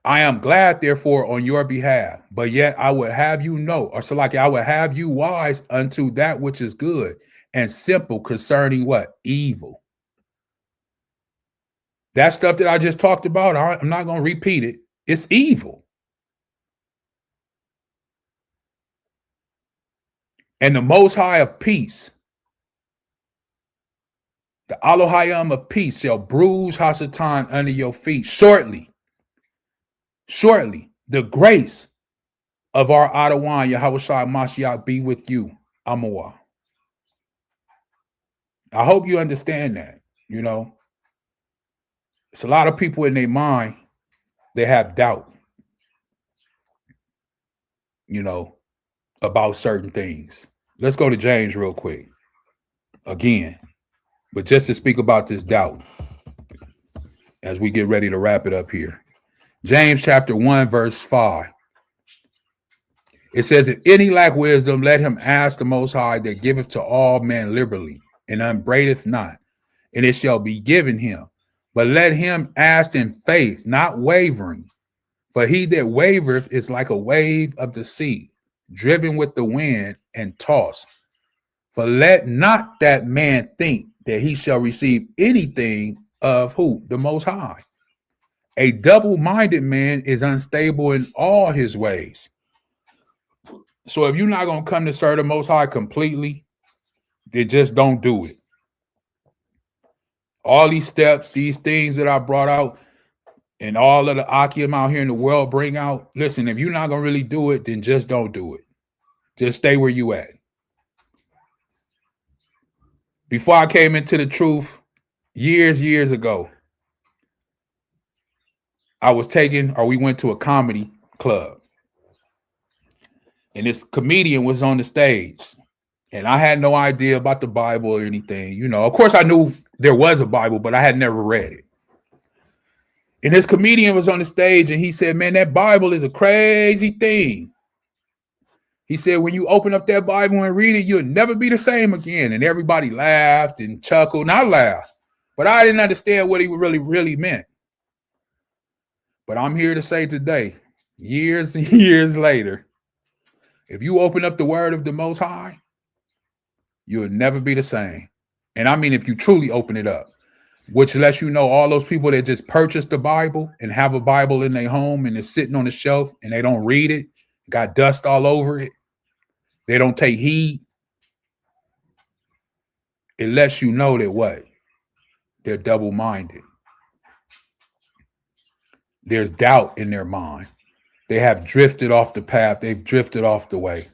I am glad, therefore, on your behalf, but yet I would have you know, or so like I would have you wise unto that which is good and simple concerning what? Evil. That stuff that I just talked about, I'm not going to repeat it. It's evil. And the Most High of peace, the Elohim of peace, shall bruise Hasatan under your feet shortly. Shortly, the grace of our Adawan, Yahawah Mashiach, be with you, Amawah. I hope you understand that. You know, it's a lot of people in their mind, they have doubt. about certain things. Let's go to James real quick again, but just to speak about this doubt as we get ready to wrap it up here. James chapter 1, verse 5. It says, if any lack wisdom, let him ask the Most High that giveth to all men liberally and upbraideth not, and it shall be given him. But let him ask in faith, not wavering. For he that wavereth is like a wave of the sea, driven with the wind and tossed. For let not that man think that he shall receive anything of who? The Most High. A double-minded man is unstable in all his ways. So if you're not going to come to serve the Most High completely, then just don't do it. All these steps, these things that I brought out, and all of the Ahchyam out here in the world bring out, listen, if you're not going to really do it, then just don't do it. Just stay where you at. Before I came into the truth, years ago, we went to a comedy club. And this comedian was on the stage. And I had no idea about the Bible or anything. Of course, I knew there was a Bible, but I had never read it. And this comedian was on the stage and he said, man, that Bible is a crazy thing. He said, when you open up that Bible and read it, you'll never be the same again. And everybody laughed and chuckled. And I laughed, but I didn't understand what he really meant. But I'm here to say today, years and years later, if you open up the word of the Most High, you'll never be the same. And I mean, if you truly open it up, which lets you know all those people that just purchased the Bible and have a Bible in their home and it's sitting on the shelf and they don't read it, got dust all over it, they don't take heed. It lets you know that what? They're double-minded. There's doubt in their mind. They have drifted off the path. They've drifted off the way.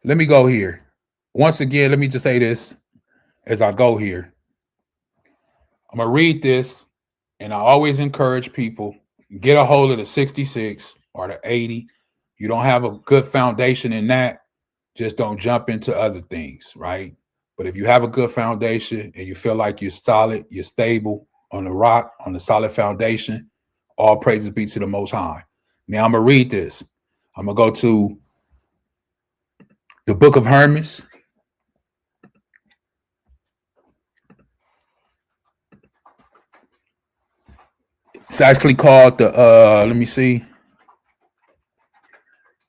Let me go here. Once again, let me just say this as I go here. I'm going to read this, and I always encourage people, get a hold of the 66 or the 80. You don't have a good foundation in that, just don't jump into other things, right? But if you have a good foundation and you feel like you're solid, you're stable on the rock, on the solid foundation, all praises be to the Most High. Now I'm going to read this. I'm going to go to the book of Hermas. It's actually called the, let me see.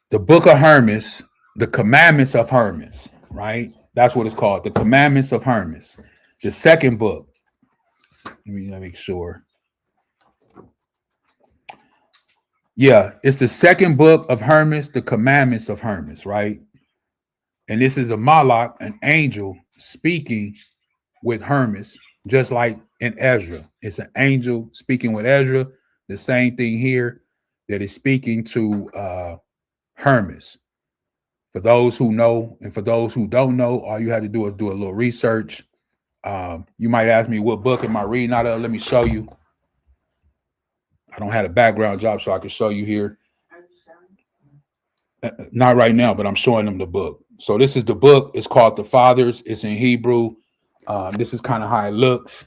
The book of Hermas, the commandments of Hermas, right? That's what it's called. The commandments of Hermas. The second book. Let me make sure. Yeah, it's the second book of Hermas, the commandments of Hermas, right? And this is a Malach, an angel speaking with Hermas, just like in Ezra. It's an angel speaking with Ezra. The same thing here that is speaking to Hermas. For those who know and for those who don't know, all you have to do is do a little research. You might ask me, what book am I reading out of? Let me show you. I don't have a background job, so I can show you here. Not right now, but I'm showing them the book. So this is the book. It's called The Fathers. It's in Hebrew. This is kind of how it looks.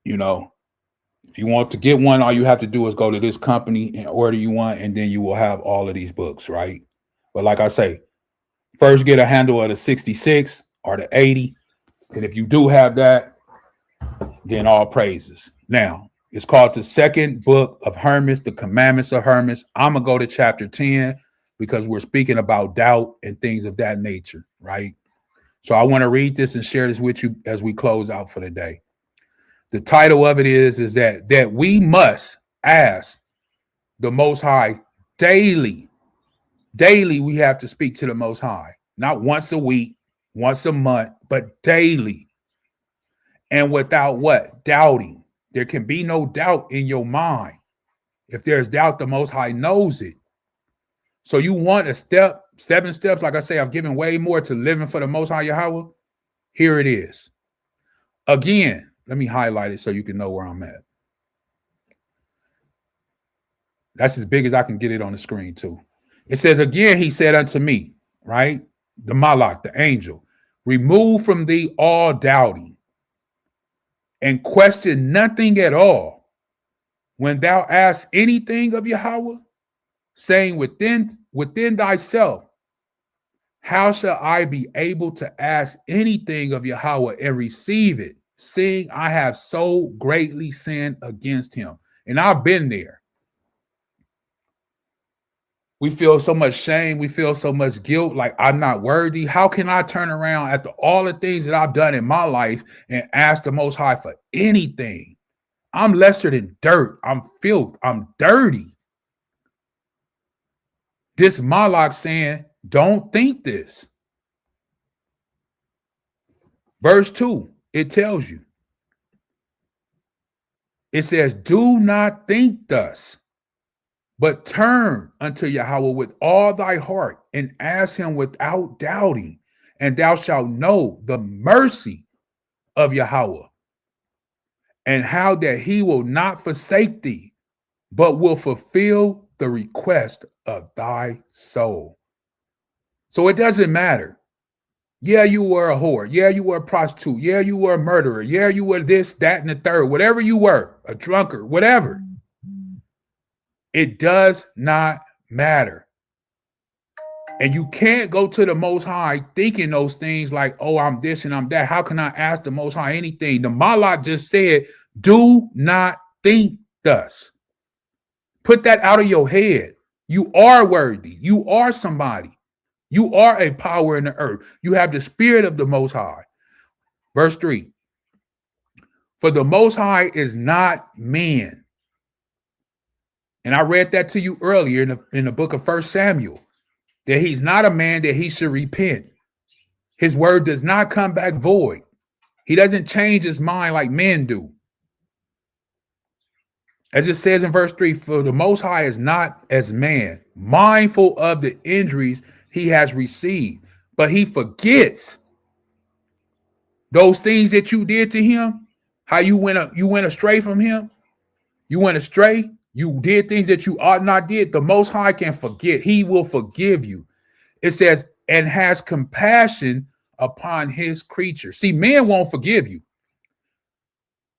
If you want to get one, all you have to do is go to this company and order you one, and then you will have all of these books, right? But like I say, first get a handle of the 66 or the 80. And if you do have that, then all praises. Now, it's called the second book of Hermas, the commandments of Hermas. I'm going to go to chapter 10 because we're speaking about doubt and things of that nature, right? So I want to read this and share this with you as we close out for the day. The title of it is that we must ask the Most High daily. Daily, we have to speak to the Most High, not once a week, once a month, but daily. And without what? Doubting. There can be no doubt in your mind. If there's doubt, the Most High knows it. So you want a step, 7 steps. Like I say, I've given way more to living for the Most High Yahawah. Here it is. Again, let me highlight it so you can know where I'm at. That's as big as I can get it on the screen too. It says, again, he said unto me, right? The Malach, the angel, remove from thee all doubting and question nothing at all. When thou ask anything of Yahawah, saying within thyself, how shall I be able to ask anything of Yahawah and receive it, seeing I have so greatly sinned against him? And I've been there. We feel so much shame. We feel so much guilt, like I'm not worthy. How can I turn around after all the things that I've done in my life and ask the Most High for anything? I'm lesser than dirt. I'm filth. I'm dirty. This Malach saying, don't think this. Verse 2, it tells you. It says, do not think thus, but turn unto Yahawah with all thy heart and ask him without doubting, and thou shalt know the mercy of Yahawah, and how that he will not forsake thee, but will fulfill the request of thy soul. So it doesn't matter. Yeah, you were a whore. Yeah, you were a prostitute. Yeah, you were a murderer. Yeah, you were this, that, and the third. Whatever you were, a drunkard, whatever. It does not matter. And you can't go to the Most High thinking those things like, oh, I'm this and I'm that. How can I ask the Most High anything? The Malach just said, do not think thus. Put that out of your head. You are worthy. You are somebody. You are a power in the earth. You have the spirit of the Most High. Verse 3. For the Most High is not man. And I read that to you earlier in the book of 1 Samuel, that he's not a man that he should repent. His word does not come back void. He doesn't change his mind like men do. As it says in verse 3, for the Most High is not as man, mindful of the injuries he has received, but he forgets those things that you did to him, how you went astray from him. You went astray. You did things that you ought not did. The Most High can forget. He will forgive you. It says, and has compassion upon his creature. See, man won't forgive you.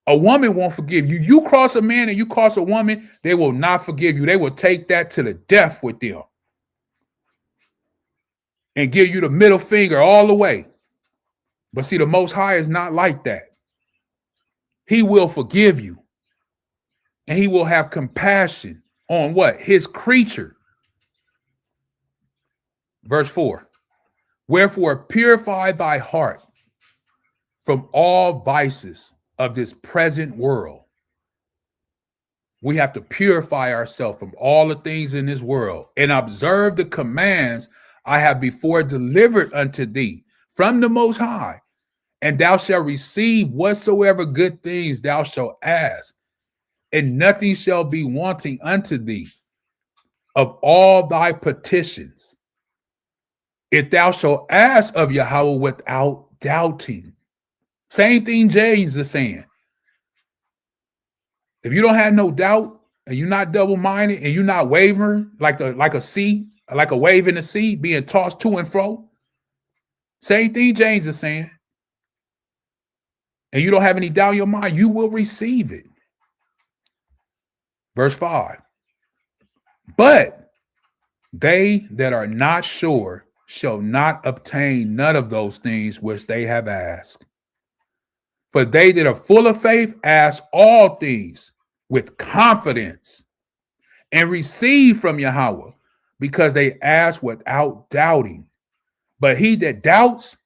A woman won't forgive you. You cross a man and you cross a woman, they will not forgive you. They will take that to the death with them and give you the middle finger all the way. But see, the Most High is not like that. He will forgive you. And he will have compassion on what? His creature. Verse 4. Wherefore purify thy heart from all vices of this present world. We have to purify ourselves from all the things in this world and observe the commands I have before delivered unto thee from the Most High, and thou shalt receive whatsoever good things thou shalt ask, and nothing shall be wanting unto thee of all thy petitions, if thou shalt ask of Yahawah without doubting. Same thing James is saying. If you don't have no doubt and you're not double-minded and you're not wavering like a sea, like a wave in the sea being tossed to and fro, same thing James is saying. And you don't have any doubt in your mind, you will receive it. Verse 5. But they that are not sure shall not obtain none of those things which they have asked. For they that are full of faith ask all things with confidence and receive from Yahawah, because they ask without doubting. But he that doubts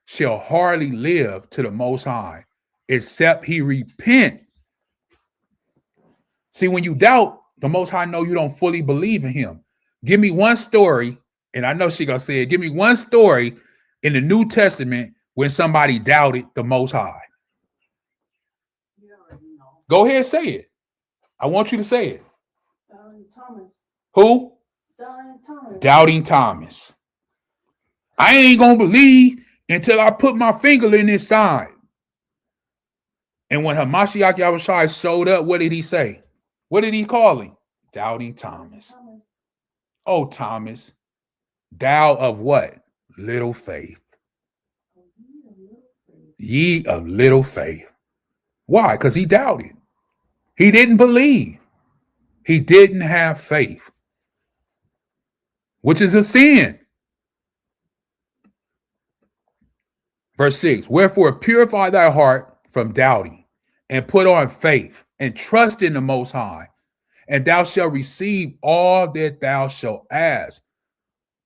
shall hardly live to the Most High, except he repent. See, when you doubt, the Most High know you don't fully believe in him. Give me one story, and I know she gonna say it. Give me one story in the New Testament when somebody doubted the Most High. Go ahead, say it. I want you to say it. Doubting Thomas. Who? Doubting Thomas. Doubting Thomas. I ain't gonna believe until I put my finger in his side. And when Hamashiach Yahweh showed up, what did he say? What did he call him? Doubting Thomas. Oh, Thomas, thou of what? Little faith. Ye of little faith. Why? Because he doubted. He didn't believe. He didn't have faith, which is a sin. Verse 6, wherefore purify thy heart from doubting and put on faith and trust in the Most High, and thou shalt receive all that thou shalt ask.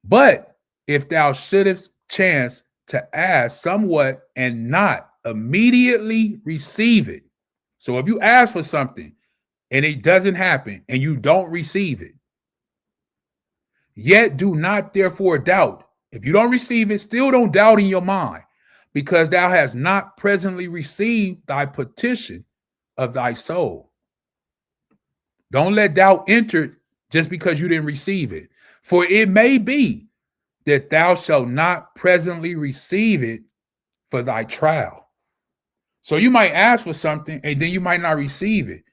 But if thou shouldest chance to ask somewhat and not immediately receive it. So if you ask for something and it doesn't happen and you don't receive it, yet do not therefore doubt. If you don't receive it, still don't doubt in your mind, because thou hast not presently received thy petition of thy soul. Don't let doubt enter just because you didn't receive it. For it may be that thou shalt not presently receive it for thy trial. So you might ask for something and then you might not receive it.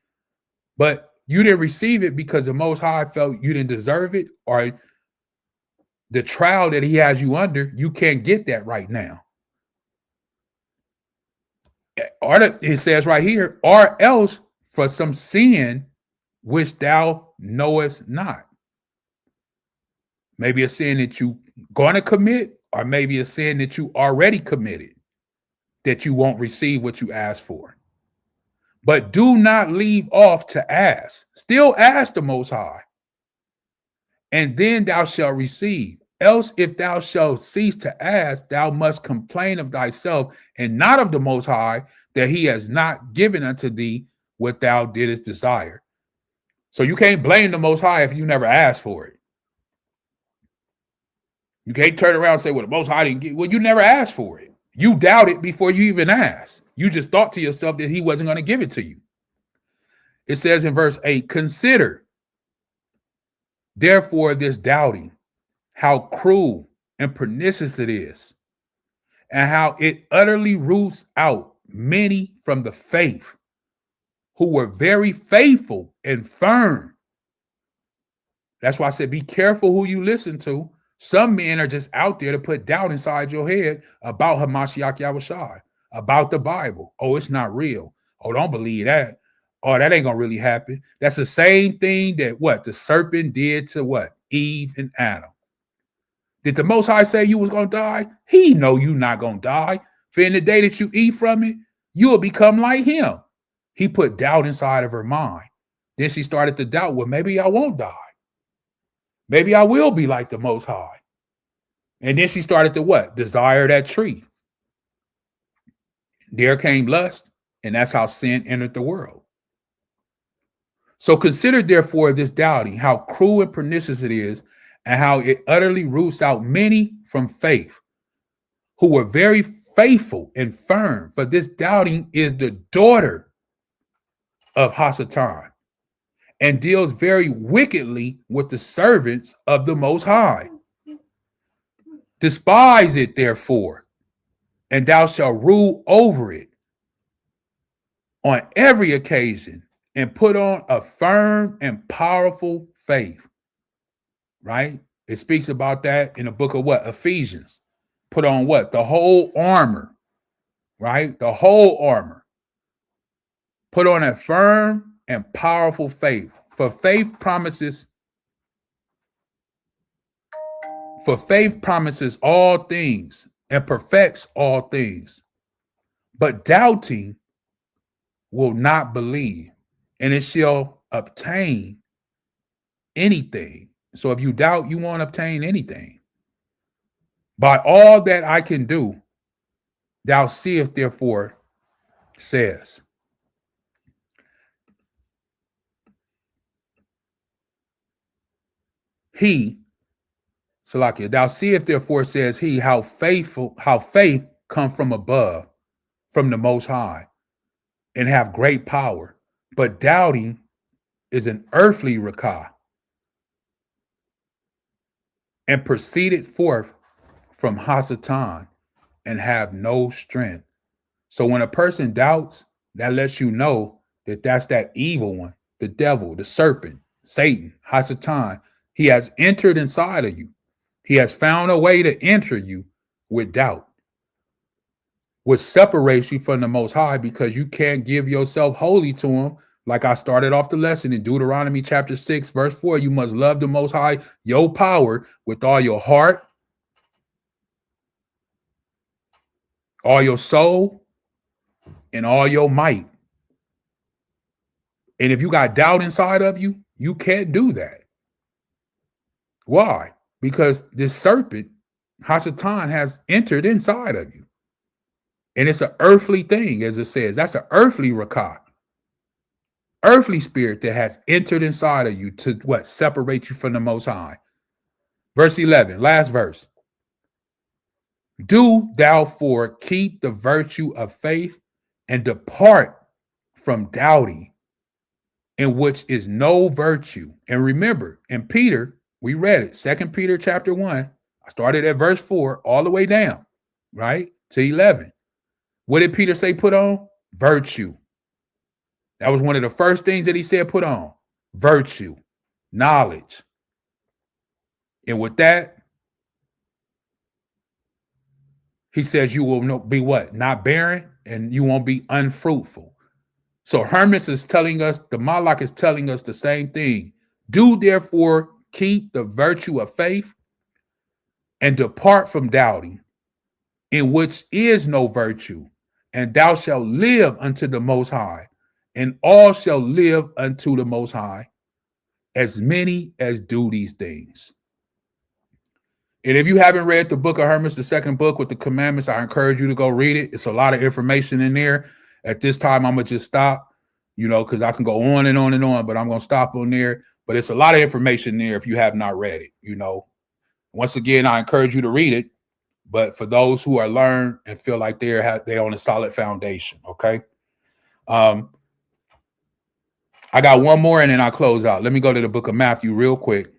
But you didn't receive it because the Most High felt you didn't deserve it, or the trial that he has you under, you can't get that right now. Or it says right here, or else for some sin which thou knowest not. Maybe a sin that you going to commit, or maybe a sin that you already committed, that you won't receive what you asked for. But do not leave off to ask. Still ask the Most High, and then thou shalt receive. Else, if thou shalt cease to ask, thou must complain of thyself and not of the Most High, that he has not given unto thee what thou didst desire. So you can't blame the Most High if you never asked for it. You can't turn around and say, well, the Most High didn't give. Well, you never asked for it. You doubted before you even asked. You just thought to yourself that he wasn't going to give it to you. It says in verse 8, consider therefore this doubting, how cruel and pernicious it is, and how it utterly roots out many from the faith who were very faithful and firm. That's why I said, be careful who you listen to. Some men are just out there to put doubt inside your head about Hamashiach Yahushua, about the Bible. Oh, it's not real. Oh, don't believe that. Oh, that ain't gonna really happen. That's the same thing that what the serpent did to what? Eve and Adam. Did the Most High say you was gonna die? He know you not gonna die. For in the day that you eat from it, you will become like him. He put doubt inside of her mind. Then she started to doubt, well, maybe I won't die. Maybe I will be like the Most High. And then she started to what? Desire that tree. There came lust, and that's how sin entered the world. So consider therefore this doubting, how cruel and pernicious it is, and how it utterly roots out many from faith, who were very faithful and firm. For this doubting is the daughter of Ahchwathyam, and deals very wickedly with the servants of the Most High. Despise it, therefore, and thou shalt rule over it on every occasion, and put on a firm and powerful faith. Right? It speaks about that in the book of what? Ephesians. Put on what? The whole armor. Right? The whole armor. Put on a firm and powerful faith. For faith promises all things and perfects all things. But doubting will not believe, and it shall obtain anything. So if you doubt, you won't obtain anything. By all that I can do, thou seest, therefore, says. He, Salakia, thou seest, therefore, says he, how faith come from above, from the Most High, and have great power. But doubting is an earthly rakah, and proceeded forth from Hasatan, and have no strength. So when a person doubts, that lets you know that that's that evil one, the devil, the serpent, Satan, Hasatan, he has entered inside of you. He has found a way to enter you with doubt, which separates you from the Most High because you can't give yourself wholly to him. Like I started off the lesson in Deuteronomy chapter 6, verse 4, you must love the Most High, your power, with all your heart, all your soul, and all your might. And if you got doubt inside of you, you can't do that. Why? Because this serpent, Hasatan, has entered inside of you. And it's an earthly thing, as it says. That's an earthly rakah, earthly spirit that has entered inside of you to what? Separate you from the Most High. Verse 11, last verse. Do thou for keep the virtue of faith and depart from doubting, in which is no virtue. And remember, in Peter, we read it, 2 Peter chapter 1. I started at verse 4 all the way down, right, to 11. What did Peter say put on? Virtue. That was one of the first things that he said put on. Virtue, knowledge. And with that, he says you will be what? Not barren, and you won't be unfruitful. So Hermes is telling us, the Malak is telling us the same thing. Do therefore keep the virtue of faith and depart from doubting, in which is no virtue, and thou shalt live unto the Most High, and all shall live unto the Most High, as many as do these things. And if you haven't read the book of Hermes, the second book with the commandments, I encourage you to go read it. It's a lot of information in there. At this time, I'm going to just stop, because I can go on and on and on, but I'm going to stop on there. But it's a lot of information there if you have not read it, Once again, I encourage you to read it. But for those who are learned and feel like they're on a solid foundation, okay? I got one more and then I'll close out. Let me go to the book of Matthew real quick,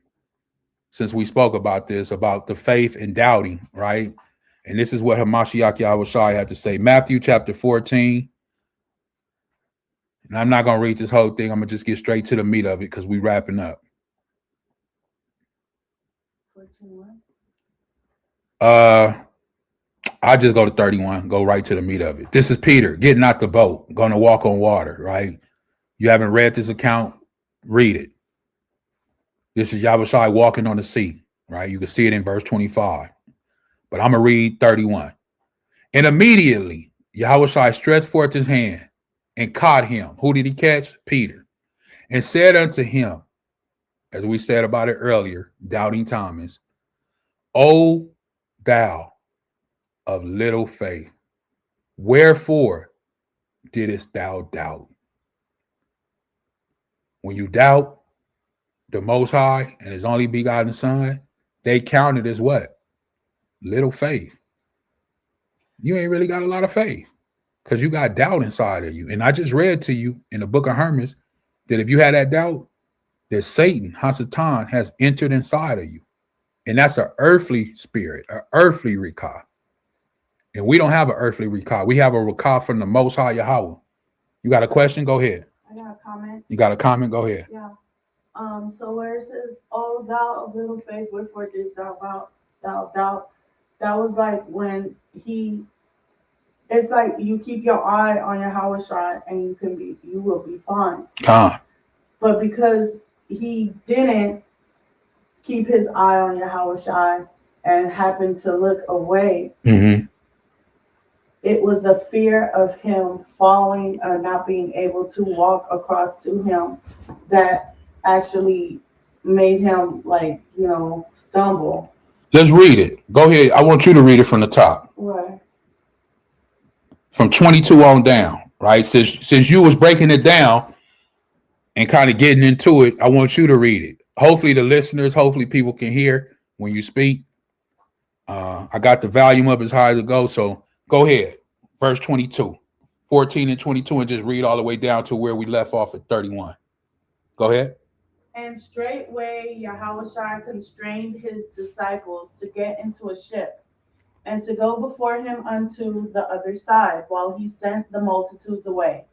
since we spoke about this, about the faith and doubting, right? And this is what Hamashiach Yahawah had to say. Matthew chapter 14. And I'm not going to read this whole thing. I'm going to just get straight to the meat of it because we're wrapping up. 14. I just go to 31, go right to the meat of it. This is Peter getting out the boat, going to walk on water, right? You haven't read this account, read it. This is Yahawah walking on the sea, right? You can see it in verse 25. But I'm going to read 31. And immediately Yahawah stretched forth his hand and caught him. Who did he catch? Peter. And said unto him, as we said about it earlier, doubting Thomas, O thou of little faith, wherefore didst thou doubt? When you doubt the Most High and his only begotten Son, they count it as what? Little faith. You ain't really got a lot of faith because you got doubt inside of you. And I just read to you in the book of Hermes that if you had that doubt, that Satan, Hasatan, has entered inside of you. And that's an earthly spirit, an earthly Rikah. And we don't have an earthly Rikah. We have a Rikah from the Most High Yahawah. You got a question? Go ahead. I got a comment. You got a comment? Go ahead. Yeah. So where it says, "Oh thou of little faith, wherefore didst thou doubt?" That was like when it's like you keep your eye on Yahawah and you will be fine. But because he didn't keep his eye on Yahawah and happened to look away, it was the fear of him falling or not being able to walk across to him that actually made him stumble. Let's read it. Go ahead. I want you to read it from the top. Right. From 22 on down, right? Since you was breaking it down and kind of getting into it, I want you to read it. Hopefully the listeners, hopefully people can hear when you speak. I got the volume up as high as it goes. So go ahead. Verse 22, 14 and 22, and just read all the way down to where we left off at 31. Go ahead. And straightway Yahawah constrained his disciples to get into a ship and to go before him unto the other side, while he sent the multitudes away.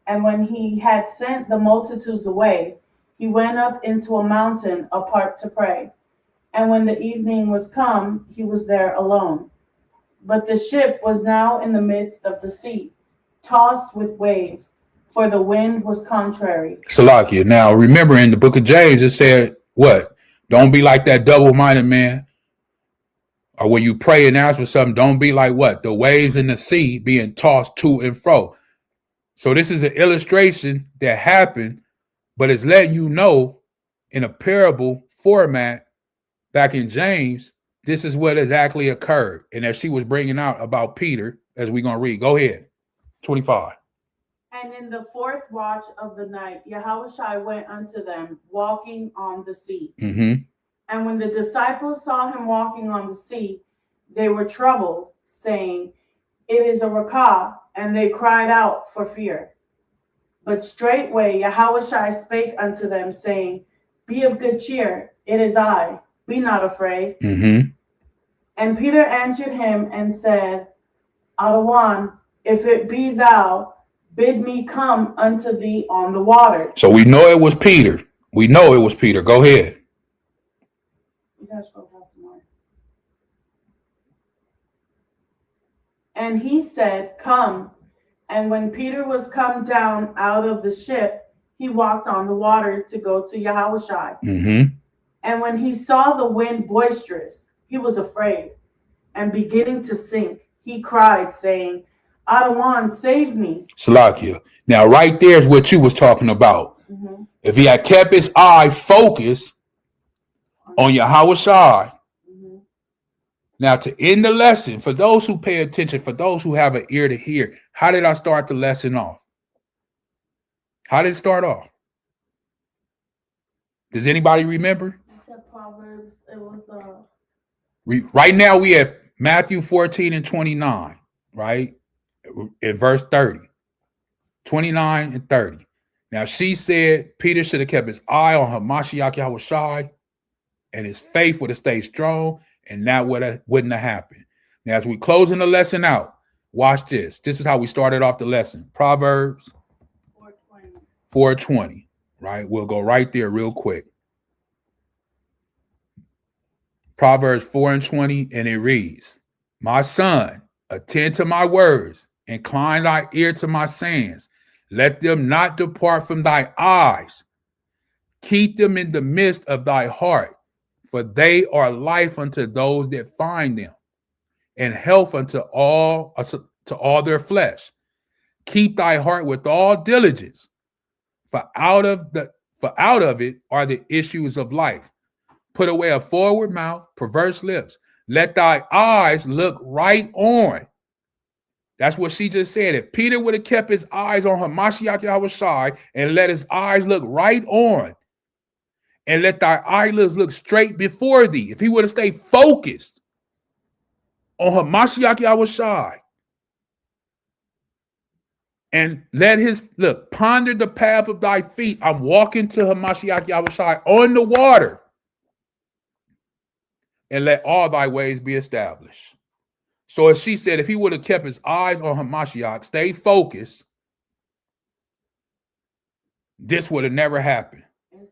And when he had sent the multitudes away, he he went up into a mountain apart to pray. And when the evening was come, he was there alone. But the ship was now in the midst of the sea, tossed with waves, for the wind was contrary. Salakia. Now, remember in the book of James, it said, what? Don't be like that double-minded man. Or when you pray and ask for something, don't be like what? The waves in the sea being tossed to and fro. So this is an illustration that happened, but it's letting you know in a parable format back in James, this is what exactly occurred. And as she was bringing out about Peter, as we're going to read. Go ahead. 25. And in the fourth watch of the night, Yahawah went unto them, walking on the sea. Mm-hmm. And when the disciples saw him walking on the sea, they were troubled, saying, It is a rakah, and they cried out for fear. But straightway Yahawah spake unto them, saying, Be of good cheer, it is I, be not afraid. Mm-hmm. And Peter answered him and said, Adawan, if it be thou, bid me come unto thee on the water. So we know it was Peter. We know it was Peter. Go ahead. You guys scroll down some more. And he said, Come. And when Peter was come down out of the ship, he walked on the water to go to Yahawah. Mm-hmm. And when he saw the wind boisterous, he was afraid. And beginning to sink, he cried, saying, Adawan, save me. Salakia. Now, right there is what you was talking about. Mm-hmm. If he had kept his eye focused on Yahawah. Mm-hmm. Now, to end the lesson, for those who pay attention, for those who have an ear to hear, how did I start the lesson off? How did it start off? Does anybody remember? Proverbs, it was Right now we have Matthew 14 and 29, right? In verse 30. 29 and 30. Now she said Peter should have kept his eye on her Mashiach Yahawah, and his faith would have stayed strong, and that wouldn't have happened. Now, as we closing the lesson out, watch this. This is how we started off the lesson. Proverbs 4:20, right? We'll go right there real quick. Proverbs 4:20, and it reads, My son, attend to my words, incline thy ear to my sayings. Let them not depart from thy eyes. Keep them in the midst of thy heart, for they are life unto those that find them, and health unto all their flesh. Keep thy heart with all diligence, for out of it are the issues of life. Put away a forward mouth, perverse lips. Let thy eyes look right on. That's what she just said. If Peter would have kept his eyes on her Mashiach Yahawah and let his eyes look right on, and let thy eyelids look straight before thee, if he would have stayed focused on her Mashiach Yahawah and let his ponder the path of thy feet. I'm walking to her Mashiach Yahawah on the water, and let all thy ways be established. So as she said, if he would have kept his eyes on her Mashiach, stay focused, this would have never happened. in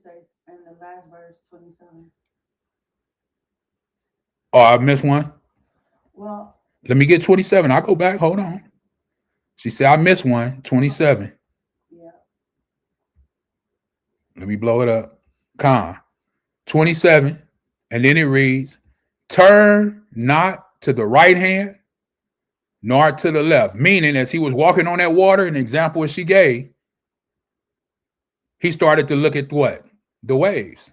the last verse, 27. Oh, I missed one? Well, let me get 27. I'll go back. Hold on. She said, I missed one. 27. Yeah. Let me blow it up. 27. And then it reads, turn not to the right hand, nor to the left. Meaning, as he was walking on that water, an example as she gave, he started to look at what? The waves.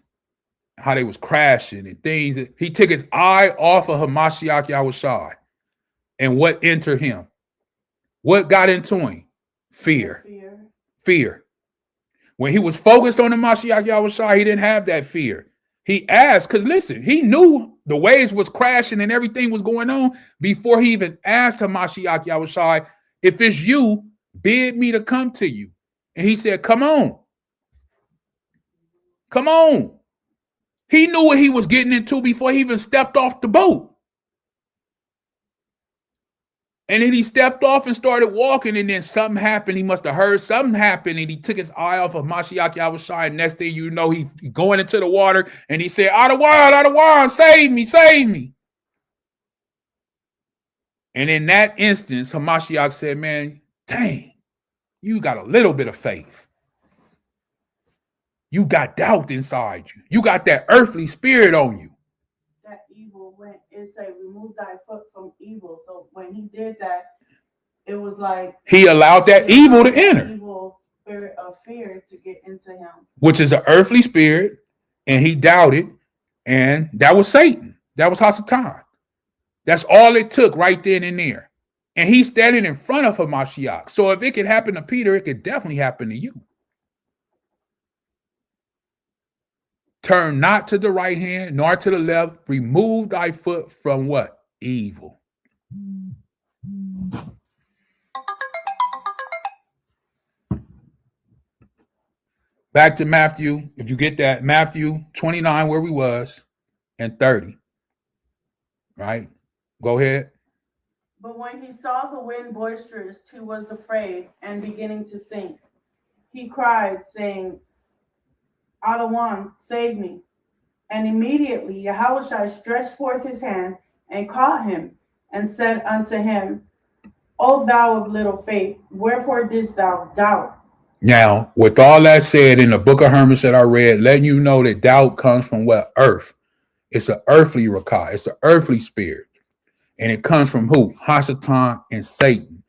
How they was crashing and things. He took his eye off of her Mashiach Yahawah. And what entered him? What got into him? Fear. Fear. When he was focused on the Mashiach Yahawah, he didn't have that fear. He asked, because listen, he knew the waves was crashing and everything was going on before he even asked Mashiach Yahawah, if it's you, bid me to come to you. And he said, come on. Come on. He knew what he was getting into before he even stepped off the boat. And then he stepped off and started walking, and then something happened. He must have heard something happen, and he took his eye off of Mashiach Yahawah. And next thing you know, he going into the water, and he said, Ahchwathyam, save me, save me. And in that instance, Hamashiach said, man, dang, you got a little bit of faith. You got doubt inside you. You got that earthly spirit on you. That evil went, it said, remove thy foot from evil. So when he did that, it was like he allowed that evil to enter. Evil spirit of fear to get into him. Which is an earthly spirit, and he doubted, and that was Satan. That was Ahchwathyam. That's all it took right then and there. And he's standing in front of Hamashiach. So if it could happen to Peter, it could definitely happen to you. Turn not to the right hand, nor to the left. Remove thy foot from what? Evil. Back to Matthew. If you get that, Matthew 29, where we was, and 30. Right? Go ahead. But when he saw the wind boisterous, he was afraid and beginning to sink. He cried, saying, Shalawam, save me. And immediately Yahawah stretched forth his hand and caught him and said unto him, O thou of little faith, wherefore didst thou doubt? Now, with all that said in the book of Hermas that I read, letting you know that doubt comes from what? Earth. It's an earthly rakah. It's an earthly spirit. And it comes from who? Ahchwathyam and Satan.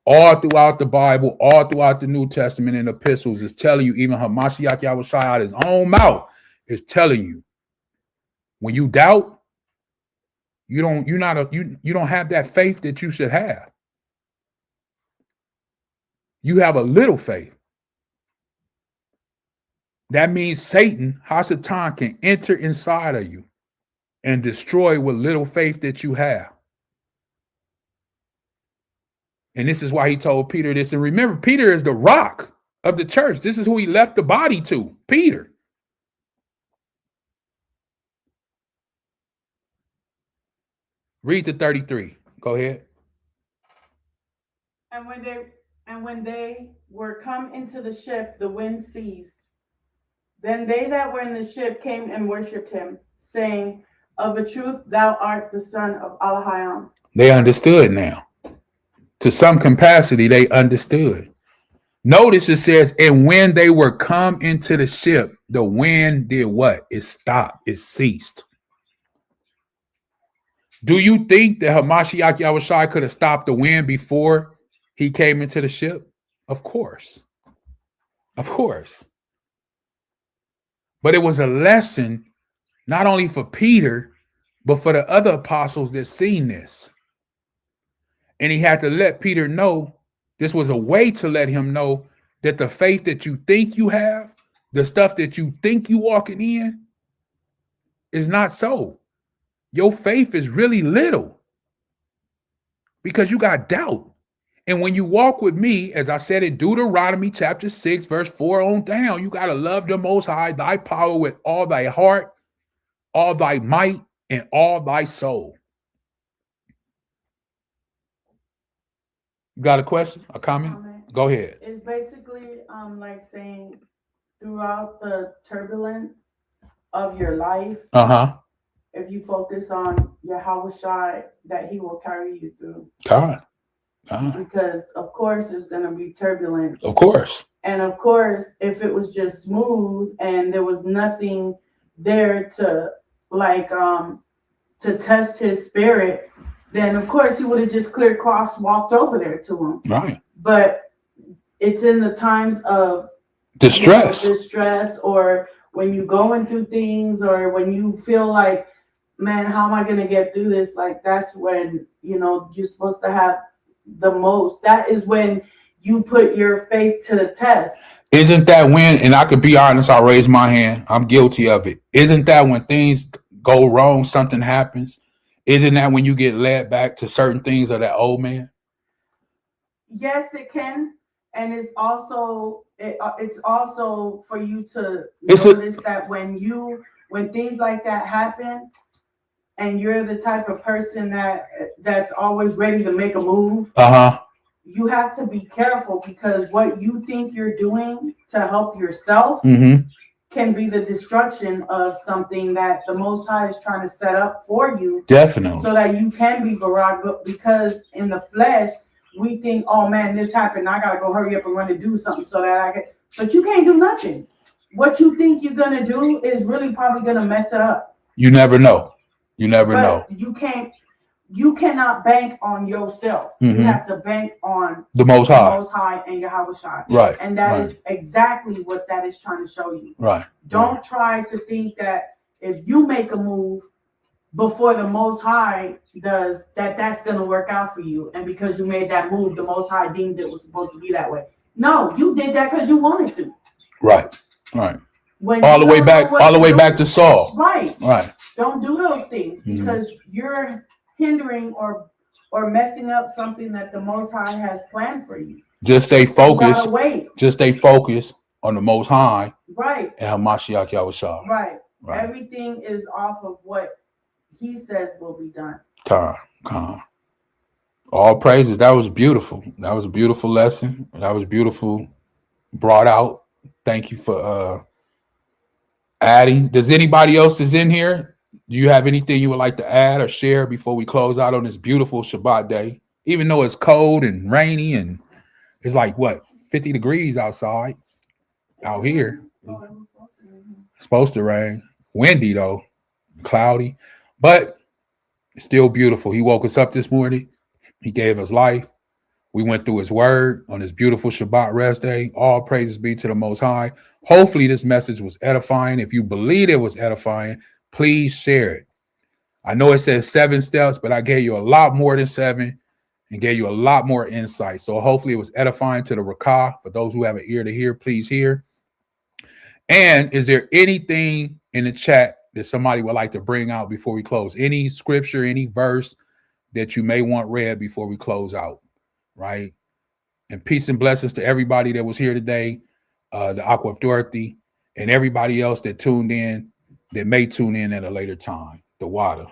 All throughout the Bible, all throughout the New Testament and epistles is telling you, even Hamashiach Yahawah out his own mouth is telling you, when you doubt, you don't have that faith that you should have. You have a little faith. That means Satan, Ahchwathyam, can enter inside of you and destroy what little faith that you have. And this is why he told Peter this. And remember, Peter is the rock of the church. This is who he left the body to, Peter. Read the 33. Go ahead. And when they were come into the ship, the wind ceased. Then they that were in the ship came and worshipped him, saying, Of a truth, thou art the son of Ahchwathyam. They understood now. To some capacity, they understood. Notice it says, and when they were come into the ship, the wind did what? It stopped. It ceased. Do you think that Hamashiach Yahawah could have stopped the wind before he came into the ship? Of course. Of course. But it was a lesson not only for Peter, but for the other apostles that seen this. And he had to let Peter know, this was a way to let him know that the faith that you think you have, the stuff that you think you walking in, is not so. Your faith is really little because you got doubt. And when you walk with me, as I said in Deuteronomy chapter 6, verse 4 on down, you got to love the Most High, thy power with all thy heart, all thy might, and all thy soul. You got a question, a comment? Go ahead. It's basically like saying throughout the turbulence of your life, if you focus on Yahawah, that he will carry you through. God. Because of course there's going to be turbulence. Of course. And of course, if it was just smooth and there was nothing there to like to test his spirit, then of course he would have just clear cross walked over there to him. Right. But it's in the times of distress, or when you're going through things, or when you feel like, man, how am I going to get through this? Like, that's when, you're supposed to have the most. That is when you put your faith to the test. Isn't that when, and I could be honest, I'll raise my hand, I'm guilty of it. Isn't that when things go wrong, something happens? Isn't that when you get led back to certain things of that old man? Yes, it can. And it's also for you to notice that when things like that happen, and you're the type of person that that's always ready to make a move. You have to be careful, because what you think you're doing to help yourself can be the destruction of something that the Most High is trying to set up for you. Definitely. So that you can be Barak, because in the flesh, we think, oh man, this happened. I got to go hurry up and run to do something so that I can. But you can't do nothing. What you think you're going to do is really probably going to mess it up. You never know. You never know. You cannot bank on yourself. You have to bank on the Most High and Yahawah. Right. And that is exactly what that is trying to show you. Right. Don't try to think that if you make a move before the Most High does, that's going to work out for you. And because you made that move, the Most High deemed it was supposed to be that way. No, you did that because you wanted to. Right. Right. All the way back to Saul. Right. Right. Don't do those things, because you're hindering or messing up something that the Most High has planned for you. Just stay focused. Just stay focused on the Most High. Right. And Hamashiach Yahweh. Right. Everything is off of what he says will be done. Con. All praises. That was beautiful. That was a beautiful lesson. That was beautiful. Brought out. Thank you for adding. Does anybody else is in here? Do you have anything you would like to add or share before we close out on this beautiful Shabbat day? Even though it's cold and rainy and it's like, what, 50 degrees outside out here. It's supposed to rain. Windy, though. Cloudy. But still beautiful. He woke us up this morning. He gave us life. We went through his word on this beautiful Shabbat rest day. All praises be to the Most High. Hopefully this message was edifying. If you believe it was edifying, please share it. I know it says 7 steps, but I gave you a lot more than 7 and gave you a lot more insight. So hopefully it was edifying to the Rakah. For those who have an ear to hear, please hear. And is there anything in the chat that somebody would like to bring out before we close? Any scripture, any verse that you may want read before we close out, right? And peace and blessings to everybody that was here today, the Ahchwathyam, and everybody else that tuned in, that may tune in at a later time, the water.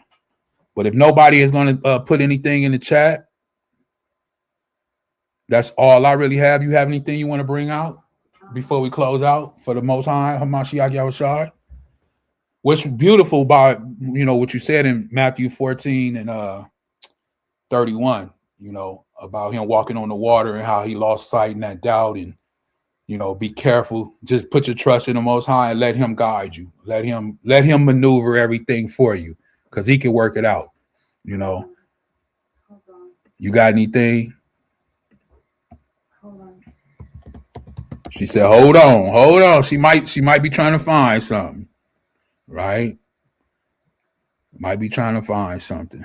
But if nobody is going to put anything in the chat, that's all I really have. You have anything you want to bring out before we close out for the Most High, Hamashiach Yahweh? What's beautiful about, what you said in Matthew 14 and 31, about him walking on the water and how he lost sight in that doubt, and, be careful. Just put your trust in the Most High and let him guide you. Let him maneuver everything for you, because he can work it out. You got anything? Hold on. She said, hold on. She might be trying to find something, right? Might be trying to find something.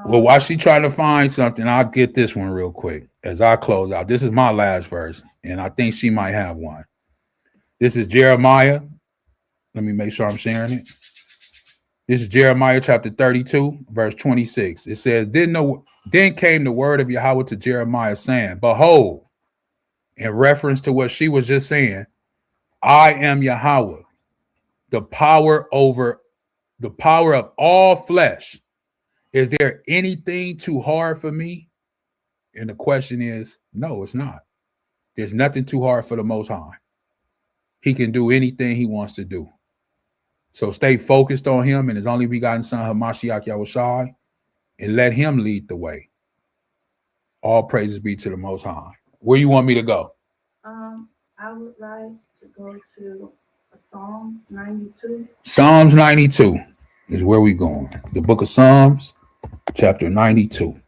Well, while she trying to find something, I'll get this one real quick as I close out. This is my last verse, and I think she might have one. This is Jeremiah. Let me make sure I'm sharing it. This is Jeremiah chapter 32, verse 26. It says, Then came the word of Yahweh to Jeremiah, saying, Behold, in reference to what she was just saying, I am Yahawah, the power of all flesh. Is there anything too hard for me? And the question is, no, it's not. There's nothing too hard for the Most High. He can do anything he wants to do. So stay focused on him and his only begotten son, Hamashiach Yahweh, and let him lead the way. All praises be to the Most High. Where you want me to go? I would like to go to Psalm 92. Psalms 92 is where we going. The book of Psalms, chapter 92.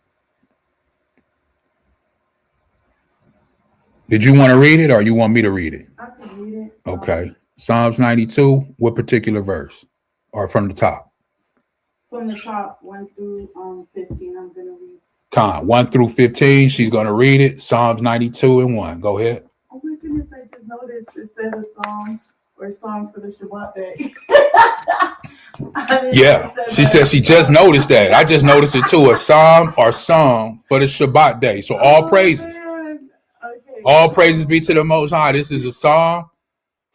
Did you want to read it or you want me to read it? I can read it. Okay. Psalms 92, what particular verse? Or from the top? From the top, 1 through 15, I'm going to read. 1 through 15, she's going to read it. Psalms 92 and 1. Go ahead. Oh my goodness, I just noticed it said a song for the Shabbat day. Yeah, she said she just noticed that. I just noticed it too. A psalm or song for the Shabbat day. So all praises. Okay. All praises be to the Most High. This is a song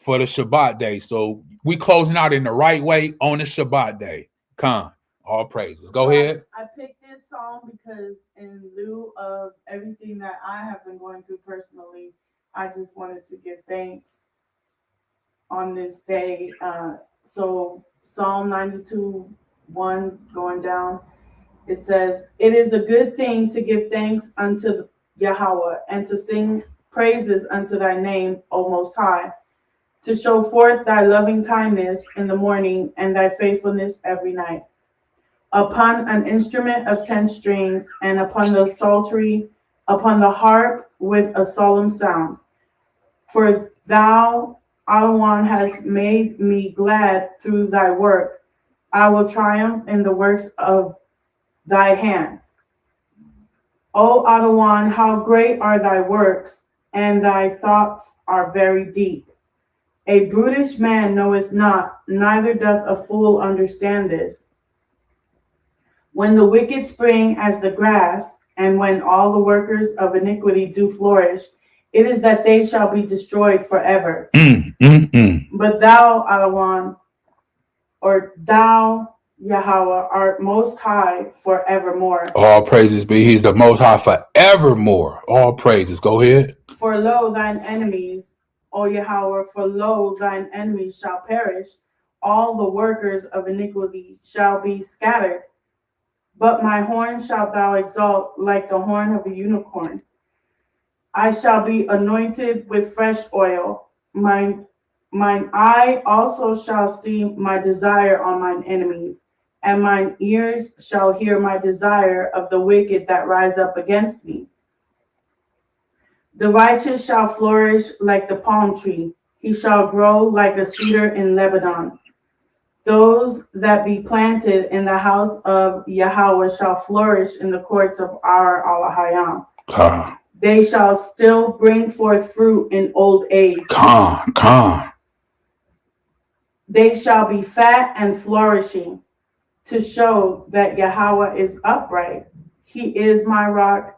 for the Shabbat day. So we closing out in the right way on the Shabbat day. Khan, all praises. Go ahead. I picked this song because in lieu of everything that I have been going through personally, I just wanted to give thanks on this day. So Psalm 92:1 going down, it says, "It is a good thing to give thanks unto Yahawah and to sing praises unto thy name, O Most High, to show forth thy loving kindness in the morning and thy faithfulness every night. Upon an instrument of 10 strings and upon the psaltery, upon the harp with a solemn sound. For thou, Yahawah, hast made me glad through thy work. I will triumph in the works of thy hands. O Yahawah, how great are thy works, and thy thoughts are very deep. A brutish man knoweth not, neither doth a fool understand this. When the wicked spring as the grass, and when all the workers of iniquity do flourish, it is that they shall be destroyed forever. But thou, Yahawah, or thou, Yahawah, art most high forevermore. All praises be. He's the most high forevermore. All praises. Go ahead. For lo, thine enemies, O Yahawah, for lo, thine enemies shall perish. All the workers of iniquity shall be scattered. But my horn shalt thou exalt like the horn of a unicorn. I shall be anointed with fresh oil. Mine eye also shall see my desire on mine enemies, and mine ears shall hear my desire of the wicked that rise up against me. The righteous shall flourish like the palm tree. He shall grow like a cedar in Lebanon. Those that be planted in the house of Yahawah shall flourish in the courts of our Ahchyam. They shall still bring forth fruit in old age. They shall be fat and flourishing, to show that Yahawah is upright. He is my rock,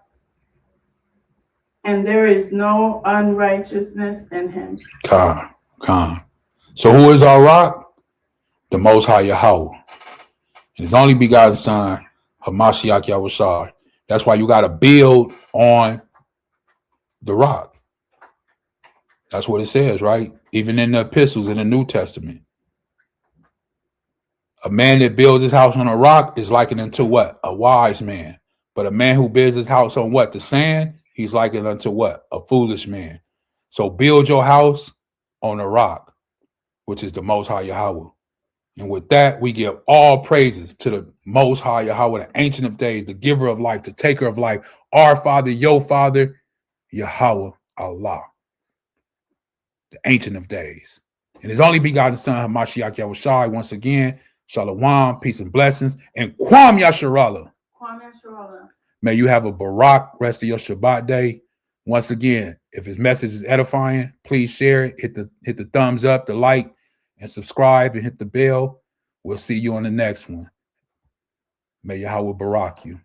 and there is no unrighteousness in him. So who is our rock? The Most High Yahawah. And his only begotten son, Hamashiach Yahushua. That's why you got to build on the rock. That's what it says, right? Even in the epistles in the New Testament. A man that builds his house on a rock is likened unto what? A wise man. But a man who builds his house on what? The sand, he's likened unto what? A foolish man. So build your house on a rock, which is the Most High Yahawah. And with that, we give all praises to the Most High Yahawah, the Ancient of Days, the Giver of Life, the Taker of Life, our Father, your Father, Yahawah Allah, the Ancient of Days. And his only begotten Son, Hamashiach Yahushua, once again, Shalawam, peace and blessings, and Kwam Yasharallah. Kwam Yasharallah. May you have a Barak rest of your Shabbat day. Once again, if his message is edifying, please share it. Hit the thumbs up, the like, and subscribe and hit the bell. We'll see you on the next one. May Yahawah Barak you.